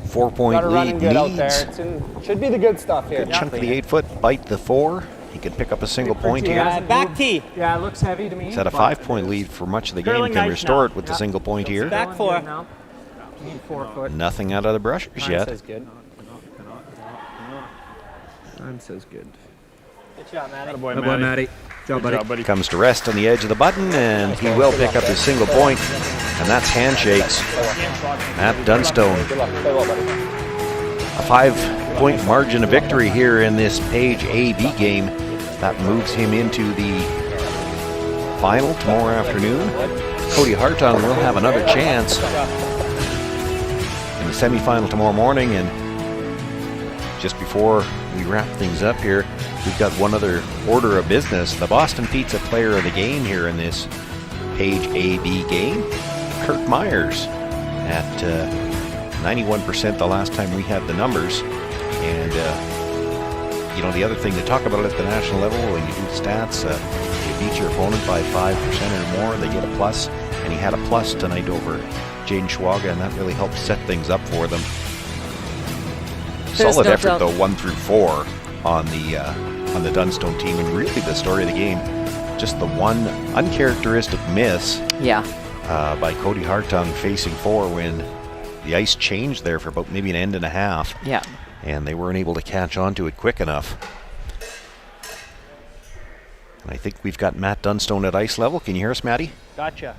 4-point Got a running lead good out needs. there. Should be the good stuff here. Good chunk of the 8-foot, bite the 4. He can pick up a single point here. Back tee. Yeah, it looks heavy to me. He's had a 5-point lead for much of the game. Curling Can nice restore now. it with the single point here. Back 4. Need 4 foot. Nothing out of the brushers Mine yet. says good. Mine says good. Good job, Matty. Good boy, Matty. Job, buddy. Comes to rest on the edge of the button, and he will pick up his single point, and that's handshakes. Matt Dunstone. Good luck. Play well, buddy. A 5-point margin of victory here in this Page A-B game. That moves him into the final tomorrow afternoon. Cody Hartung will have another chance in the semifinal tomorrow morning. And just before we wrap things up here, we've got one other order of business. The Boston Pizza Player of the Game here in this Page A-B game, Kurt Myers, at 91% the last time we had the numbers. And you know, the other thing to talk about at the national level, when you do stats, you beat your opponent by 5% or more, they get a plus. And he had a plus tonight over Jaden Schwaga, and that really helped set things up for them. Solid effort though, 1 through 4 on the Dunstone team, and really the story of the game, just the one uncharacteristic miss by Cody Hartung facing 4 when the ice changed there for about maybe an end and a half. Yeah. And they weren't able to catch on to it quick enough. And I think we've got Matt Dunstone at ice level. Can you hear us, Matty? Gotcha.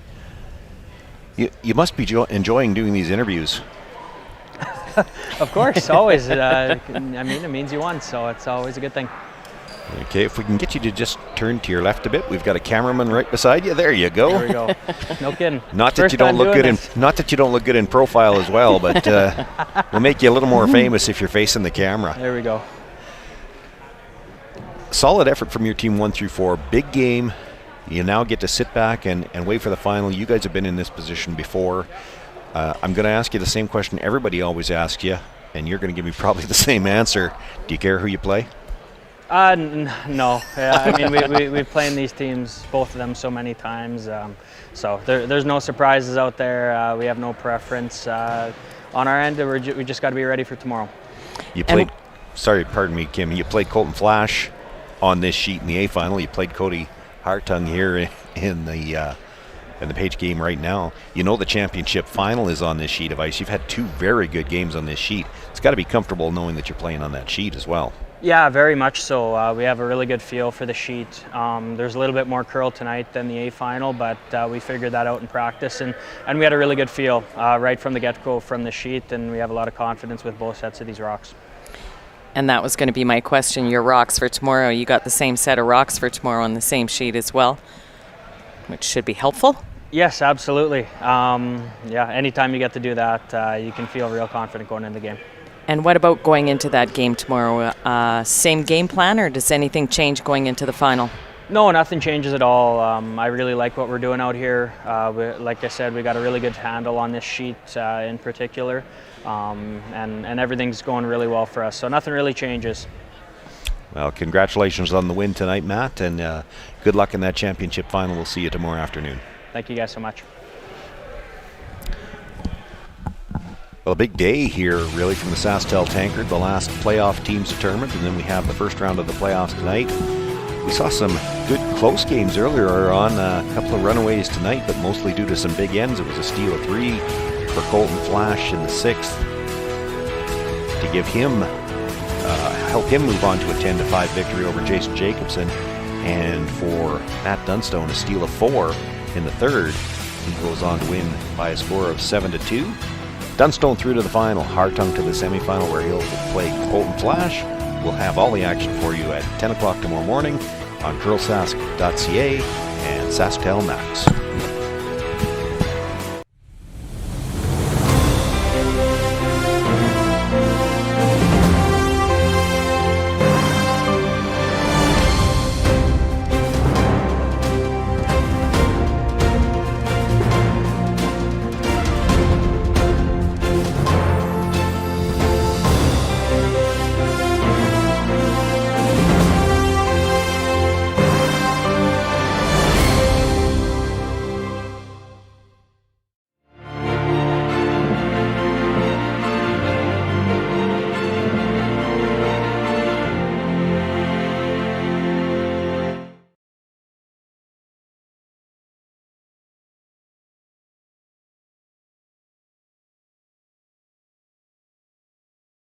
You must be enjoying doing these interviews. Of course, always. I mean, it means you won, so it's always a good thing. Okay, if we can get you to just turn to your left a bit, we've got a cameraman right beside you. There you go. There we go. No kidding. Not that you don't look good in profile as well, but we'll make you a little more famous if you're facing the camera. There we go. Solid effort from your team 1 through 4. Big game. You now get to sit back and wait for the final. You guys have been in this position before. I'm going to ask you the same question everybody always asks you, and you're going to give me probably the same answer. Do you care who you play? No. I mean, we've played these teams, both of them, so many times. So there's no surprises out there. We have no preference. On our end, we just got to be ready for tomorrow. You played, pardon me, Kim, you played Colton Flash on this sheet in the A final. You played Cody Hartung here in the Page game right now. You know the championship final is on this sheet of ice. You've had 2 very good games on this sheet. It's got to be comfortable knowing that you're playing on that sheet as well. Yeah, very much so. We have a really good feel for the sheet. There's a little bit more curl tonight than the A final, but we figured that out in practice, and we had a really good feel right from the get-go from the sheet, and we have a lot of confidence with both sets of these rocks. And that was going to be my question, your rocks for tomorrow. You got the same set of rocks for tomorrow on the same sheet as well, which should be helpful. Yes, absolutely. Yeah, anytime you get to do that, you can feel real confident going into the game. And what about going into that game tomorrow? Same game plan, or does anything change going into the final? No, nothing changes at all. I really like what we're doing out here. Like I said, we got a really good handle on this sheet in particular, and everything's going really well for us. So nothing really changes. Well, congratulations on the win tonight, Matt, and good luck in that championship final. We'll see you tomorrow afternoon. Thank you guys so much. Well, a big day here, really, from the SaskTel Tankard, the last playoff teams determined, and then we have the first round of the playoffs tonight. We saw some good close games earlier on, a couple of runaways tonight, but mostly due to some big ends. It was a steal of 3 for Colton Flash in the 6th to give him, help him move on to a 10-5 victory over Jason Jacobson, and for Matt Dunstone, a steal of 4 in the 3rd. He goes on to win by a score of 7-2. Dunstone through to the final, Hartung to the semifinal, where he'll play Colton Flash. We'll have all the action for you at 10 o'clock tomorrow morning on girlsask.ca and SaskTel Max.